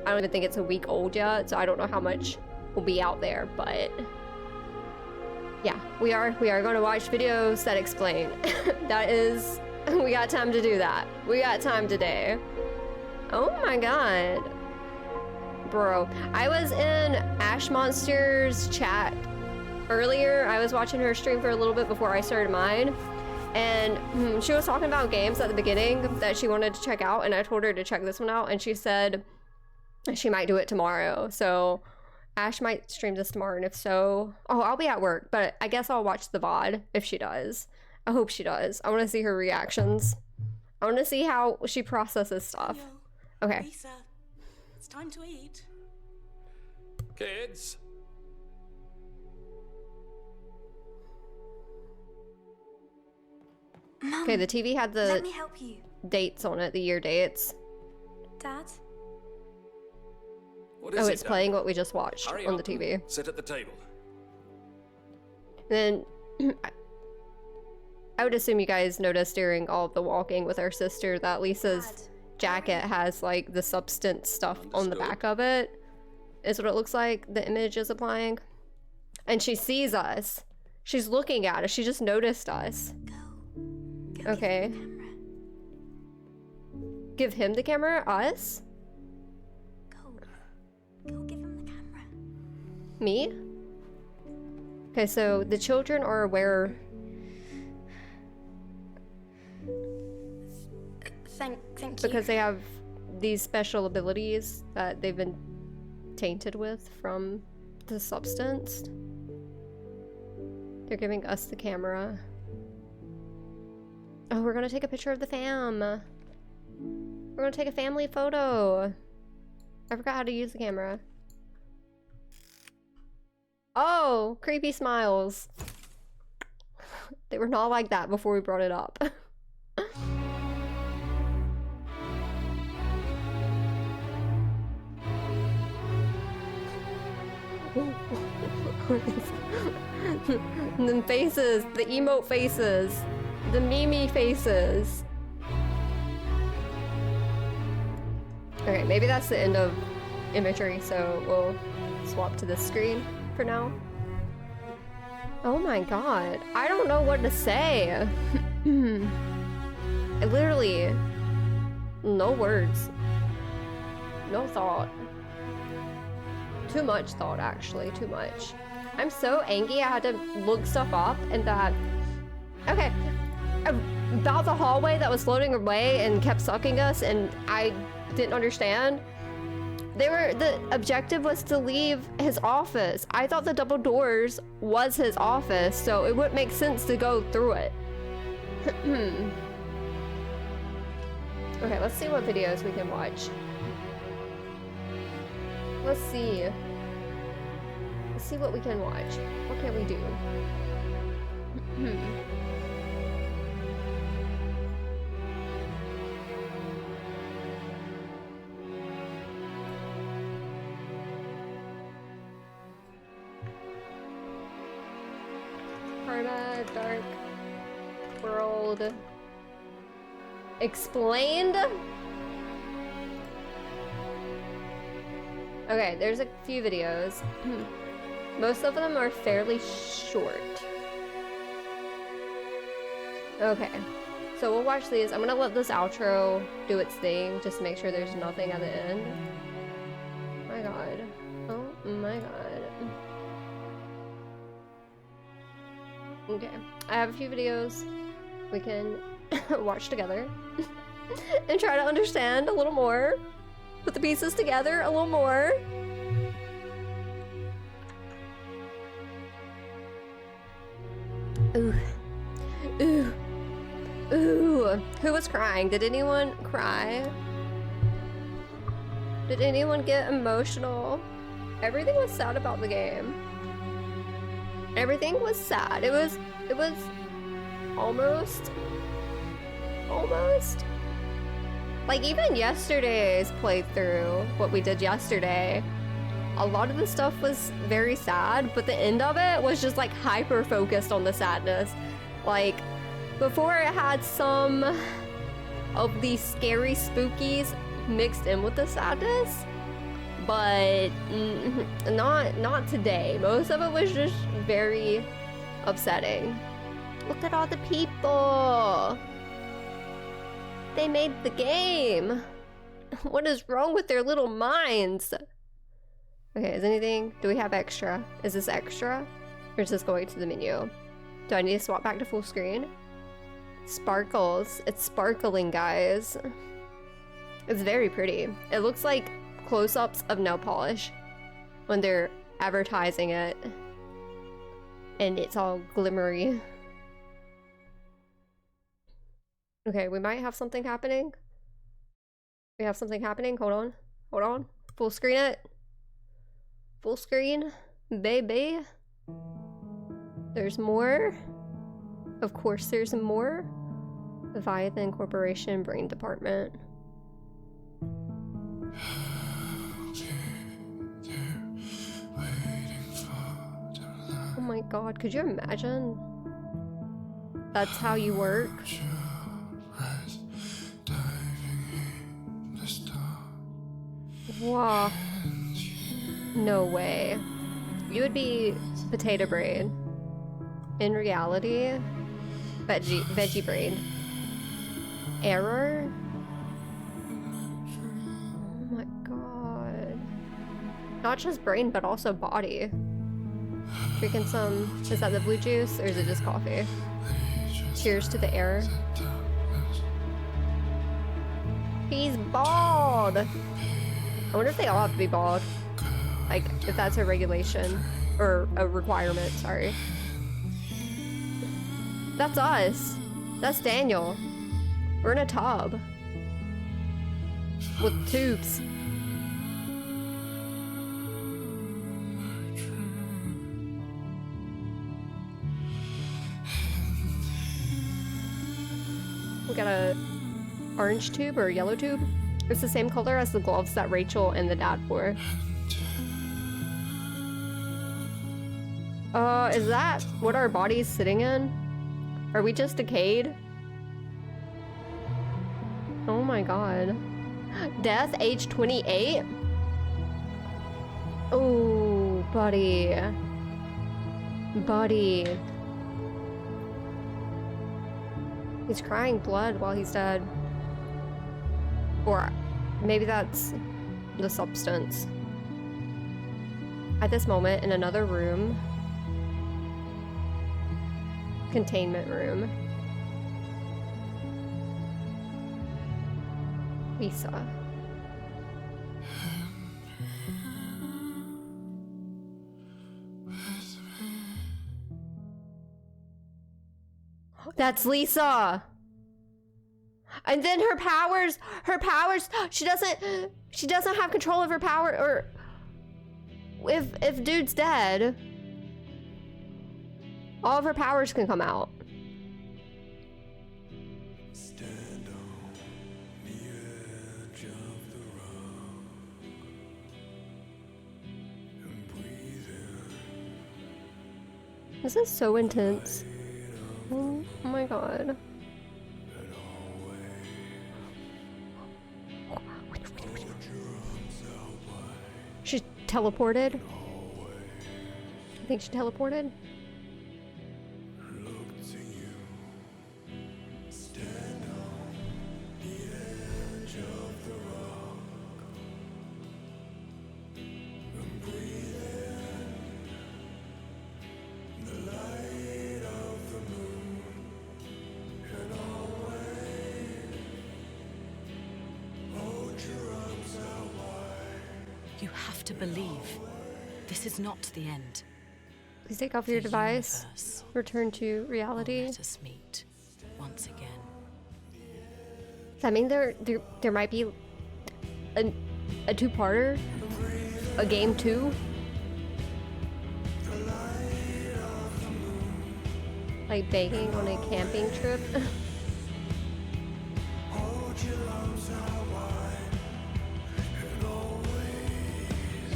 I don't even think it's a week old yet, so I don't know how much will be out there, but yeah, we are going to watch videos that explain. That is, we got time to do that. We got time today. Oh my god. Bro, I was in Ash Monster's chat earlier. I was watching her stream for a little bit before I started mine. And she was talking about games at the beginning that she wanted to check out. And I told her to check this one out. And she said she might do it tomorrow. So Ash might stream this tomorrow, and if so, oh, I'll be at work, but I guess I'll watch the VOD if she does. I hope she does. I want to see her reactions. I want to see how she processes stuff. Okay. Lisa, it's time to eat. Kids. Mom, Okay, the TV had let the me help you. dates on it, the year dates. Dad? What is Oh, it, it's Dad? playing what we just watched Hurry on the up. TV. Sit at the table. Then I would assume you guys noticed during all of the walking with our sister that Lisa's jacket has like the substance stuff on the back of it. Is what it looks like the image is applying. And she sees us. She's looking at us. She just noticed us. Go Okay. Give him the camera? Us? Go give him the camera. Me? Okay, so the children are aware. Thank you. Because they have these special abilities that they've been tainted with from the substance. They're giving us the camera. Oh, we're gonna take a picture of the fam. We're gonna take a family photo. I forgot how to use the camera. Oh, creepy smiles. They were not like that before we brought it up. And then faces, the emote faces, the meme faces. Okay, maybe that's the end of imagery, so we'll swap to this screen for now. Oh my god, I don't know what to say. I literally, no words, no thought. Too much thought, actually, too much. I'm so angry I had to look stuff up and that, okay, about the hallway that was floating away and kept sucking us and I didn't understand. The objective was to leave his office. I thought the double doors was his office, so it wouldn't make sense to go through it. Okay, let's see what videos we can watch. Let's see. Let's see what we can watch. What can we do? Karma, Dark World. explained. Okay, there's a few videos. Most of them are fairly short. Okay, so we'll watch these. I'm gonna let this outro do its thing, just to make sure there's nothing at the end. My god. Oh my god. Okay, I have a few videos we can watch together and try to understand a little more. Put the pieces together a little more. Ooh. Ooh. Ooh. Who was crying? Did anyone cry? Did anyone get emotional? Everything was sad about the game. Everything was sad. It was almost like even yesterday's playthrough, what we did yesterday, a lot of the stuff was very sad, but the end of it was just like hyper focused on the sadness. Like before it had some of these scary spookies mixed in with the sadness, but not today. Most of it was just very upsetting. Look at all the people. They made the game. What is wrong with their little minds? Okay, is anything? Do we have extra? Is this extra? Or is this going to the menu? Do I need to swap back to full screen? Sparkles. It's sparkling, guys. It's very pretty. It looks like close-ups of nail polish when they're advertising it. And it's all glimmery. Okay, we might have something happening. We have something happening. Hold on. Hold on. Full screen it. Full screen. Baby. There's more. Of course there's more. Leviathan Corporation Brain Department. Oh my god, could you imagine? That's how you work? Wow. No way. You would be potato brain. In reality, veggie brain. Error? Oh my god. Not just brain, but also body. Drinking some, is that the blue juice or is it just coffee? Cheers to the error. He's bald! I wonder if they all have to be bald. Like, if that's a regulation. Or a requirement, sorry. That's us. That's Daniel. We're in a tub. With tubes. We got a orange tube or a yellow tube. It's the same color as the gloves that Rachel and the dad wore. Is that what our body's sitting in? Are we just decayed? Oh my god. Death, age 28? Oh, buddy. Buddy. He's crying blood while he's dead. Or maybe that's the substance. At this moment, in another room. Containment room. Lisa. That's Lisa. And then her powers, she doesn't have control of her power, or if dude's dead, all of her powers can come out. Stand on the edge of the rock and breathe in. This is so intense. Oh my god. And always She teleported. I think she teleported. You have to believe. This is not the end. Please take off your device. Universe Return to will reality. let us meet once again. Does that mean there might be a two-parter? A game 2? Like begging on a camping trip?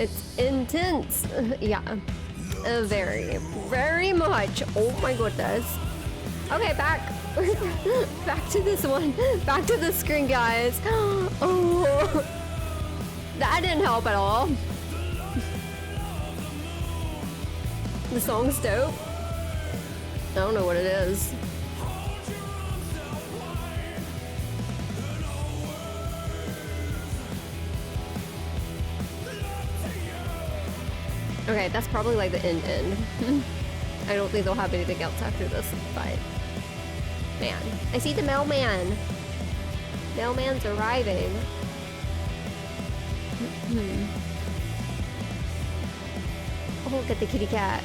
It's intense. Yeah. Very, very much. Oh my goodness. Okay, back. Back to this one. Back to the screen, guys. Oh. That didn't help at all. The song's dope. I don't know what it is. Okay, that's probably like the end. I don't think they'll have anything else after this fight. Man, I see the mailman. Mailman's arriving. Oh, look at the kitty cat.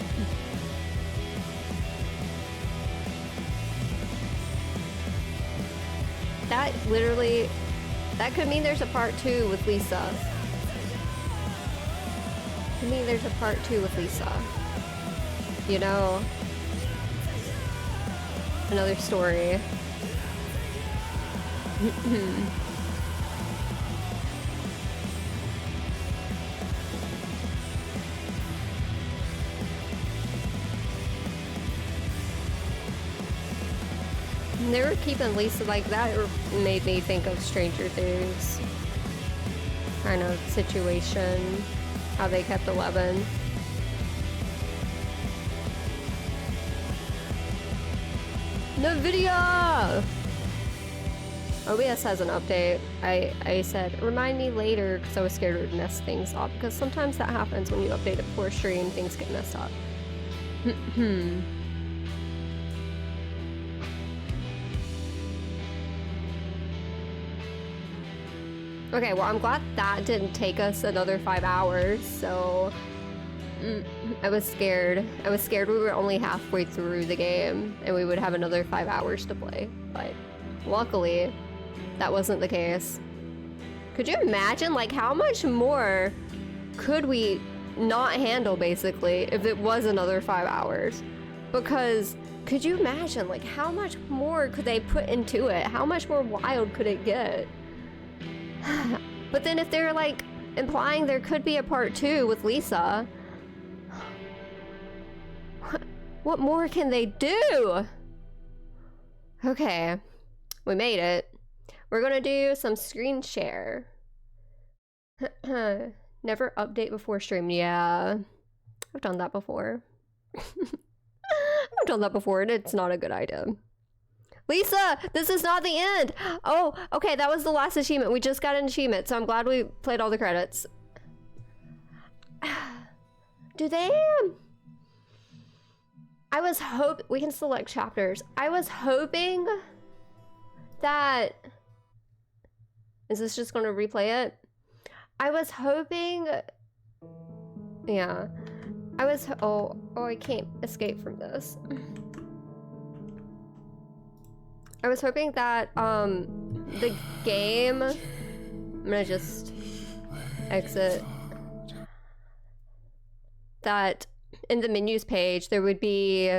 That literally, that could mean there's a part 2 with Lisa. Could mean there's a part 2 with Lisa. You know, another story. They were keeping Lisa like that. Made me think of Stranger Things kind of situation. How they kept 11. NVIDIA! OBS has an update. I said, remind me later, because I was scared it would mess things up. Because sometimes that happens when you update it before stream, things get messed up. Okay, well, I'm glad that didn't take us another 5 hours, so... I was scared. I was scared we were only halfway through the game, and we would have another 5 hours to play. But, luckily, that wasn't the case. Could you imagine, like, how much more could we not handle, basically, if it was another 5 hours? Because, could you imagine, like, how much more could they put into it? How much more wild could it get? But then if they're like implying there could be a part 2 with Lisa, what more can they do? Okay, we made it. We're gonna do some screen share. Never update before stream. Yeah, I've done that before. I've done that before and it's not a good idea. Lisa, this is not the end. Oh, okay, that was the last achievement. We just got an achievement, so I'm glad we played all the credits. Do they? I was hoping we can select chapters. I was hoping that. Is this just going to replay it? I was hoping. Yeah, I was. Oh, I can't escape from this. I was hoping that the game, I'm gonna just exit, that in the menus page there would be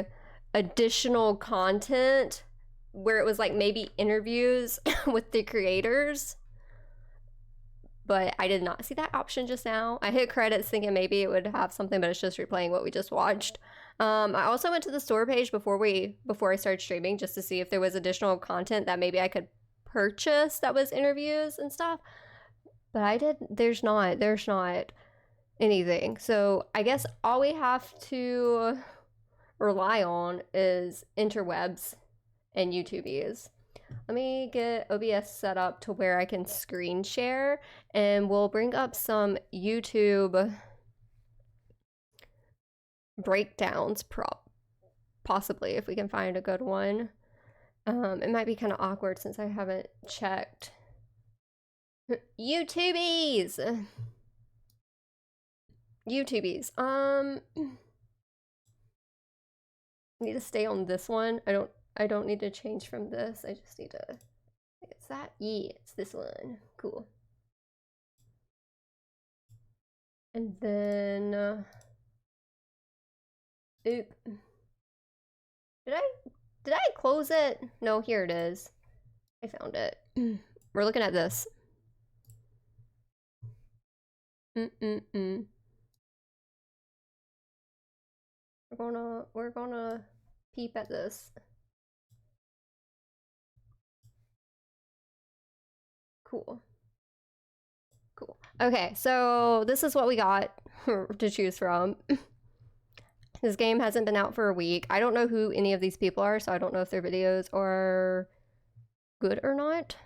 additional content where it was like maybe interviews with the creators, but I did not see that option just now. I hit credits thinking maybe it would have something, but it's just replaying what we just watched. I also went to the store page before I started streaming just to see if there was additional content that maybe I could purchase that was interviews and stuff. But there's not. anything. So I guess all we have to rely on is interwebs and YouTubies. Let me get OBS set up to where I can screen share, and we'll bring up some YouTube breakdowns possibly if we can find a good one. It might be kind of awkward since I haven't checked. YouTubies! YouTubies. Need to stay on this one. I don't need to change from this. I just need to, it's that? Yeah, it's this one. Cool. And then, oop. Did I close it? No, here it is. I found it. We're looking at this. We're gonna peep at this. Cool. Cool. Okay, so this is what we got to choose from. This game hasn't been out for a week. I don't know who any of these people are, so I don't know if their videos are good or not.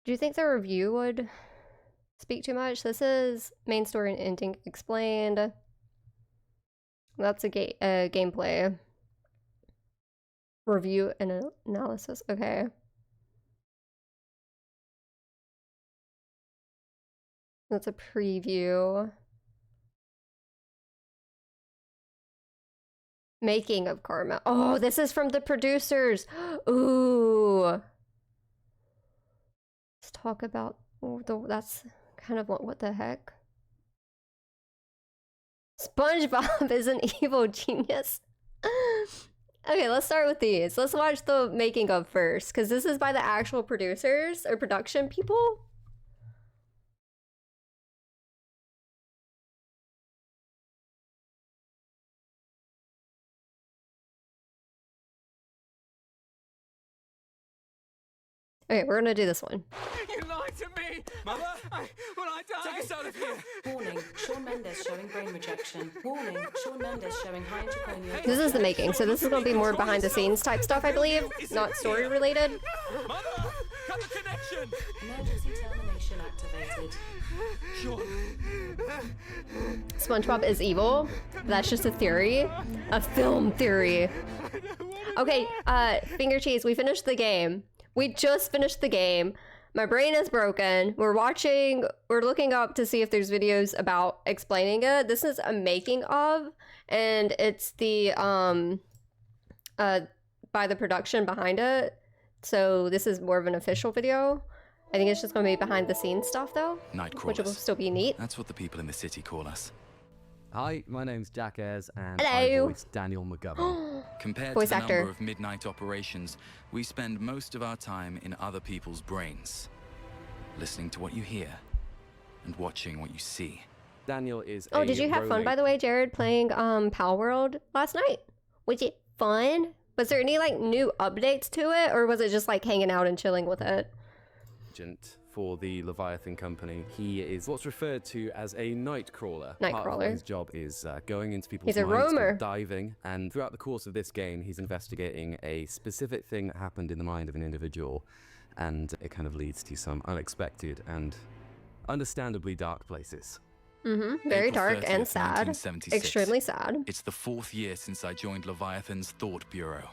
Do you think the review would speak too much? This is main story and ending explained. That's a gameplay. Review and analysis. Okay. That's a preview. Making of Karma. Oh, this is from the producers. Ooh. Let's talk about, that's kind of what the heck? SpongeBob is an evil genius. Okay, let's start with these. Let's watch the making of first, because this is by the actual producers or production people. Okay, we're gonna do this one. You lied to me! Mother? Will I die? Take us out of here! Warning, Shawn Mendes showing brain rejection. Warning, Shawn Mendes showing high intracranial. This is the making, so this is gonna be more behind the scenes type stuff, I believe, not story related. Mother! Cut the connection! Emergency termination activated. SpongeBob is evil. That's just a theory. A film theory. Okay, finger cheese, we finished the game. We just finished the game. My brain is broken. We're looking up to see if there's videos about explaining it. This is a making of, and it's the, by the production behind it. So this is more of an official video. I think it's just gonna be behind the scenes stuff though, which will still be neat. That's what the people in the city call us. Hi, my name's Jack Ayres, and Hello. I voice Daniel McGovern. Compared Voice to the actor. number of midnight operations, we spend most of our time in other people's brains, listening to what you hear and watching what you see. Daniel is Oh, did you have fun, by the way, Jared, playing Pal World last night? Was it fun? Was there any like new updates to it, or was it just like hanging out and chilling with it? Agent for the Leviathan Company. He is what's referred to as a night crawler. Night Part of crawler. his job is going into people's He's a minds, roamer. diving, and throughout the course of this game, he's investigating a specific thing that happened in the mind of an individual, and it kind of leads to some unexpected and understandably dark places. Very April dark 30th, and sad. 1976. Extremely sad. It's the 4th year since I joined Leviathan's Thought Bureau.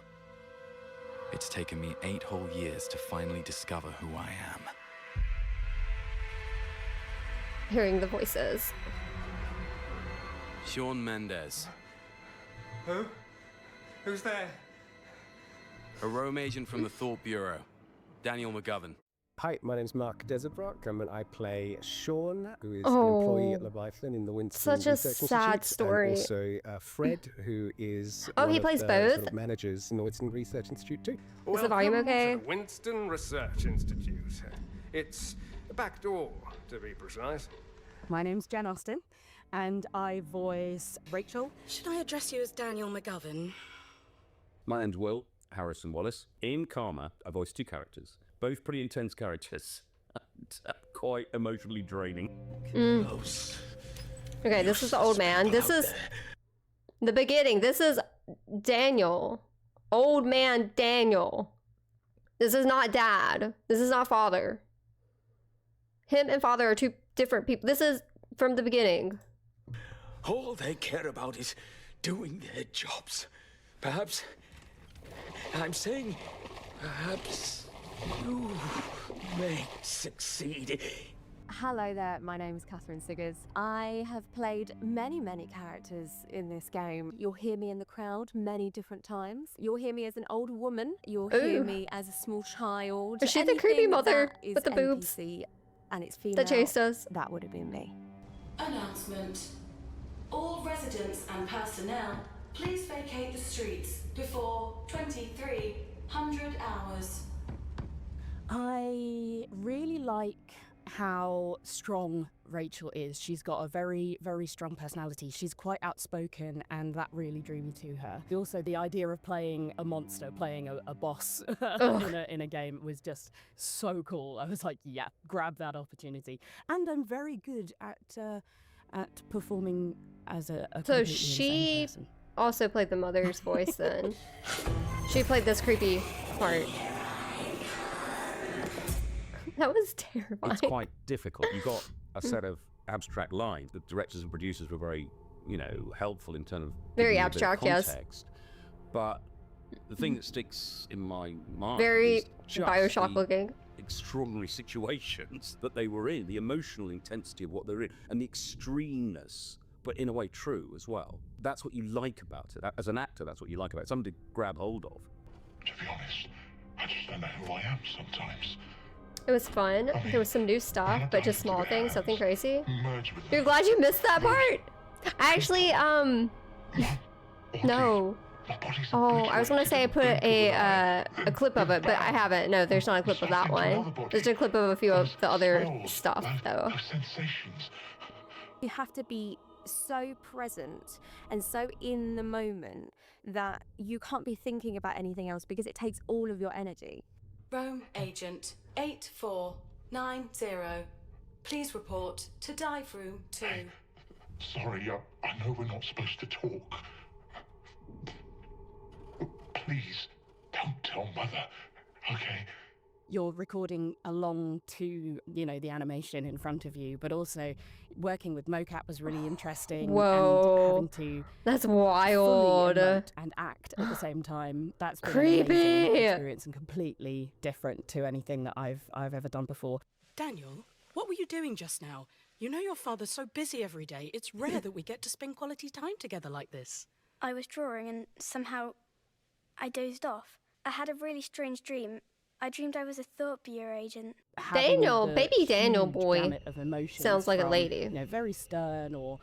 It's taken me 8 whole years to finally discover who I am. Hearing the voices. Shawn Mendes, Who? Who's there? a roam agent from the Thought Bureau. Daniel McGovern. Hi, my name's Mark Desabrock, and I play Shawn, who is Oh, an employee at Leviathan in the Winston such a Research sad Institute, story. And also Fred, who is Oh, one he of plays the both? sort of managers in the Winston Research Institute too. Is the volume okay? To the Winston Research Institute. It's a back door, to be precise. My name's Jen Austen, and I voice Rachel. Should I address you as Daniel McGovern? My name's Will Harrison Wallace. In Karma, I voice 2 characters, both pretty intense characters, and quite emotionally draining. Close Okay, this is the old man. This is the beginning. This is Daniel. Old man Daniel. This is not dad. This is not father. Him and father are two different people. This is from the beginning. All they care about is doing their jobs. Perhaps, I'm saying, perhaps you may succeed. Hello there, my name is Catherine Siggers. I have played many characters in this game. You'll hear me in the crowd many different times. You'll hear me as an old woman. You'll hear me as a small child. Is she the creepy Anything mother that is with the boobs NPC and it's female, that chased us? That would have been me. Announcement. All residents and personnel, please vacate the streets before 2300 hours. I really like how strong Rachel is. She's got a very strong personality. She's quite outspoken, and that really drew me to her. Also, the idea of playing a monster, playing a boss in a game was just so cool. I was like, yeah, grab that opportunity. And I'm very good at performing as a So completely she insane person. also played the mother's voice then. She played this creepy part. That was terrifying. It's quite difficult. You got a set of abstract lines. The directors and producers were very, helpful in terms of very giving you a bit of abstract, yes. context. But the thing that sticks in my mind Very is just Bioshock the looking. extraordinary situations that they were in, the emotional intensity of what they're in, and the extremeness, but in a way true as well. That's what you like about it. As an actor, that's what you like about it. Something to grab hold of. To be honest, I just don't know who I am sometimes. It was fun. There was some new stuff, but just small things, nothing crazy. Merge with You're glad you missed that part? Actually, no. Oh, I was gonna say I put a clip of it, but I haven't. No, there's not a clip of that one. There's a clip of a few of the other stuff, though. You have to be so present and so in the moment that you can't be thinking about anything else because it takes all of your energy. Rome Agent 8490. Please report to dive room 2. Sorry, I know we're not supposed to talk. Please, don't tell Mother, okay? You're recording along to, the animation in front of you, but also working with mocap was really interesting. Whoa, and having to that's fully wild. emote and act at the same time. That's been creepy an amazing experience and completely different to anything that I've ever done before. Daniel, what were you doing just now? You know your father's so busy every day. It's rare that we get to spend quality time together like this. I was drawing and somehow I dozed off. I had a really strange dream. I dreamed I was a thought bureau agent. Daniel, baby Daniel boy, gamut of emotions sounds like a from, lady. Very stern or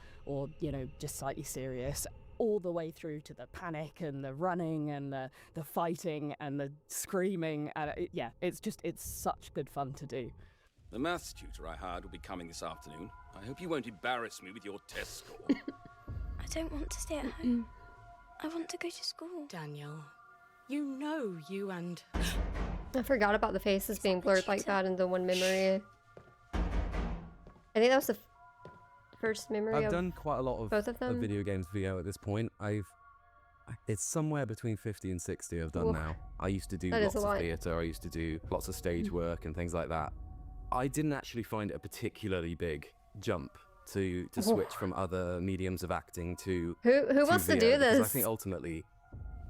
just slightly serious, all the way through to the panic and the running and the fighting and the screaming. And it's such good fun to do. The maths tutor I hired will be coming this afternoon. I hope you won't embarrass me with your test score. I don't want to stay at home. I want to go to school. Daniel, you know you and... I forgot about the faces being blurred like that in the one memory. I think that was the first memory I've done quite a lot of both of them. video games VO at this point. It's somewhere between 50 and 60 I've done now. I used to do lots of theatre, I used to do lots of stage work and things like that. I didn't actually find it a particularly big jump to switch from other mediums of acting to Who wants to do this? I think ultimately,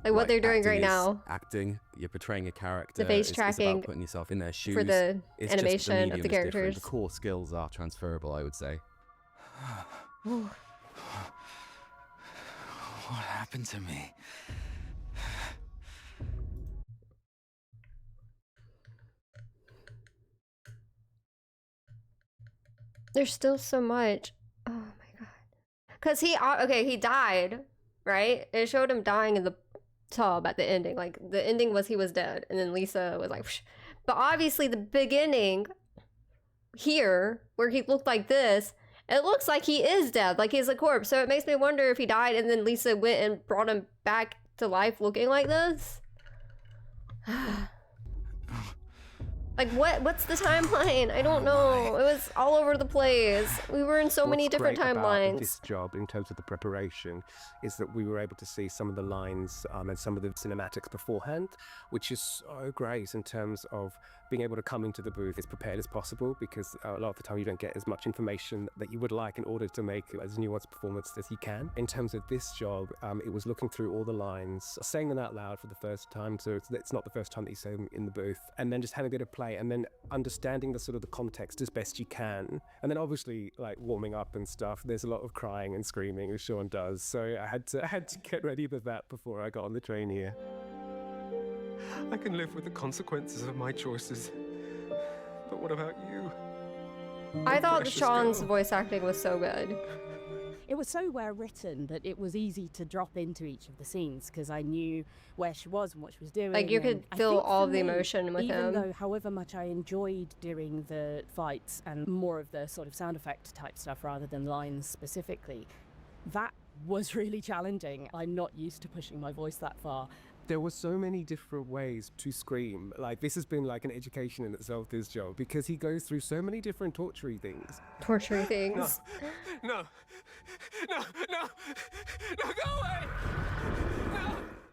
like what they're doing right now. Acting, you're portraying a character. The face tracking, it's about putting yourself in their shoes for the it's animation just of the characters. The core skills are transferable, I would say. What happened to me? There's still so much. Oh my god. Cause he died, right? It showed him dying in the tub at the ending. Like the ending was he was dead, and then Lisa was like, psh. But obviously the beginning here, where he looked like this, it looks like he is dead, like he's a corpse. So it makes me wonder if he died and then Lisa went and brought him back to life looking like this. Like, what's the timeline? I don't know. It was all over the place. We were in so many different What's great about timelines. this job, in terms of the preparation, is that we were able to see some of the lines and some of the cinematics beforehand, which is so great in terms of being able to come into the booth as prepared as possible, because a lot of the time you don't get as much information that you would like in order to make as nuanced performance as you can. In terms of this job, it was looking through all the lines, saying them out loud for the first time, so it's not the first time that you say them in the booth, and then just having a bit of play, and then understanding the sort of the context as best you can, and then obviously like warming up and stuff. There's a lot of crying and screaming as Sean does, so I had to get ready for that before I got on the train here. I can live with the consequences of my choices, but what about you? I thought Precious Sean's girl. voice acting was so good. It was so well written that it was easy to drop into each of the scenes because I knew where she was and what she was doing. Like, you could and I feel think all for the me, emotion with even him. though, however much I enjoyed doing the fights and more of the sort of sound effect type stuff rather than lines specifically, that was really challenging. I'm not used to pushing my voice that far. There were so many different ways to scream. Like, this has been like an education in itself, this job, because he goes through so many different tortury things. Tortury things. No, go away!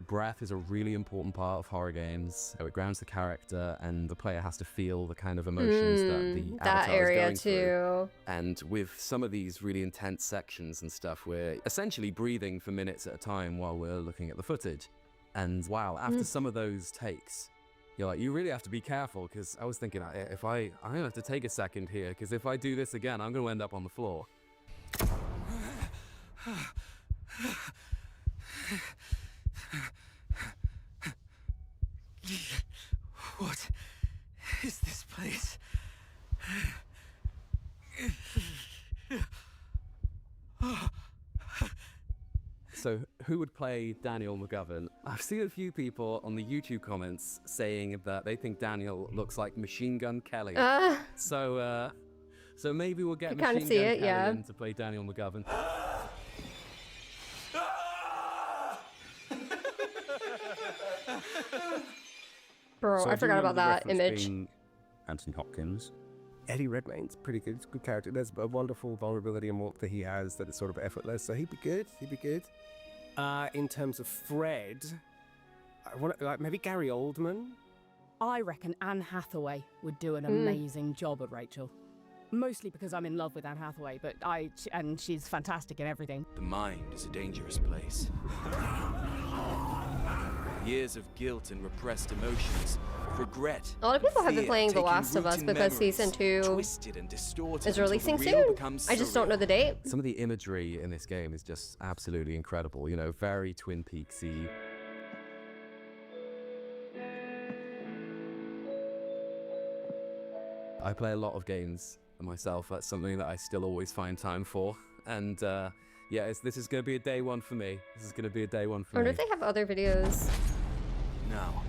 Breath is a really important part of horror games. It grounds the character, and the player has to feel the kind of emotions that the that avatar area is going through. too. And with some of these really intense sections and stuff, we're essentially breathing for minutes at a time while we're looking at the footage. And wow, after some of those takes, you're like, you really have to be careful, because I was thinking, I'm gonna have to take a second here, because if I do this again, I'm gonna end up on the floor. What is this place? So, who would play Daniel McGovern? I've seen a few people on the YouTube comments saying that they think Daniel looks like Machine Gun Kelly. So maybe we'll get I kinda Machine see Gun it, Kelly yeah. in to play Daniel McGovern. Bro, So I do forgot remember about the that reference image. being Anthony Hopkins. Eddie Redmayne's pretty good. It's a good character. There's a wonderful vulnerability and warmth that he has that is sort of effortless. So he'd be good. In terms of Fred, I want like maybe Gary Oldman. I reckon Anne Hathaway would do an amazing job at Rachel. Mostly because I'm in love with Anne Hathaway, but and she's fantastic in everything. The mind is a dangerous place. Years of guilt and repressed emotions, of regret. A lot of people have been fear playing The taking Last of root Us in because memories, season 2 twisted and distorted is until releasing the real soon. becomes I just don't know the date. Some of the imagery in this game is just absolutely incredible. You know, very Twin Peaksy. I play a lot of games myself. That's something that I still always find time for. And yeah, this is going to be a day one for me. This is going to be a day one I for wonder me. if they have other videos Now,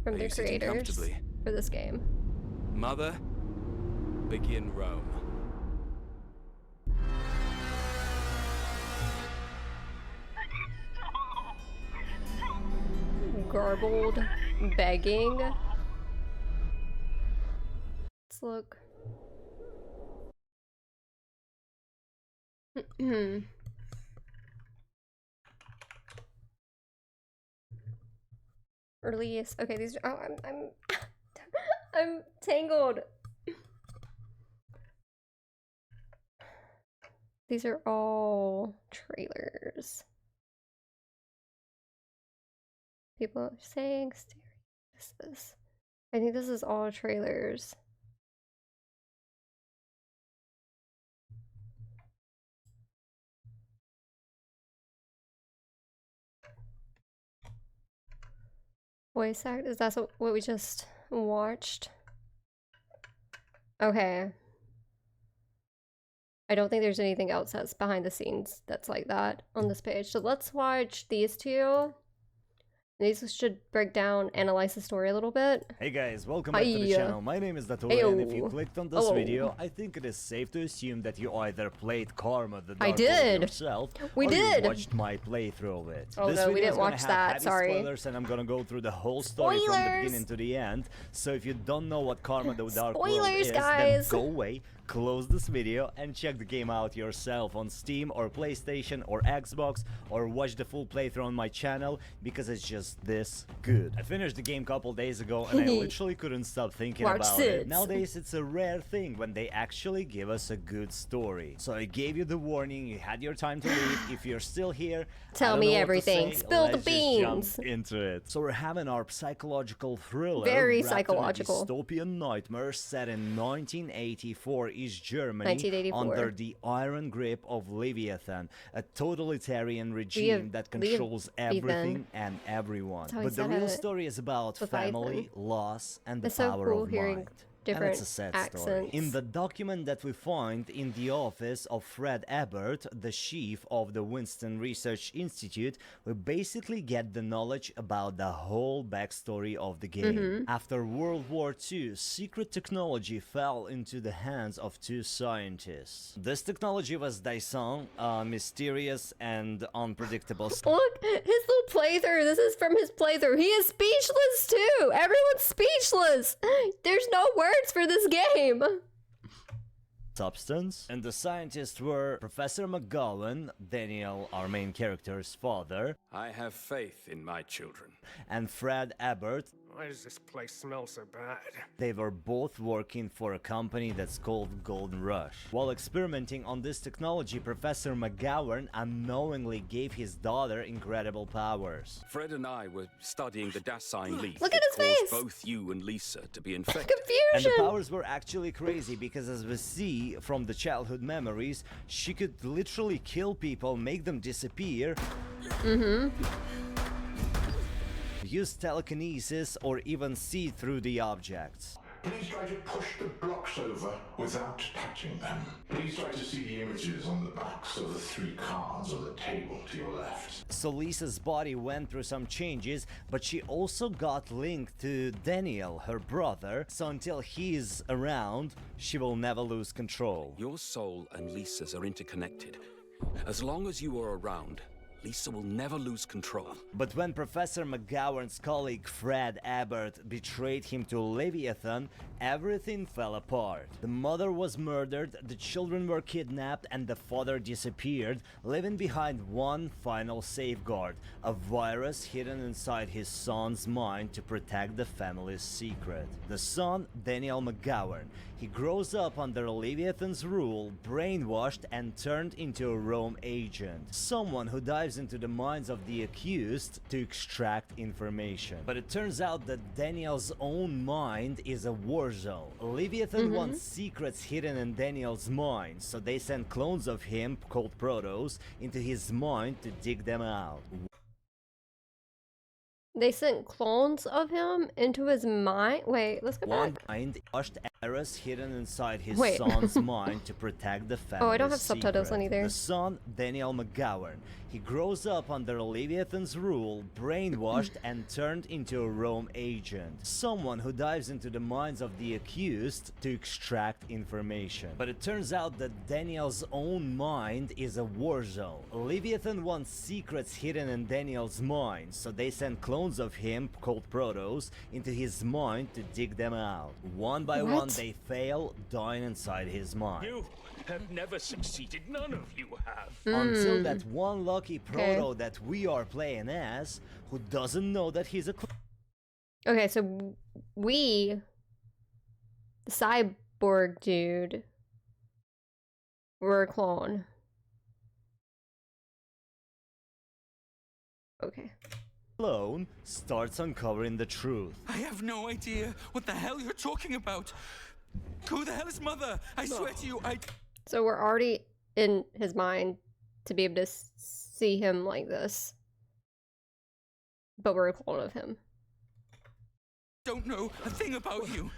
from are the you sitting creators comfortably? for this game. Mother, begin Rome. Garbled begging. Let's look. Release. Okay, these are. Oh, I'm I'm tangled. These are all trailers. People are saying this. I think this is all trailers. Voice act? Is that what we just watched? Okay. I don't think there's anything else that's behind the scenes that's like that on this page. So let's watch these two. These should break down, analyze the story a little bit. Hey guys, welcome back to the channel. My name is Dator, and if you clicked on this video, I think it is safe to assume that you either played Karma the Dark World yourself, or you watched my playthrough of it. Oh this no, video we didn't is gonna watch have that, heavy sorry. spoilers, and I'm gonna go through the whole story from the beginning to the end. So if you don't know what Karma the Dark World is, guys. then go away, close this video, and check the game out yourself on Steam or PlayStation or Xbox, or watch the full playthrough on my channel, because it's just this good. I finished the game a couple days ago, and I literally couldn't stop thinking about it. Nowadays, it's a rare thing when they actually give us a good story. So I gave you the warning, you had your time to leave. If you're still here, tell me everything. Spill the beans. Jump into it. So we're having our psychological thriller. Very psychological. Dystopian nightmare set in 1984 East Germany under the iron grip of Leviathan, a totalitarian regime that controls everything and everyone. But the real story is about family, loss, and the power of mind. And it's a sad story. In the document that we find in the office of Fred Ebert, the chief of the Winston Research Institute, we basically get the knowledge about the whole backstory of the game. After World War II, secret technology fell into the hands of two scientists. This technology was Dyson, mysterious and unpredictable. Look, his little playthrough. This is from his playthrough. He is speechless too. Everyone's speechless. There's no words for this game. Substance, and the scientists were Professor McGowan, Daniel, our main character's father. I have faith in my children. And Fred Ebert. Why does this place smell so bad? They were both working for a company that's called Golden Rush. While experimenting on this technology, Professor McGowan unknowingly gave his daughter incredible powers. Fred and I were studying the Dasein leaf. Look at his face! Both you and Lisa to be infected. Confusion! And the powers were actually crazy, because as we see from the childhood memories, she could literally kill people, make them disappear. Use telekinesis, or even see through the objects. Please try to push the blocks over without touching them. Please try to see the images on the backs of the 3 cards on the table to your left. So Lisa's body went through some changes, but she also got linked to Daniel, her brother, so until he's around, she will never lose control. Your soul and Lisa's are interconnected. As long as you are around, Lisa will never lose control. But when Professor McGowan's colleague Fred Ebert betrayed him to Leviathan, everything fell apart. The mother was murdered, the children were kidnapped, and the father disappeared, leaving behind one final safeguard, a virus hidden inside his son's mind to protect the family's secret. The son, Daniel McGowan, he grows up under Leviathan's rule, brainwashed and turned into a Rome agent, someone who dives into the minds of the accused to extract information. But it turns out that Daniel's own mind is a war zone. Leviathan wants secrets hidden in Daniel's mind, so they send clones of him, called Protos, into his mind to dig them out. They sent clones of him into his mind? Wait, let's go back. One mind washed errors hidden inside his son's mind to protect the family. Oh, I don't have subtitles on either. The son, Daniel McGowan, he grows up under Leviathan's rule, brainwashed and turned into a Rome agent, someone who dives into the minds of the accused to extract information. But it turns out that Daniel's own mind is a war zone. Leviathan wants secrets hidden in Daniel's mind, so they send clones of him, called Protos, into his mind to dig them out. One by one they fail, dying inside his mind. You have never succeeded, none of you have. Until that one lucky Proto that we are playing as, who doesn't know that he's a Okay, so we, the cyborg dude, were a clone. Okay. Clone starts uncovering the truth. I have no idea what the hell you're talking about. Who the hell is Mother? I swear to you, So we're already in his mind to be able to see him like this. But we're a clone of him. don't know a thing about you.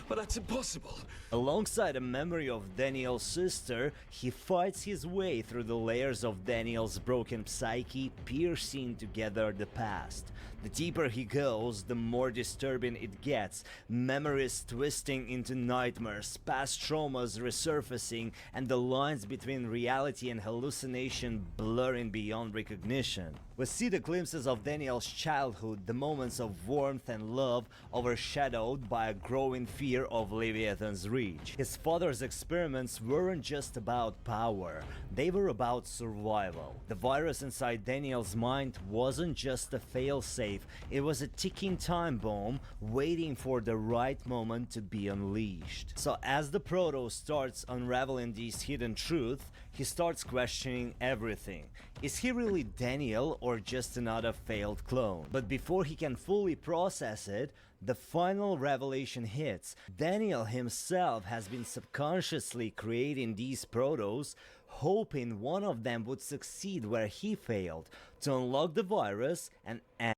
But that's impossible. Alongside a memory of Daniel's sister, he fights his way through the layers of Daniel's broken psyche, piercing together the past. The deeper he goes, the more disturbing it gets. Memories twisting into nightmares, past traumas resurfacing, and the lines between reality and hallucination blurring beyond recognition. We see the glimpses of Daniel's childhood, the moments of warmth and love, overshadowed by a growing fear of Leviathan's reach. His father's experiments weren't just about power, they were about survival. The virus inside Daniel's mind wasn't just a failsafe, it was a ticking time bomb waiting for the right moment to be unleashed. So as the Proto starts unraveling these hidden truths, he starts questioning everything. Is he really Daniel or just another failed clone? But before he can fully process it, the final revelation hits. Daniel himself has been subconsciously creating these protos, hoping one of them would succeed where he failed, to unlock the virus and end.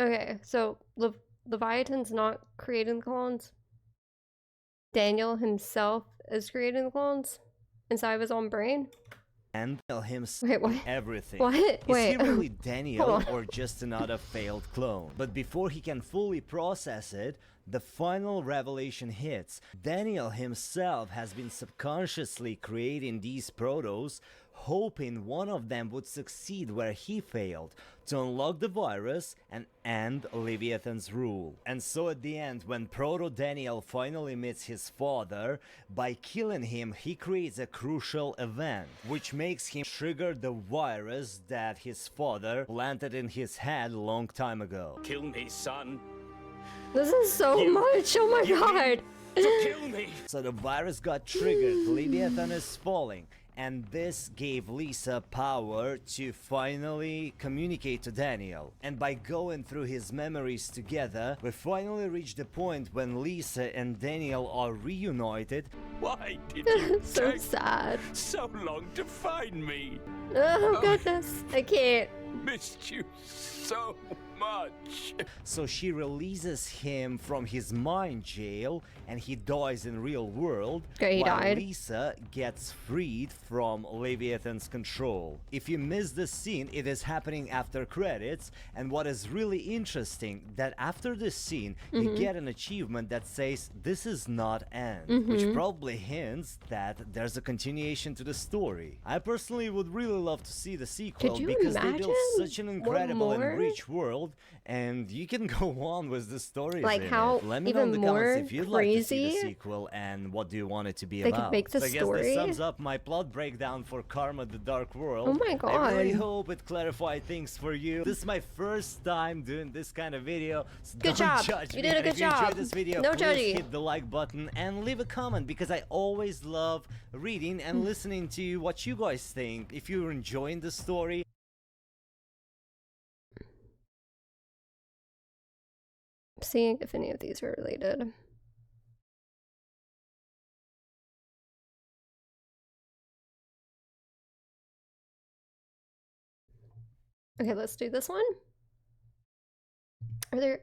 Okay, so Leviathan's not creating the clones. Daniel himself is creating the clones inside of his own brain. And tell him everything. What? Is he Wait. really Daniel or just another failed clone? But before he can fully process it, the final revelation hits. Daniel himself has been subconsciously creating these protos, hoping one of them would succeed where he failed, to unlock the virus and end Leviathan's rule. And so at the end, when Proto-Daniel finally meets his father, by killing him he creates a crucial event, which makes him trigger the virus that his father planted in his head a long time ago. Kill me, son. This is so much, oh my god! Kill me! So the virus got triggered, Leviathan is falling, and this gave Lisa power to finally communicate to Daniel. And by going through his memories together, we finally reach the point when Lisa and Daniel are reunited. Why did you So take sad. so long to find me? Oh goodness, I can't. Missed you so much. So she releases him from his mind jail and he dies in real world, Okay, he while died. Lisa gets freed from Leviathan's control. If you miss this scene, it is happening after credits, and what is really interesting, that after this scene you get an achievement that says this is not end, which probably hints that there's a continuation to the story. I personally would really love to see the sequel you because they built imagine such an incredible and more? rich world, and you can go on with the stories Like in how it. Let me know in the even comments more if you'd like to see the crazy sequel and what do you want it to be they could about. make the so I guess story? this sums up my plot breakdown for Karma the Dark World. Oh my I really god. hope it clarified things for you. This is my first time doing this kind of video, so Good don't job. judge You me. did a And good if you enjoyed job. this video, No please judgy. hit the like button and leave a comment because I always love reading and listening to what you guys think. If you're enjoying the story, seeing if any of these are related. Okay, let's do this one. Are there...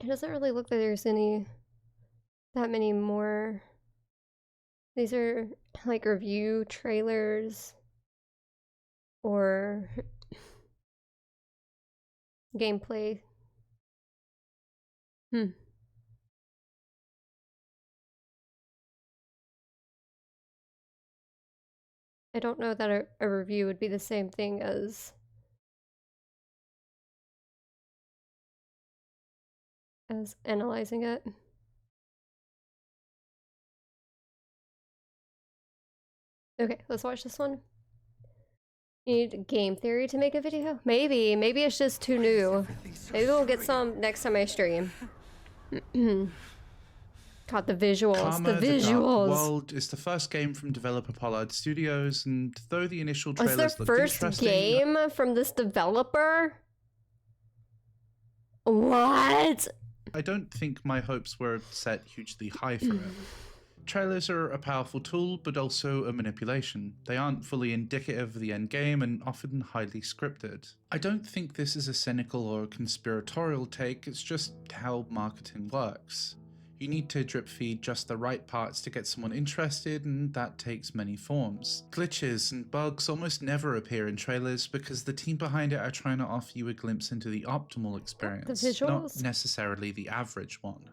It doesn't really look like there's that many more. These are like review trailers or gameplay. I don't know that a review would be the same thing as analyzing it. Okay, let's watch this one. You need game theory to make a video? Maybe it's just too new. Maybe we'll get some next time I stream. God, the visuals, Karma, the The Dark visuals. World is the first game from developer Pollard Studios, and though the initial What's trailers their looked first interesting, game from this developer? What? I don't think my hopes were set hugely high for it. trailers are a powerful tool, but also a manipulation. They aren't fully indicative of the end game and often highly scripted. I don't think this is a cynical or conspiratorial take, it's just how marketing works. You need to drip feed just the right parts to get someone interested, and that takes many forms. Glitches and bugs almost never appear in trailers because the team behind it are trying to offer you a glimpse into the optimal experience, not necessarily the average one.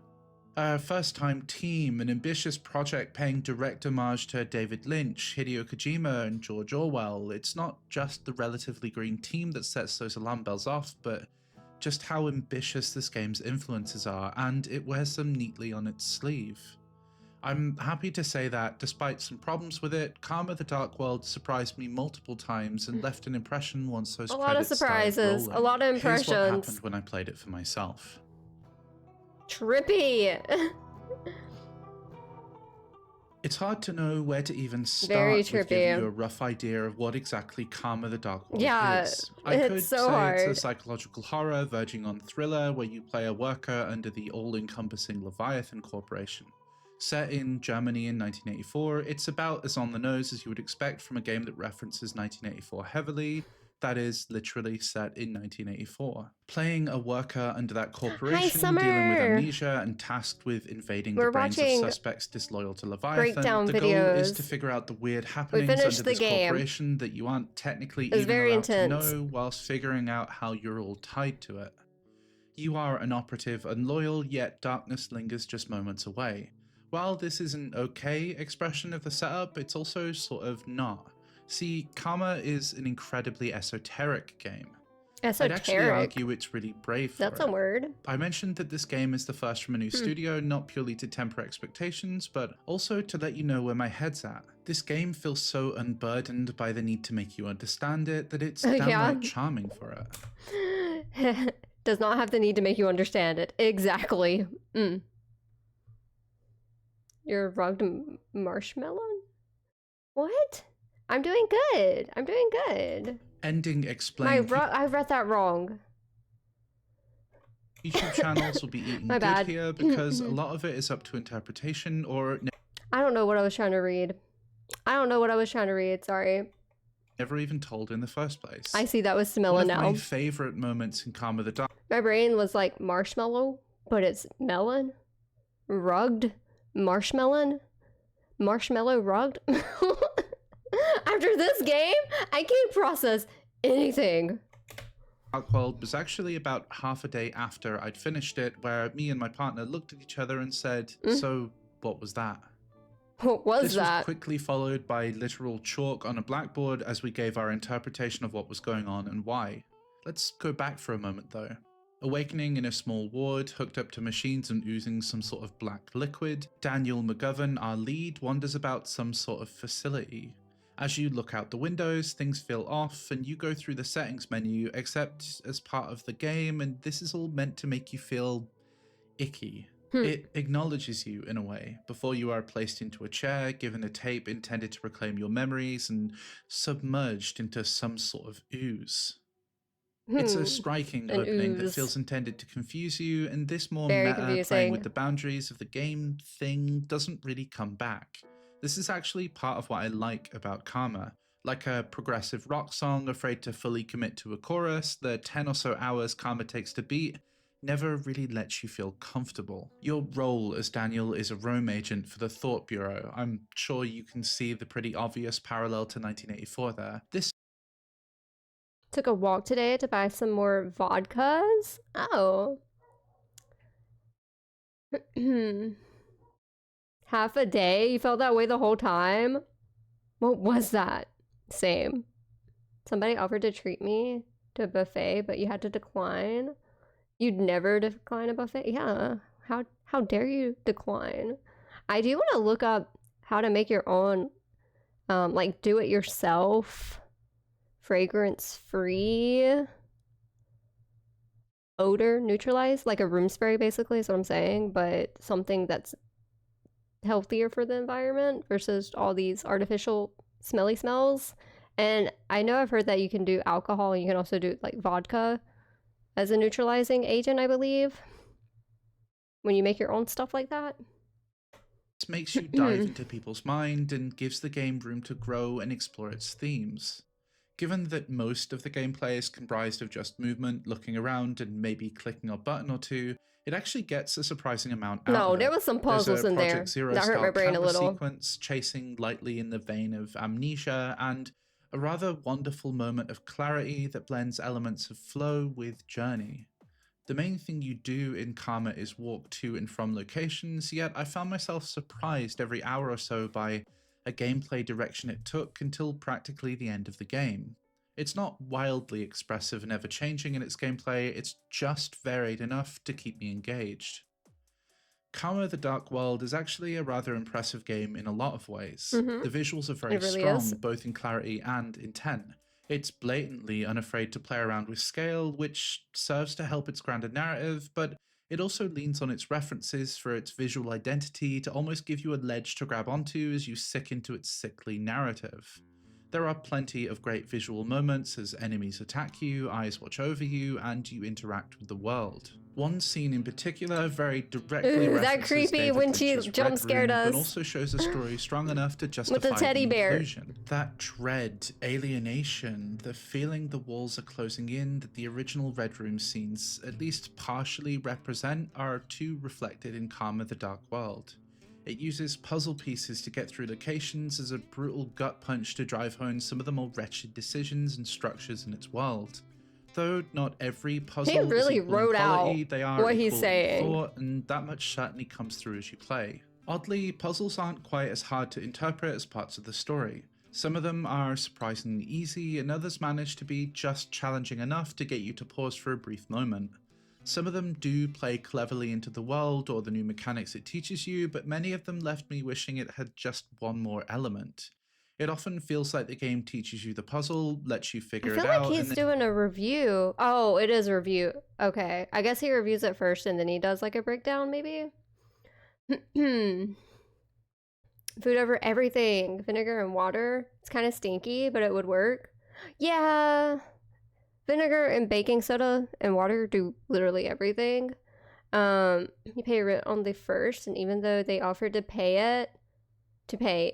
A first-time team, an ambitious project paying direct homage to David Lynch, Hideo Kojima, and George Orwell. It's not just the relatively green team that sets those alarm bells off, but just how ambitious this game's influences are, and it wears them neatly on its sleeve. I'm happy to say that, despite some problems with it, Karma the Dark World surprised me multiple times and left an impression once those A lot of credits started surprises, rolling. a lot of impressions. Here's what happened when I played it for myself. Trippy! It's hard to know where to even start Very with giving trippy. you a rough idea of what exactly Karma the Dark World Yeah, is. I it's could so say hard. it's a psychological horror verging on thriller where you play a worker under the all-encompassing Leviathan Corporation. Set in Germany in 1984, it's about as on the nose as you would expect from a game that references 1984 heavily. That is literally set in 1984. Playing a worker under that corporation, dealing with Summer! amnesia and tasked with invading We're the brains of watching suspects disloyal to Leviathan. breakdown The goal is videos. to figure out the weird happenings finished under the this game. corporation that you aren't technically It was even very allowed intense. to know, whilst figuring out how you're all tied to it. You are an operative and loyal, yet darkness lingers just moments away. While this is an okay expression of the setup, it's also sort of not. See, Karma is an incredibly esoteric game. I'd actually Esoteric? argue it's really brave for That's it. a word. I mentioned that this game is the first from a new studio, not purely to temper expectations, but also to let you know where my head's at. This game feels so unburdened by the need to make you understand it that it's Yeah. downright charming for it. Does not have the need to make you understand it. Exactly. You're a rugged marshmallow? What? I'm doing good. I'm doing good. Ending explained. I read that wrong. YouTube channels will be eating My good bad. here because a lot of it is up to interpretation or I don't know what I was trying to read. Sorry. never even told in the first place. I see that was Smella One of now. my favorite moments in Karma the Dark My brain was like marshmallow, but it's melon? Rugged? Marshmallow? Marshmallow rugged? After this game, I can't process anything. World was actually about half a day after I'd finished it, where me and my partner looked at each other and said, "So, what was that?" What was This that? was quickly followed by literal chalk on a blackboard as we gave our interpretation of what was going on and why. Let's go back for a moment though. Awakening in a small ward, hooked up to machines and oozing some sort of black liquid, Daniel McGovern, our lead, wanders about some sort of facility. As you look out the windows, things feel off and you go through the settings menu, except as part of the game, and this is all meant to make you feel icky. It acknowledges you in a way, before you are placed into a chair, given a tape intended to reclaim your memories, and submerged into some sort of ooze. It's a striking An opening that ooze. feels intended to confuse you, and this more Very meta, playing confusing. with the boundaries of the game thing doesn't really come back. This is actually part of what I like about Karma. Like a progressive rock song afraid to fully commit to a chorus, the 10 or so hours Karma takes to beat never really lets you feel comfortable. Your role as Daniel is a roam agent for the Thought Bureau. I'm sure you can see the pretty obvious parallel to 1984 there. This Took a walk today to buy some more vodkas. Oh. Half a day? You felt that way the whole time? What was that? Same. Somebody offered to treat me to a buffet, but you had to decline. You'd never decline a buffet? Yeah. How dare you decline? I do want to look up how to make your own, like, do it yourself, fragrance free, odor neutralized, like a room spray basically is what I'm saying, but something that's healthier for the environment versus all these artificial smelly smells. And I know I've heard that you can do alcohol and you can also do like vodka as a neutralizing agent, I believe, when you make your own stuff like that. This makes you dive into people's mind and gives the game room to grow and explore its themes. Given that most of the gameplay is comprised of just movement, looking around, and maybe clicking a button or two, it actually gets a surprising amount out of No, it. there was some puzzles There's a in there Project Zero that hurt my style brain a camera little. sequence chasing lightly in the vein of Amnesia, and a rather wonderful moment of clarity that blends elements of flow with journey. The main thing you do in Karma is walk to and from locations, yet I found myself surprised every hour or so by a gameplay direction it took until practically the end of the game. It's not wildly expressive and ever-changing in its gameplay, it's just varied enough to keep me engaged. Karma the Dark World is actually a rather impressive game in a lot of ways. The visuals are very strong, both in clarity and intent. It's blatantly unafraid to play around with scale, which serves to help its grander narrative, but it also leans on its references for its visual identity to almost give you a ledge to grab onto as you sink into its sickly narrative. There are plenty of great visual moments as enemies attack you, eyes watch over you, and you interact with the world. One scene in particular very directly references that creepy David when she Lynch's jump Red scared Room, us. but also shows a story strong enough to justify With the teddy the bear. inclusion. That dread, alienation, the feeling the walls are closing in that the original Red Room scenes at least partially represent are too reflected in Karma the Dark World. It uses puzzle pieces to get through locations as a brutal gut punch to drive home some of the more wretched decisions and structures in its world. Though not every puzzle He really is equal in wrote quality, out they are what he's equal in saying. thought, and that much certainly comes through as you play. Oddly, puzzles aren't quite as hard to interpret as parts of the story. Some of them are surprisingly easy, and others manage to be just challenging enough to get you to pause for a brief moment. Some of them do play cleverly into the world or the new mechanics it teaches you, but many of them left me wishing it had just one more element. It often feels like the game teaches you the puzzle, lets you figure I it feel out, like he's and then doing a review. Oh, it is a review. Okay. I guess he reviews it first and then he does like a breakdown, maybe? Food over everything. Vinegar and water. It's kind of stinky, but it would work. Yeah. Vinegar and baking soda and water do literally everything. You pay rent on the first, and even though they offered to pay,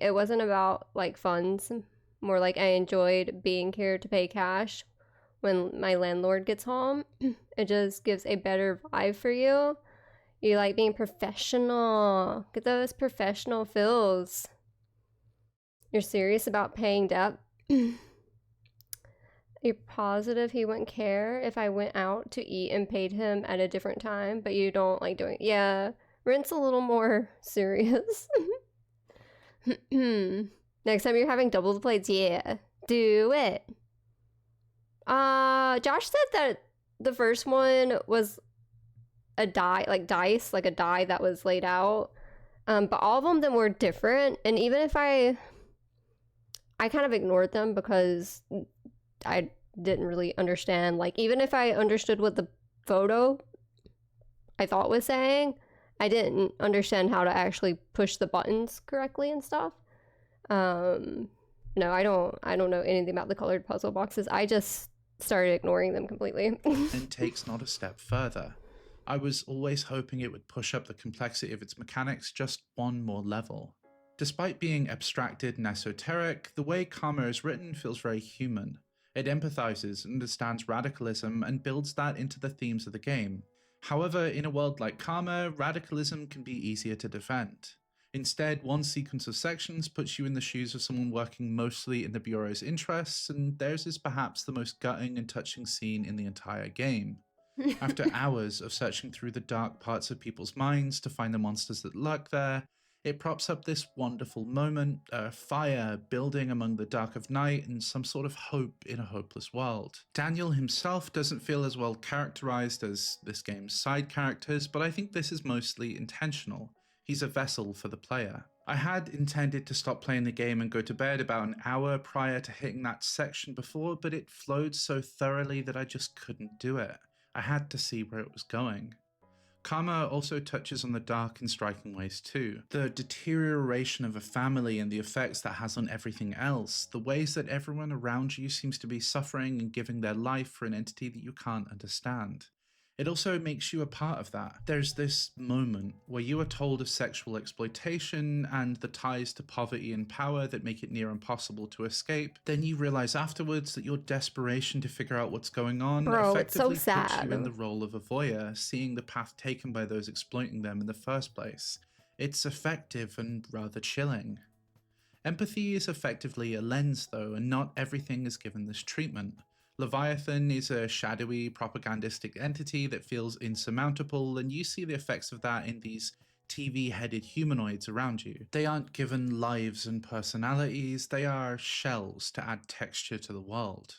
it wasn't about like funds. More like I enjoyed being here to pay cash when my landlord gets home. It just gives a better vibe for you. You like being professional. Get those professional feels. You're serious about paying debt. You're positive he wouldn't care if I went out to eat and paid him at a different time, but you don't like doing it. Yeah, rent's a little more serious. Next time you're having double the plates, yeah, do it. Josh said that the first one was a die, like dice, like a die that was laid out. But all of them were different, and even if I kind of ignored them because I didn't really understand, like even if I understood what the photo I thought was saying, I didn't understand how to actually push the buttons correctly and stuff. No, I don't know anything about the colored puzzle boxes. I just started ignoring them completely. and takes not a step further. I was always hoping it would push up the complexity of its mechanics just one more level. Despite being abstracted and esoteric, the way Karma is written feels very human. It empathizes, understands radicalism, and builds that into the themes of the game. However, in a world like Karma, radicalism can be easier to defend. Instead, one sequence of sections puts you in the shoes of someone working mostly in the Bureau's interests, and theirs is perhaps the most gutting and touching scene in the entire game. After hours of searching through the dark parts of people's minds to find the monsters that lurk there, it props up this wonderful moment, a fire building among the dark of night and some sort of hope in a hopeless world. Daniel himself doesn't feel as well characterized as this game's side characters, but I think this is mostly intentional. He's a vessel for the player. I had intended to stop playing the game and go to bed about an hour prior to hitting that section before, but it flowed so thoroughly that I just couldn't do it. I had to see where it was going. Karma also touches on the dark in striking ways too. The deterioration of a family and the effects that has on everything else, the ways that everyone around you seems to be suffering and giving their life for an entity that you can't understand. It also makes you a part of that. There's this moment where you are told of sexual exploitation and the ties to poverty and power that make it near impossible to escape. Then you realize afterwards that your desperation to figure out what's going on Bro, it's so effectively puts you in sad. the role of a voyeur, seeing the path taken by those exploiting them in the first place. It's effective and rather chilling. Empathy is effectively a lens though, and not everything is given this treatment. Leviathan is a shadowy, propagandistic entity that feels insurmountable, and you see the effects of that in these TV-headed humanoids around you. They aren't given lives and personalities, they are shells to add texture to the world.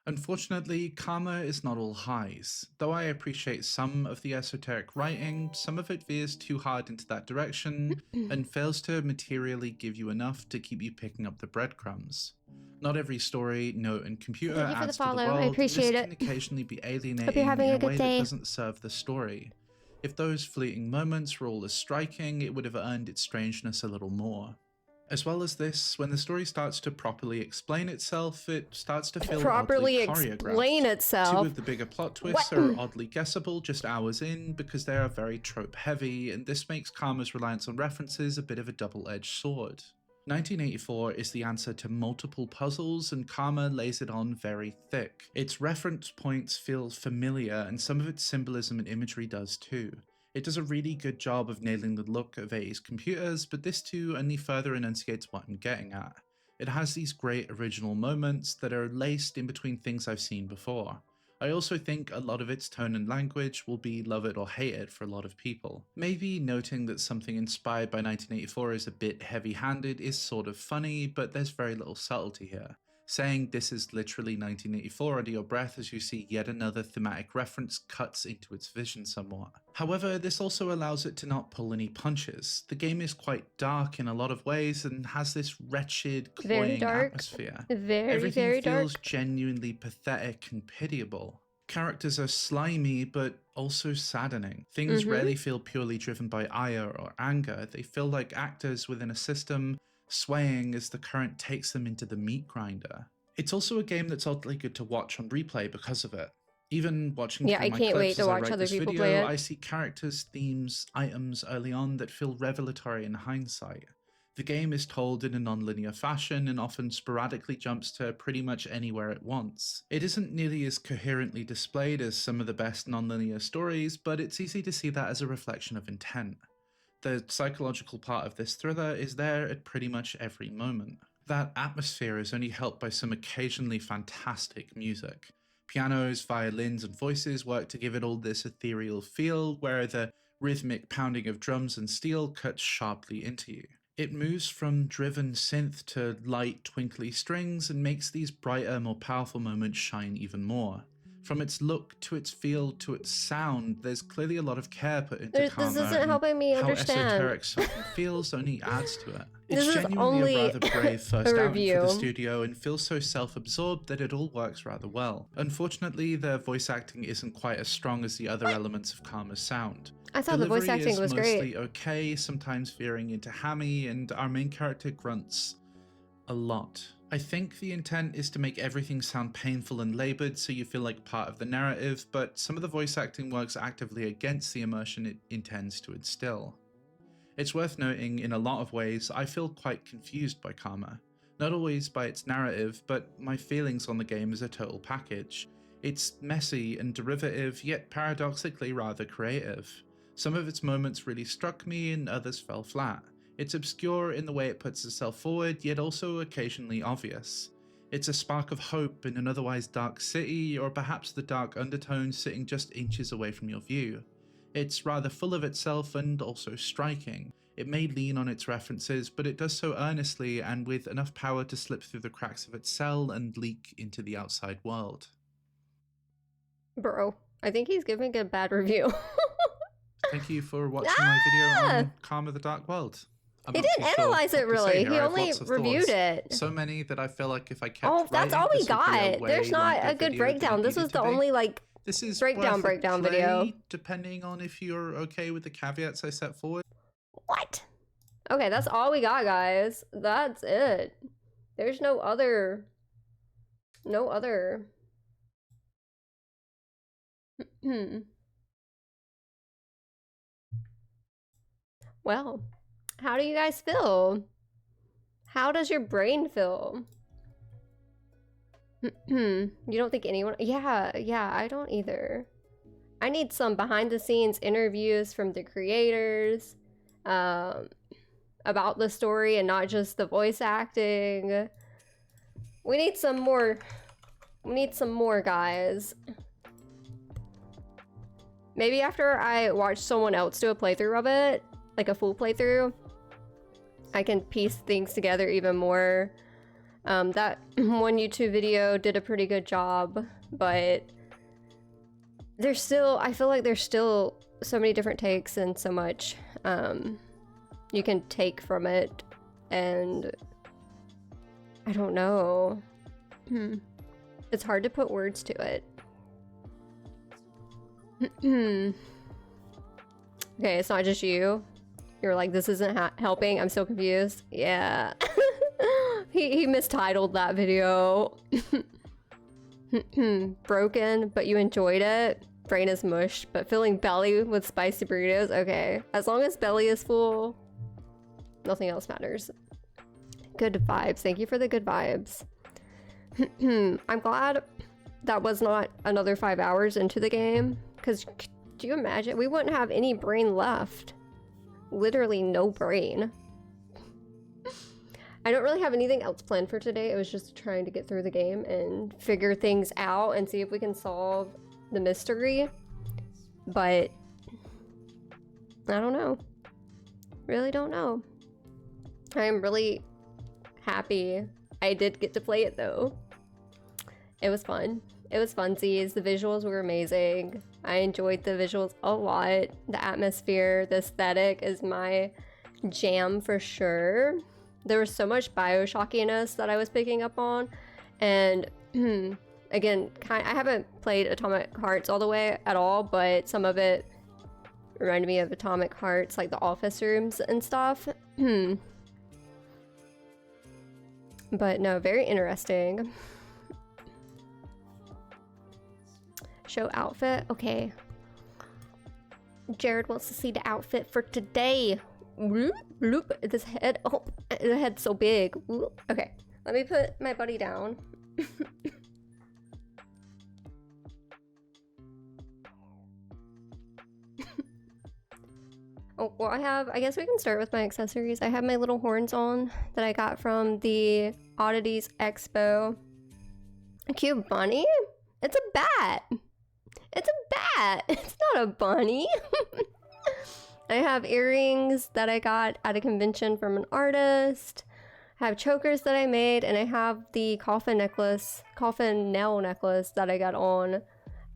Unfortunately, Karma is not all highs. Though I appreciate some of the esoteric writing, some of it veers too hard into that direction and fails to materially give you enough to keep you picking up the breadcrumbs. Not every story, note, and computer Thank you for the adds to the follow. world. I appreciate this it. can occasionally be Hope you're alienating having in a a good way day. that doesn't serve the story. If those fleeting moments were all as striking, it would have earned its strangeness a little more. As well as this, when the story starts to properly explain itself, it starts to feel Properly oddly explain choreographed. itself. Two of the bigger plot twists are oddly guessable just hours in because they are very trope heavy, and this makes Karma's reliance on references a bit of a double-edged sword. 1984 is the answer to multiple puzzles, and Karma lays it on very thick. Its reference points feel familiar, and some of its symbolism and imagery does too. It does a really good job of nailing the look of 80s computers, but this too only further enunciates what I'm getting at. It has these great original moments that are laced in between things I've seen before. I also think a lot of its tone and language will be love it or hate it for a lot of people. Maybe noting that something inspired by 1984 is a bit heavy-handed is sort of funny, but there's very little subtlety here. Saying this is literally 1984 under your breath as you see yet another thematic reference cuts into its vision somewhat. However, this also allows it to not pull any punches. The game is quite dark in a lot of ways and has this wretched, Very cloying dark. atmosphere. Very, Everything very feels dark. genuinely pathetic and pitiable. Characters are slimy, but also saddening. Things rarely feel purely driven by ire or anger. They feel like actors within a system, swaying as the current takes them into the meat grinder. It's also a game that's oddly good to watch on replay because of it. Even watching Yeah, through I my can't clips wait to as I watch write other this people video, play it. I see characters, themes, items early on that feel revelatory in hindsight. The game is told in a non-linear fashion and often sporadically jumps to pretty much anywhere it wants. It isn't nearly as coherently displayed as some of the best non-linear stories, but it's easy to see that as a reflection of intent. The psychological part of this thriller is there at pretty much every moment. That atmosphere is only helped by some occasionally fantastic music. Pianos, violins, and voices work to give it all this ethereal feel, where the rhythmic pounding of drums and steel cuts sharply into you. It moves from driven synth to light, twinkly strings and makes these brighter, more powerful moments shine even more. From its look to its feel to its sound, there's clearly a lot of care put into This Karma, isn't and helping me how understand. esoteric something feels only adds to it. This It's is genuinely only a rather brave first a outing for the review. studio and feels so self-absorbed that it all works rather well. Unfortunately, the voice acting isn't quite as strong as the other elements of Karma's sound. I thought the voice Delivery acting is was mostly great. okay, sometimes veering into hammy, and our main character grunts a lot. I think the intent is to make everything sound painful and laboured so you feel like part of the narrative, but some of the voice acting works actively against the immersion it intends to instill. It's worth noting, in a lot of ways, I feel quite confused by Karma. Not always by its narrative, but my feelings on the game as a total package. It's messy and derivative, yet paradoxically rather creative. Some of its moments really struck me and others fell flat. It's obscure in the way it puts itself forward, yet also occasionally obvious. It's a spark of hope in an otherwise dark city, or perhaps the dark undertones sitting just inches away from your view. It's rather full of itself and also striking. It may lean on its references, but it does so earnestly and with enough power to slip through the cracks of its cell and leak into the outside world. Bro, I think he's giving a bad review. Thank you for watching my video on Karma the Dark World. I'm He not didn't too sure analyze it what to say really. here. He I have only lots of reviewed thoughts. it. So many that I feel like if I kept Oh, that's writing, all we this would be a got. way There's not longer a good video than breakdown. it This was needed the to be. only like This is breakdown worth a video. play, depending on if you're okay with the caveats I set forward. What? Okay, that's all we got, guys. That's it. There's no other. No other. Well, how do you guys feel? How does your brain feel? You don't think anyone? Yeah, I don't either. I need some behind the scenes interviews from the creators about the story and not just the voice acting. We need some more. We need some more, guys. Maybe after I watch someone else do a playthrough of it, like a full playthrough, I can piece things together even more. That one YouTube video did a pretty good job, but there's still, I feel like there's still so many different takes and so much you can take from it, and I don't know. It's hard to put words to it. Okay, it's not just you. You're like, this isn't helping. I'm so confused. Yeah. he mistitled that video. Broken, but you enjoyed it. Brain is mush, but filling belly with spicy burritos. Okay. As long as belly is full, nothing else matters. Good vibes. Thank you for the good vibes. I'm glad that was not another 5 hours into the game, because do you imagine? We wouldn't have any brain left. Literally no brain. I don't really have anything else planned for today. It was just trying to get through the game and figure things out and see if we can solve the mystery. But I don't know. Really don't know. I am really happy I did get to play it though. It was fun. It was funsies. The visuals were amazing. I enjoyed the visuals a lot. The atmosphere, the aesthetic is my jam for sure. There was so much Bioshockiness that I was picking up on. And again, I haven't played Atomic Hearts all the way at all, but some of it reminded me of Atomic Hearts, like the office rooms and stuff. But no, very interesting. Show outfit. Okay. Jared wants to see the outfit for today. Bloop, bloop. This head. Oh, the head's so big. Bloop. Okay. Let me put my buddy down. Oh, well, I guess we can start with my accessories. I have my little horns on that I got from the Oddities Expo. A cute bunny? It's a bat. It's a bat. It's not a bunny. I have earrings that I got at a convention from an artist. I have chokers that I made, and I have the coffin nail necklace that I got on.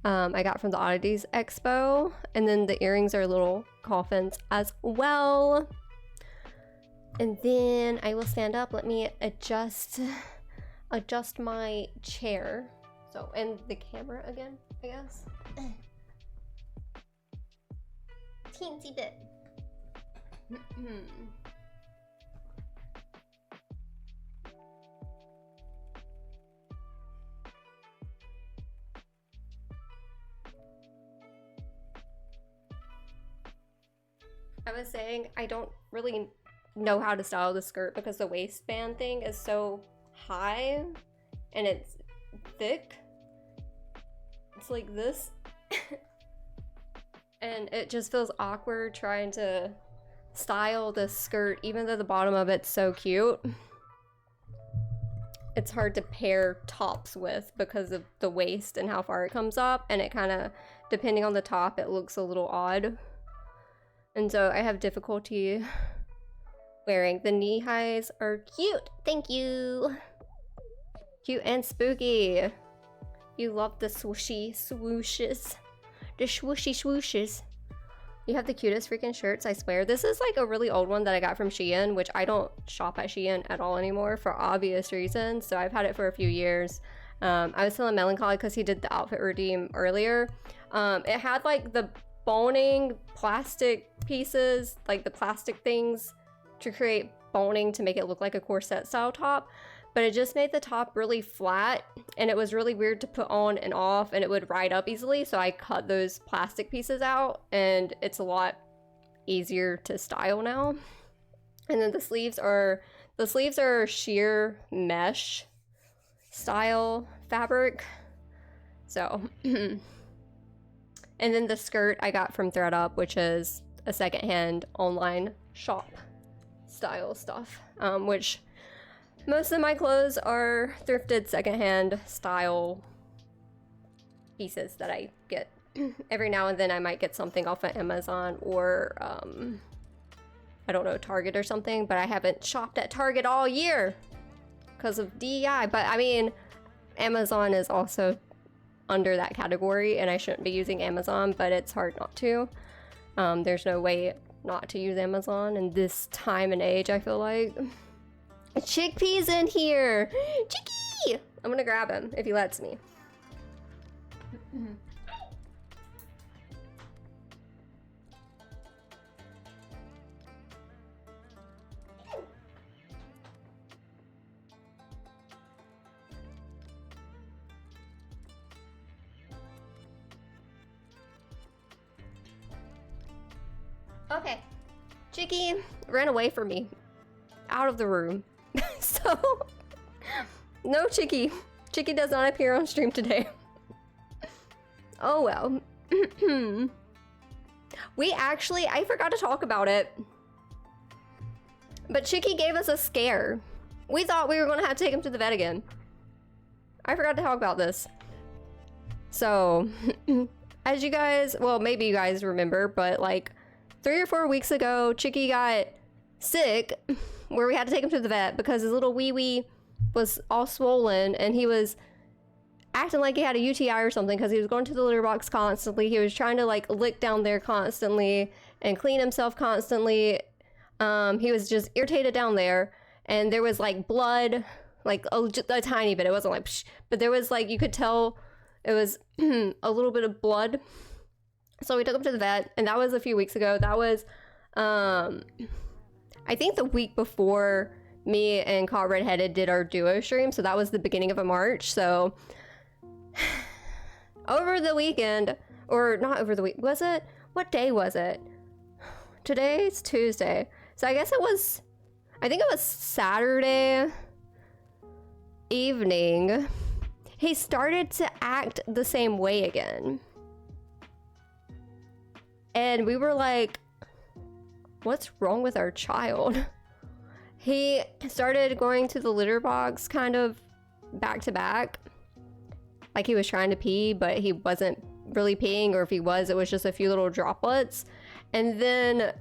I got from the Oddities Expo, and then the earrings are little coffins as well. And then I will stand up. Let me adjust my chair. So, and the camera again, I guess. Teensy bit. I was saying I don't really know how to style the skirt because the waistband thing is so high and it's thick. It's like this. And it just feels awkward trying to style the skirt even though the bottom of it's so cute. It's hard to pair tops with because of the waist and how far it comes up, and it kind of, depending on the top, it looks a little odd. And so I have difficulty wearing. The knee highs are cute. Thank you. Cute and spooky. You love the swooshy swooshes. The swooshy swooshes. You have the cutest freaking shirts, I swear. This is like a really old one that I got from Shein, which I don't shop at Shein at all anymore for obvious reasons. So I've had it for a few years. I was telling Melancholy because he did the outfit redeem earlier. It had like the boning plastic pieces, like the plastic things to create boning to make it look like a corset style top, but it just made the top really flat and it was really weird to put on and off, and it would ride up easily, so I cut those plastic pieces out, and it's a lot easier to style now. And then the sleeves are sheer mesh style fabric. So, and then the skirt I got from ThredUp, which is a secondhand online shop style stuff, which most of my clothes are thrifted secondhand style pieces that I get. Every now and then I might get something off of Amazon or I don't know, Target or something, but I haven't shopped at Target all year because of DEI. But I mean, Amazon is also under that category and I shouldn't be using Amazon, but it's hard not to. There's no way not to use Amazon in this time and age, I feel like. Chickpea's in here! Chicky! I'm gonna grab him if he lets me. Okay. Chicky ran away from me. Out of the room. So, no Chicky. Chicky does not appear on stream today. Oh well. I forgot to talk about it. But Chicky gave us a scare. We thought we were going to have to take him to the vet again. I forgot to talk about this. So, as you guys, well, maybe you guys remember, but like 3 or 4 weeks ago, Chicky got sick, where we had to take him to the vet because his little wee-wee was all swollen and he was acting like he had a UTI or something because he was going to the litter box constantly. He was trying to like lick down there constantly and clean himself constantly. He was just irritated down there, and there was like blood, like a tiny bit. It wasn't like psh, but there was like, you could tell it was a little bit of blood. So we took him to the vet, and that was a few weeks ago. That was I think the week before me and Caught Redheaded did our duo stream, so that was the beginning of March. So over the weekend, or not over the week, was it? What day was it? Today's Tuesday. So I guess I think it was Saturday evening. He started to act the same way again. And we were like, what's wrong with our child? He started going to the litter box kind of back to back. Like he was trying to pee, but he wasn't really peeing, or if he was, it was just a few little droplets. And then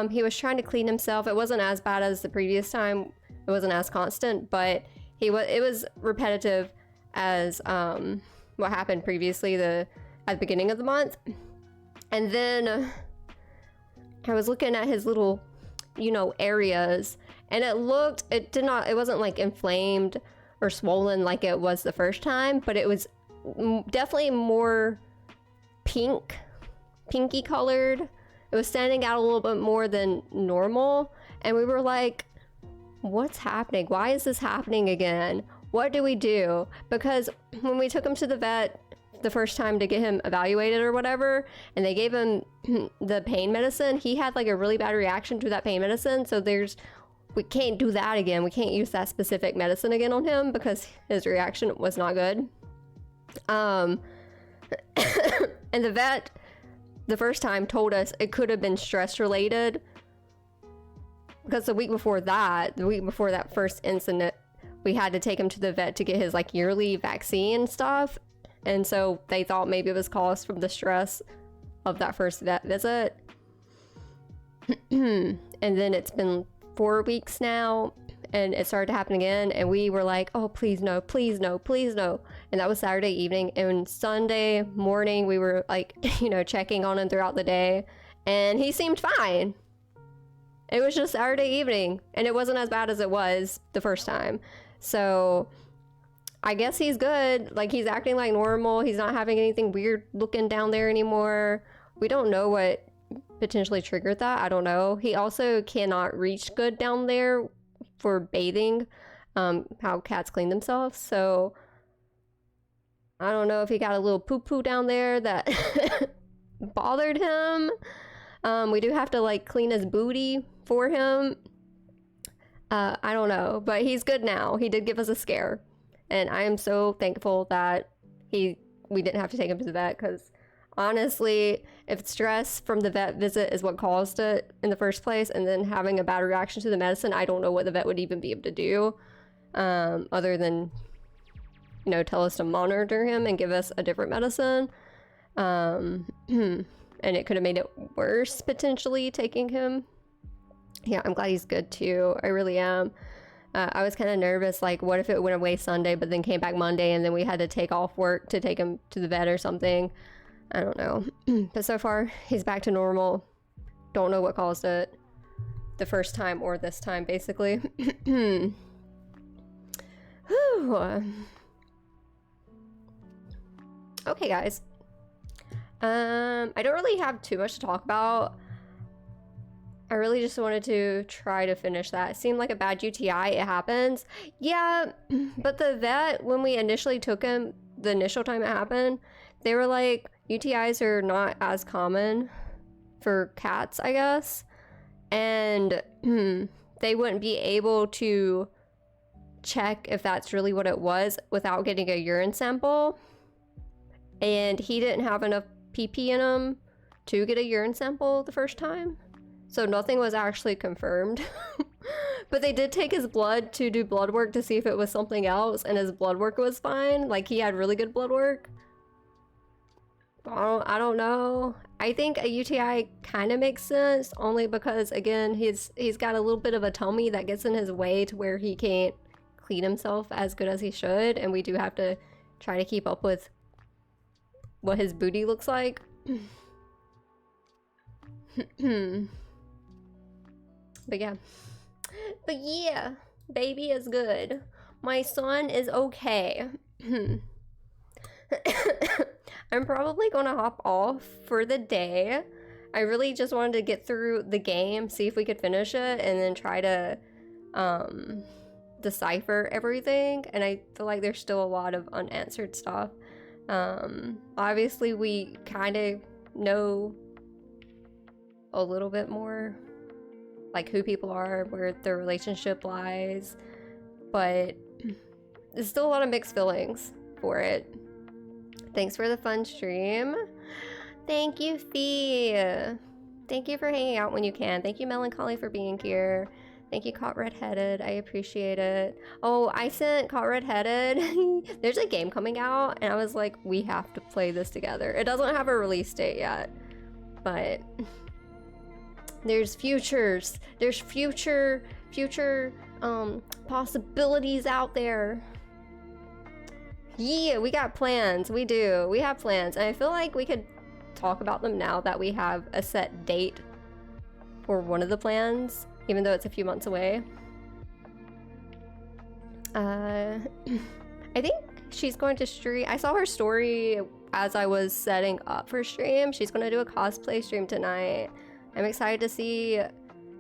he was trying to clean himself. It wasn't as bad as the previous time. It wasn't as constant, but it was repetitive as what happened previously at the beginning of the month. And then I was looking at his little, areas, and it wasn't like inflamed or swollen like it was the first time, but it was definitely more pinky colored. It was standing out a little bit more than normal, and we were like, what's happening? Why is this happening again? What do we do? Because when we took him to the vet the first time to get him evaluated or whatever, and they gave him the pain medicine, he had like a really bad reaction to that pain medicine. So we can't do that again. We can't use that specific medicine again on him because his reaction was not good. And the vet the first time told us it could have been stress related, because the week before that first incident, we had to take him to the vet to get his like yearly vaccine stuff. And so they thought maybe it was caused from the stress of that first vet visit. And then it's been 4 weeks now, and it started to happen again. And we were like, oh, please no, please no, please no. And that was Saturday evening. And Sunday morning, we were like, checking on him throughout the day. And he seemed fine. It was just Saturday evening, and it wasn't as bad as it was the first time. So I guess he's good. Like, he's acting like normal. He's not having anything weird looking down there anymore. We don't know what potentially triggered that. I don't know. He also cannot reach good down there for bathing, how cats clean themselves. So I don't know if he got a little poo-poo down there that bothered him. We do have to like clean his booty for him. I don't know, but he's good now. He did give us a scare, and I am so thankful that we didn't have to take him to the vet, because honestly, if stress from the vet visit is what caused it in the first place, and then having a bad reaction to the medicine, I don't know what the vet would even be able to do, other than, you know, tell us to monitor him and give us a different medicine. And it could have made it worse, potentially, taking him. Yeah, I'm glad he's good too. I really am. I was kind of nervous, like, what if it went away Sunday, but then came back Monday, and then we had to take off work to take him to the vet or something. I don't know. But so far, he's back to normal. Don't know what caused it the first time or this time, basically. Whew. Okay, guys. I don't really have too much to talk about. I really just wanted to try to finish that. It seemed like a bad UTI. It happens. Yeah, but the vet, when we initially took him, the initial time it happened, they were like, UTIs are not as common for cats, I guess. And they wouldn't be able to check if that's really what it was without getting a urine sample. And he didn't have enough PP in him to get a urine sample the first time. So nothing was actually confirmed. But they did take his blood to do blood work to see if it was something else, and his blood work was fine. Like, he had really good blood work. I don't know. I think a UTI kind of makes sense, only because, again, he's got a little bit of a tummy that gets in his way to where he can't clean himself as good as he should, and we do have to try to keep up with what his booty looks like. But yeah, baby is good. My son is okay. I'm probably gonna hop off for the day. I really just wanted to get through the game, see if we could finish it, and then try to decipher everything. And I feel like there's still a lot of unanswered stuff. Obviously we kind of know a little bit more, like who people are, where their relationship lies, but there's still a lot of mixed feelings for it. Thanks for the fun stream. Thank you, Fee. Thank you for hanging out when you can. Thank you, Melancholy, for being here. Thank you, Caught Red-Headed. I appreciate it. Oh, I sent Caught Red-Headed. There's a game coming out, and I was like, we have to play this together. It doesn't have a release date yet, but there's futures. There's future possibilities out there. Yeah, we got plans. We do. We have plans, and I feel like we could talk about them now that we have a set date for one of the plans, even though it's a few months away. I think she's going to stream. I saw her story as I was setting up for stream. She's going to do a cosplay stream tonight. I'm excited to see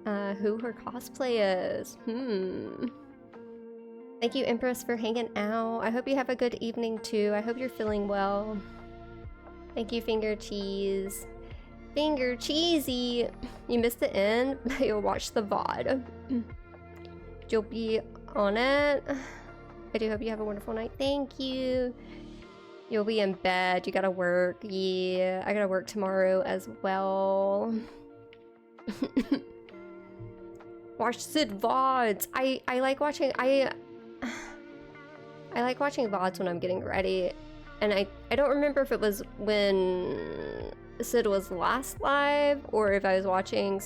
who her cosplay is. Thank you, Empress, for hanging out. I hope you have a good evening too. I hope you're feeling well. Thank you, Finger Cheese. Finger Cheesy. You missed the end, but you'll watch the VOD. You'll be on it. I do hope you have a wonderful night. Thank you. You'll be in bed. You gotta work. Yeah, I gotta work tomorrow as well. Watch Sid VODs. I like watching. I like watching VODs when I'm getting ready, and I don't remember if it was when Sid was last live or if I was watching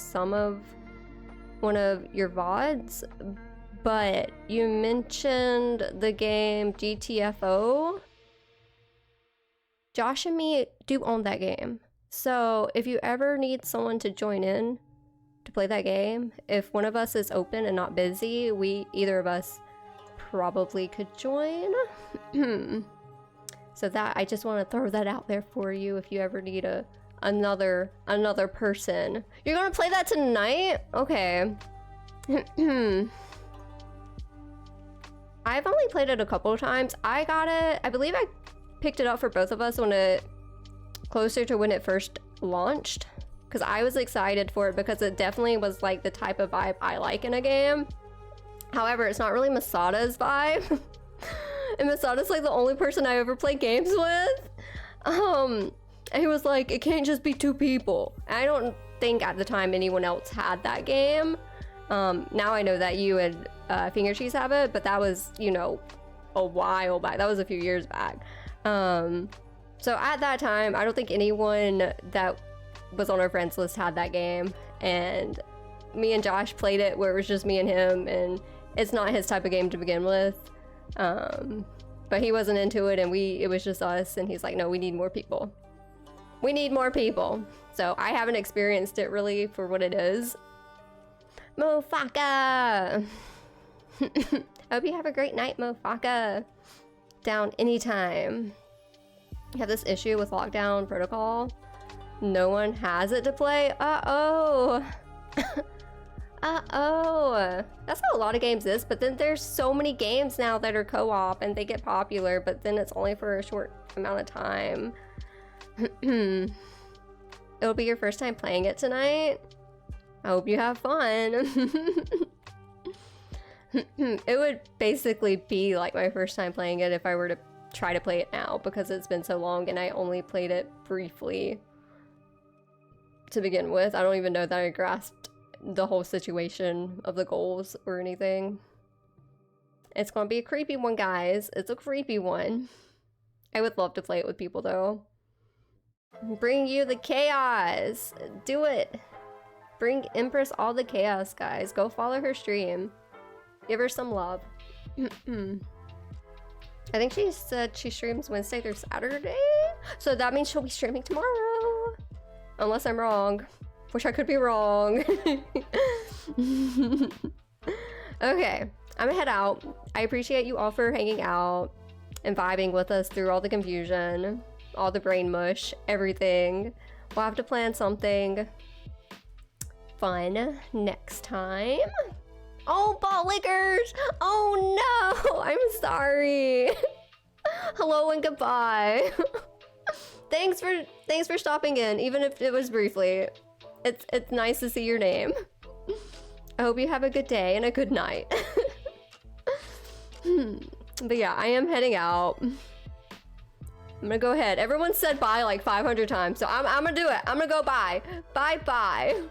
one of your VODs, but you mentioned the game GTFO. Josh and me do own that game, so if you ever need someone to join in to play that game, if one of us is open and not busy, either of us probably could join. So that, I just want to throw that out there for you if you ever need another person. You're gonna play that tonight? Okay. I've only played it a couple of times. I got it, I believe I picked it up for both of us closer to when it first launched. because I was excited for it because it definitely was like the type of vibe I like in a game. However, it's not really Masada's vibe. And Masada's like the only person I ever play games with. And he was like, it can't just be 2 people. And I don't think at the time anyone else had that game. Now I know that you and Finger Cheese have it, but that was, you know, a while back. That was a few years back. So at that time, I don't think anyone that was on our friends list had that game. And me and Josh played it where it was just me and him, and it's not his type of game to begin with. But he wasn't into it, and it was just us, and he's like, no, we need more people. We need more people. So I haven't experienced it really for what it is. Mofaka! Hope you have a great night, Mofaka. Down anytime. You have this issue with lockdown protocol. No one has it to play. Uh-oh. Uh-oh. That's how a lot of games is, but then there's so many games now that are co-op and they get popular, but then it's only for a short amount of time. It'll be your first time playing it tonight. I hope you have fun. It would basically be like my first time playing it if I were to try to play it now, because it's been so long and I only played it briefly to begin with. I don't even know that I grasped the whole situation of the goals or anything. It's gonna be a creepy one, guys. It's a creepy one. I would love to play it with people though. Bring you the chaos. Do it. Bring Empress all the chaos, guys. Go follow her stream. Give her some love. I think she said she streams Wednesday through Saturday. So that means she'll be streaming tomorrow. Unless I'm wrong. Which I could be wrong. Okay, I'm gonna head out. I appreciate you all for hanging out and vibing with us through all the confusion, all the brain mush, everything. We'll have to plan something fun next time. Oh, ball lickers! Oh no! I'm sorry. Hello and goodbye. Thanks for stopping in, even if it was briefly. It's nice to see your name. I hope you have a good day and a good night. But yeah, I am heading out. I'm gonna go ahead. Everyone said bye like 500 times, so I'm gonna do it. I'm gonna go bye. Bye bye.